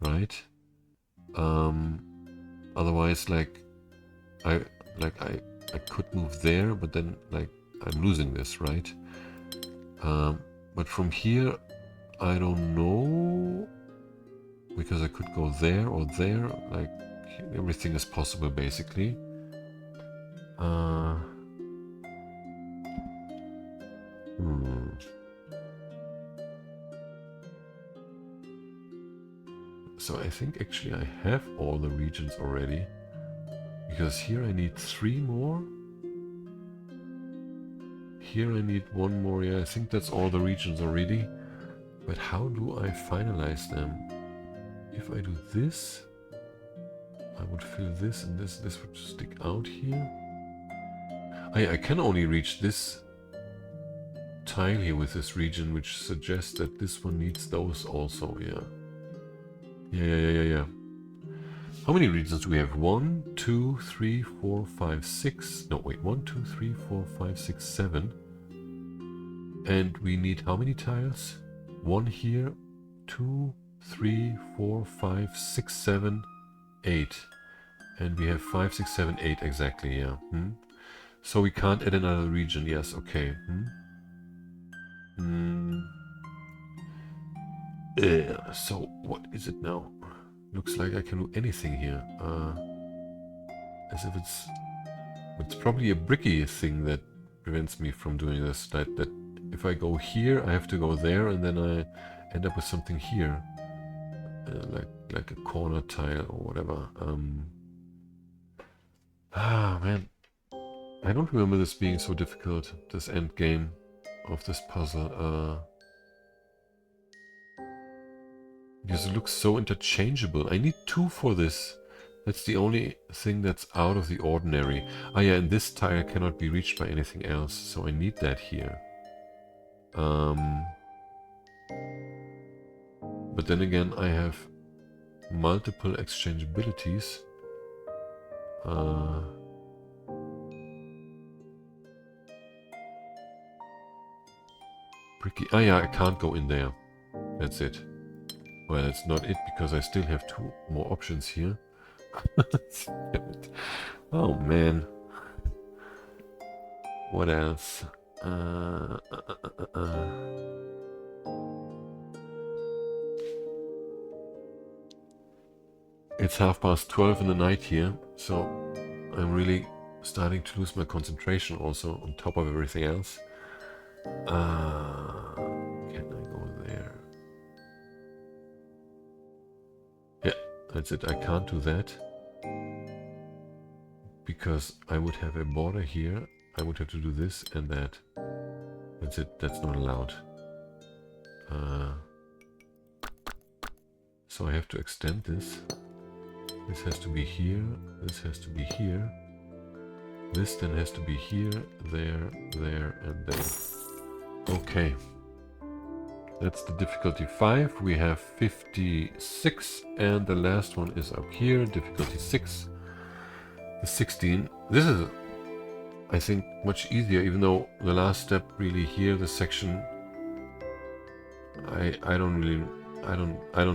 Right? Otherwise, I could move there, but then I'm losing this, right? But from here, I don't know, because I could go there or there. Everything is possible, basically. So I think actually I have all the regions already, because here I need 3 more. Here I need 1 more. Yeah, I think that's all the regions already. But how do I finalize them? If I do this, I would fill this, and this would stick out here. I can only reach this tile here with this region, which suggests that this one needs those also. Yeah. How many regions do we have? 1, 2, 3, 4, 5, 6. No, wait. 1, 2, 3, 4, 5, 6, 7. And we need how many tiles? 1 here, 2, 3, 4, 5, 6, 7, 8. And we have 5, 6, 7, 8 exactly, yeah. So we can't add another region. Yes, okay. So what is it now? Looks like I can do anything here. As if it's probably a Bricky thing that prevents me from doing this. That if I go here, I have to go there, and then I end up with something here, like a corner tile or whatever. Man, I don't remember this being so difficult. This end game of this puzzle. Because it looks so interchangeable. I need 2 for this. That's the only thing that's out of the ordinary. Ah yeah, and this tile cannot be reached by anything else, so I need that here. But then again, I have multiple exchangeabilities. Bricky. Ah, yeah, I can't go in there. That's it. Well, it's not it, because I still have 2 more options here. Damn it. Oh, man. What else? It's 12:30 in the night here, so I'm really starting to lose my concentration also on top of everything else. Can I go there? Yeah, that's it. I can't do that because I would have a border here. I would have to do this and that. That's it. That's not allowed. So I have to extend this. This has to be here. This has to be here. This then has to be here, there, and there. Okay. That's the difficulty 5. We have 56, and the last one is up here, difficulty 6. The 16. This is, I think, much easier, even though the last step really here, the section, I don't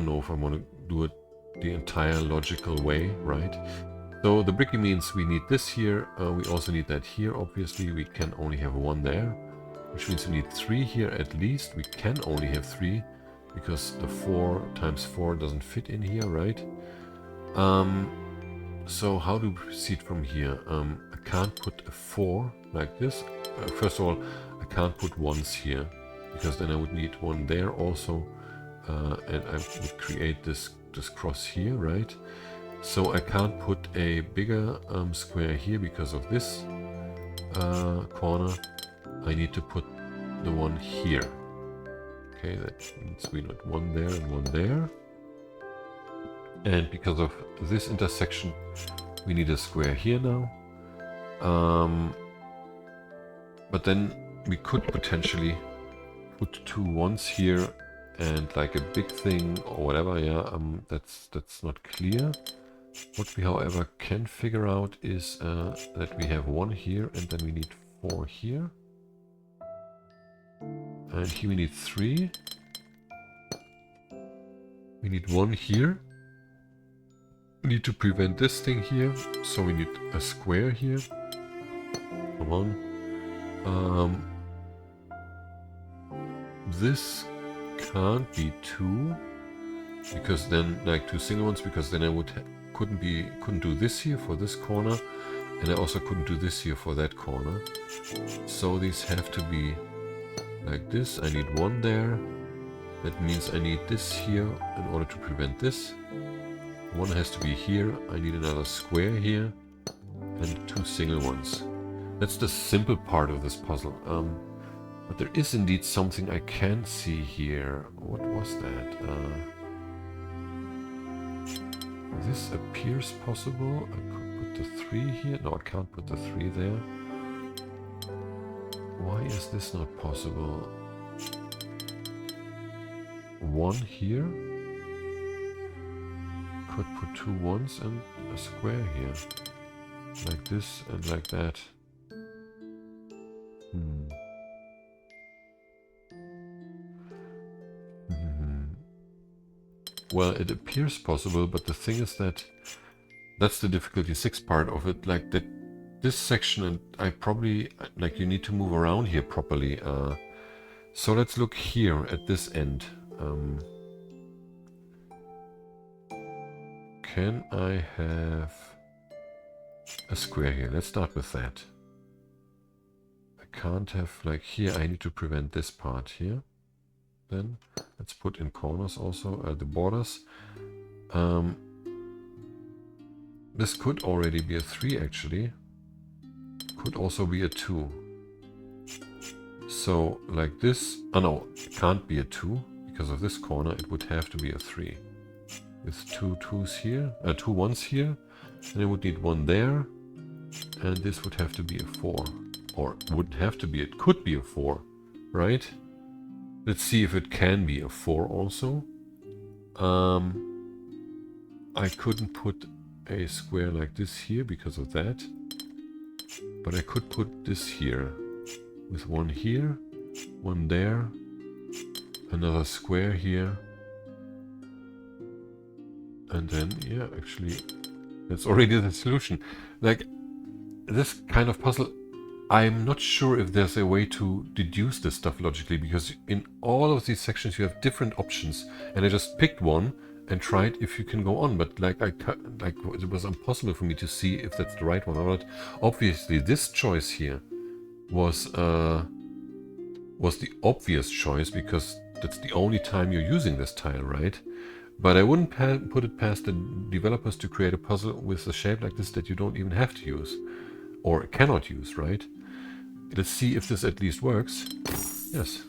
know if I want to do it the entire logical way, right? So the Bricky means we need this here, we also need that here, obviously. We can only have 1 there, which means we need 3 here at least. We can only have 3 because the 4 times 4 doesn't fit in here, right? So how do we proceed from here? I can't put a 4 like this. First of all, I can't put 1s here because then I would need 1 there also, and I would create this cross here, right? So I can't put a bigger square here because of this corner. I need to put the one here. Okay, that means we need 1 there and 1 there. And because of this intersection, we need a square here now. But then we could potentially put 2 1s here and like a big thing or whatever. Yeah, that's not clear. What we, however, can figure out is that we have 1 here and then we need 4 here. And here we need 3. We need 1 here. We need to prevent this thing here, so we need a square here. Come on. This can't be 2, because then, like 2 single ones, because then I couldn't do this here for this corner, and I also couldn't do this here for that corner. So these have to be like this. I need 1 there. That means I need this here in order to prevent this. 1 has to be here. I need another square here and 2 single ones. That's the simple part of this puzzle. But there is indeed something I can see here. What was that? This appears possible. I could put the 3 here. No, I can't put the 3 there. Why is this not possible? 1 here. Could put 2 1s and a square here. Like this and like that. Well, it appears possible, but the thing is that that's the difficulty 6 part of it. Like that, this section, and I probably, like, you need to move around here properly. So let's look here at this end. Can I have a square here? Let's start with that. I can't have, like here, I need to prevent this part here. Then let's put in corners also, the borders. This could already be a 3 actually. Could also be a 2. So like this, oh no, it can't be a 2 because of this corner. It would have to be a 3. With 2 2s here, 2 1s here, and I would need 1 there, and this would have to be a 4, or wouldn't have to be, it could be a 4, right? Let's see if it can be a 4 also. I couldn't put a square like this here because of that, but I could put this here, with 1 here, 1 there, Another square here. And then, yeah, actually, that's already the solution. Like, this kind of puzzle, I'm not sure if there's a way to deduce this stuff logically, because in all of these sections you have different options, and I just picked one and tried if you can go on, but like it was impossible for me to see if that's the right one or not. Obviously, this choice here was the obvious choice, because that's the only time you're using this tile, right? But I wouldn't put it past the developers to create a puzzle with a shape like this that you don't even have to use, or cannot use, right? Let's see if this at least works. Yes.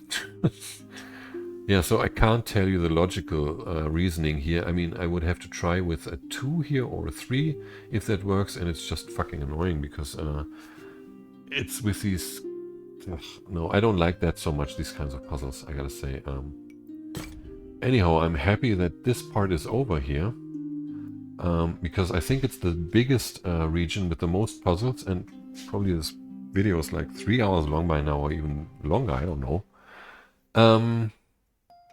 Yeah, so I can't tell you the logical reasoning here. I mean, I would have to try with a 2 here or a 3 if that works, and it's just fucking annoying because it's with these... no, I don't like that so much, these kinds of puzzles, I gotta say. Anyhow, I'm happy that this part is over here, because I think it's the biggest region with the most puzzles, and probably this video is like 3 hours long by now, or even longer, I don't know.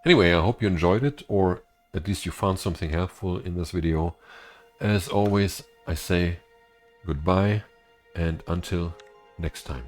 Anyway, I hope you enjoyed it, or at least you found something helpful in this video. As always, I say goodbye, and until next time.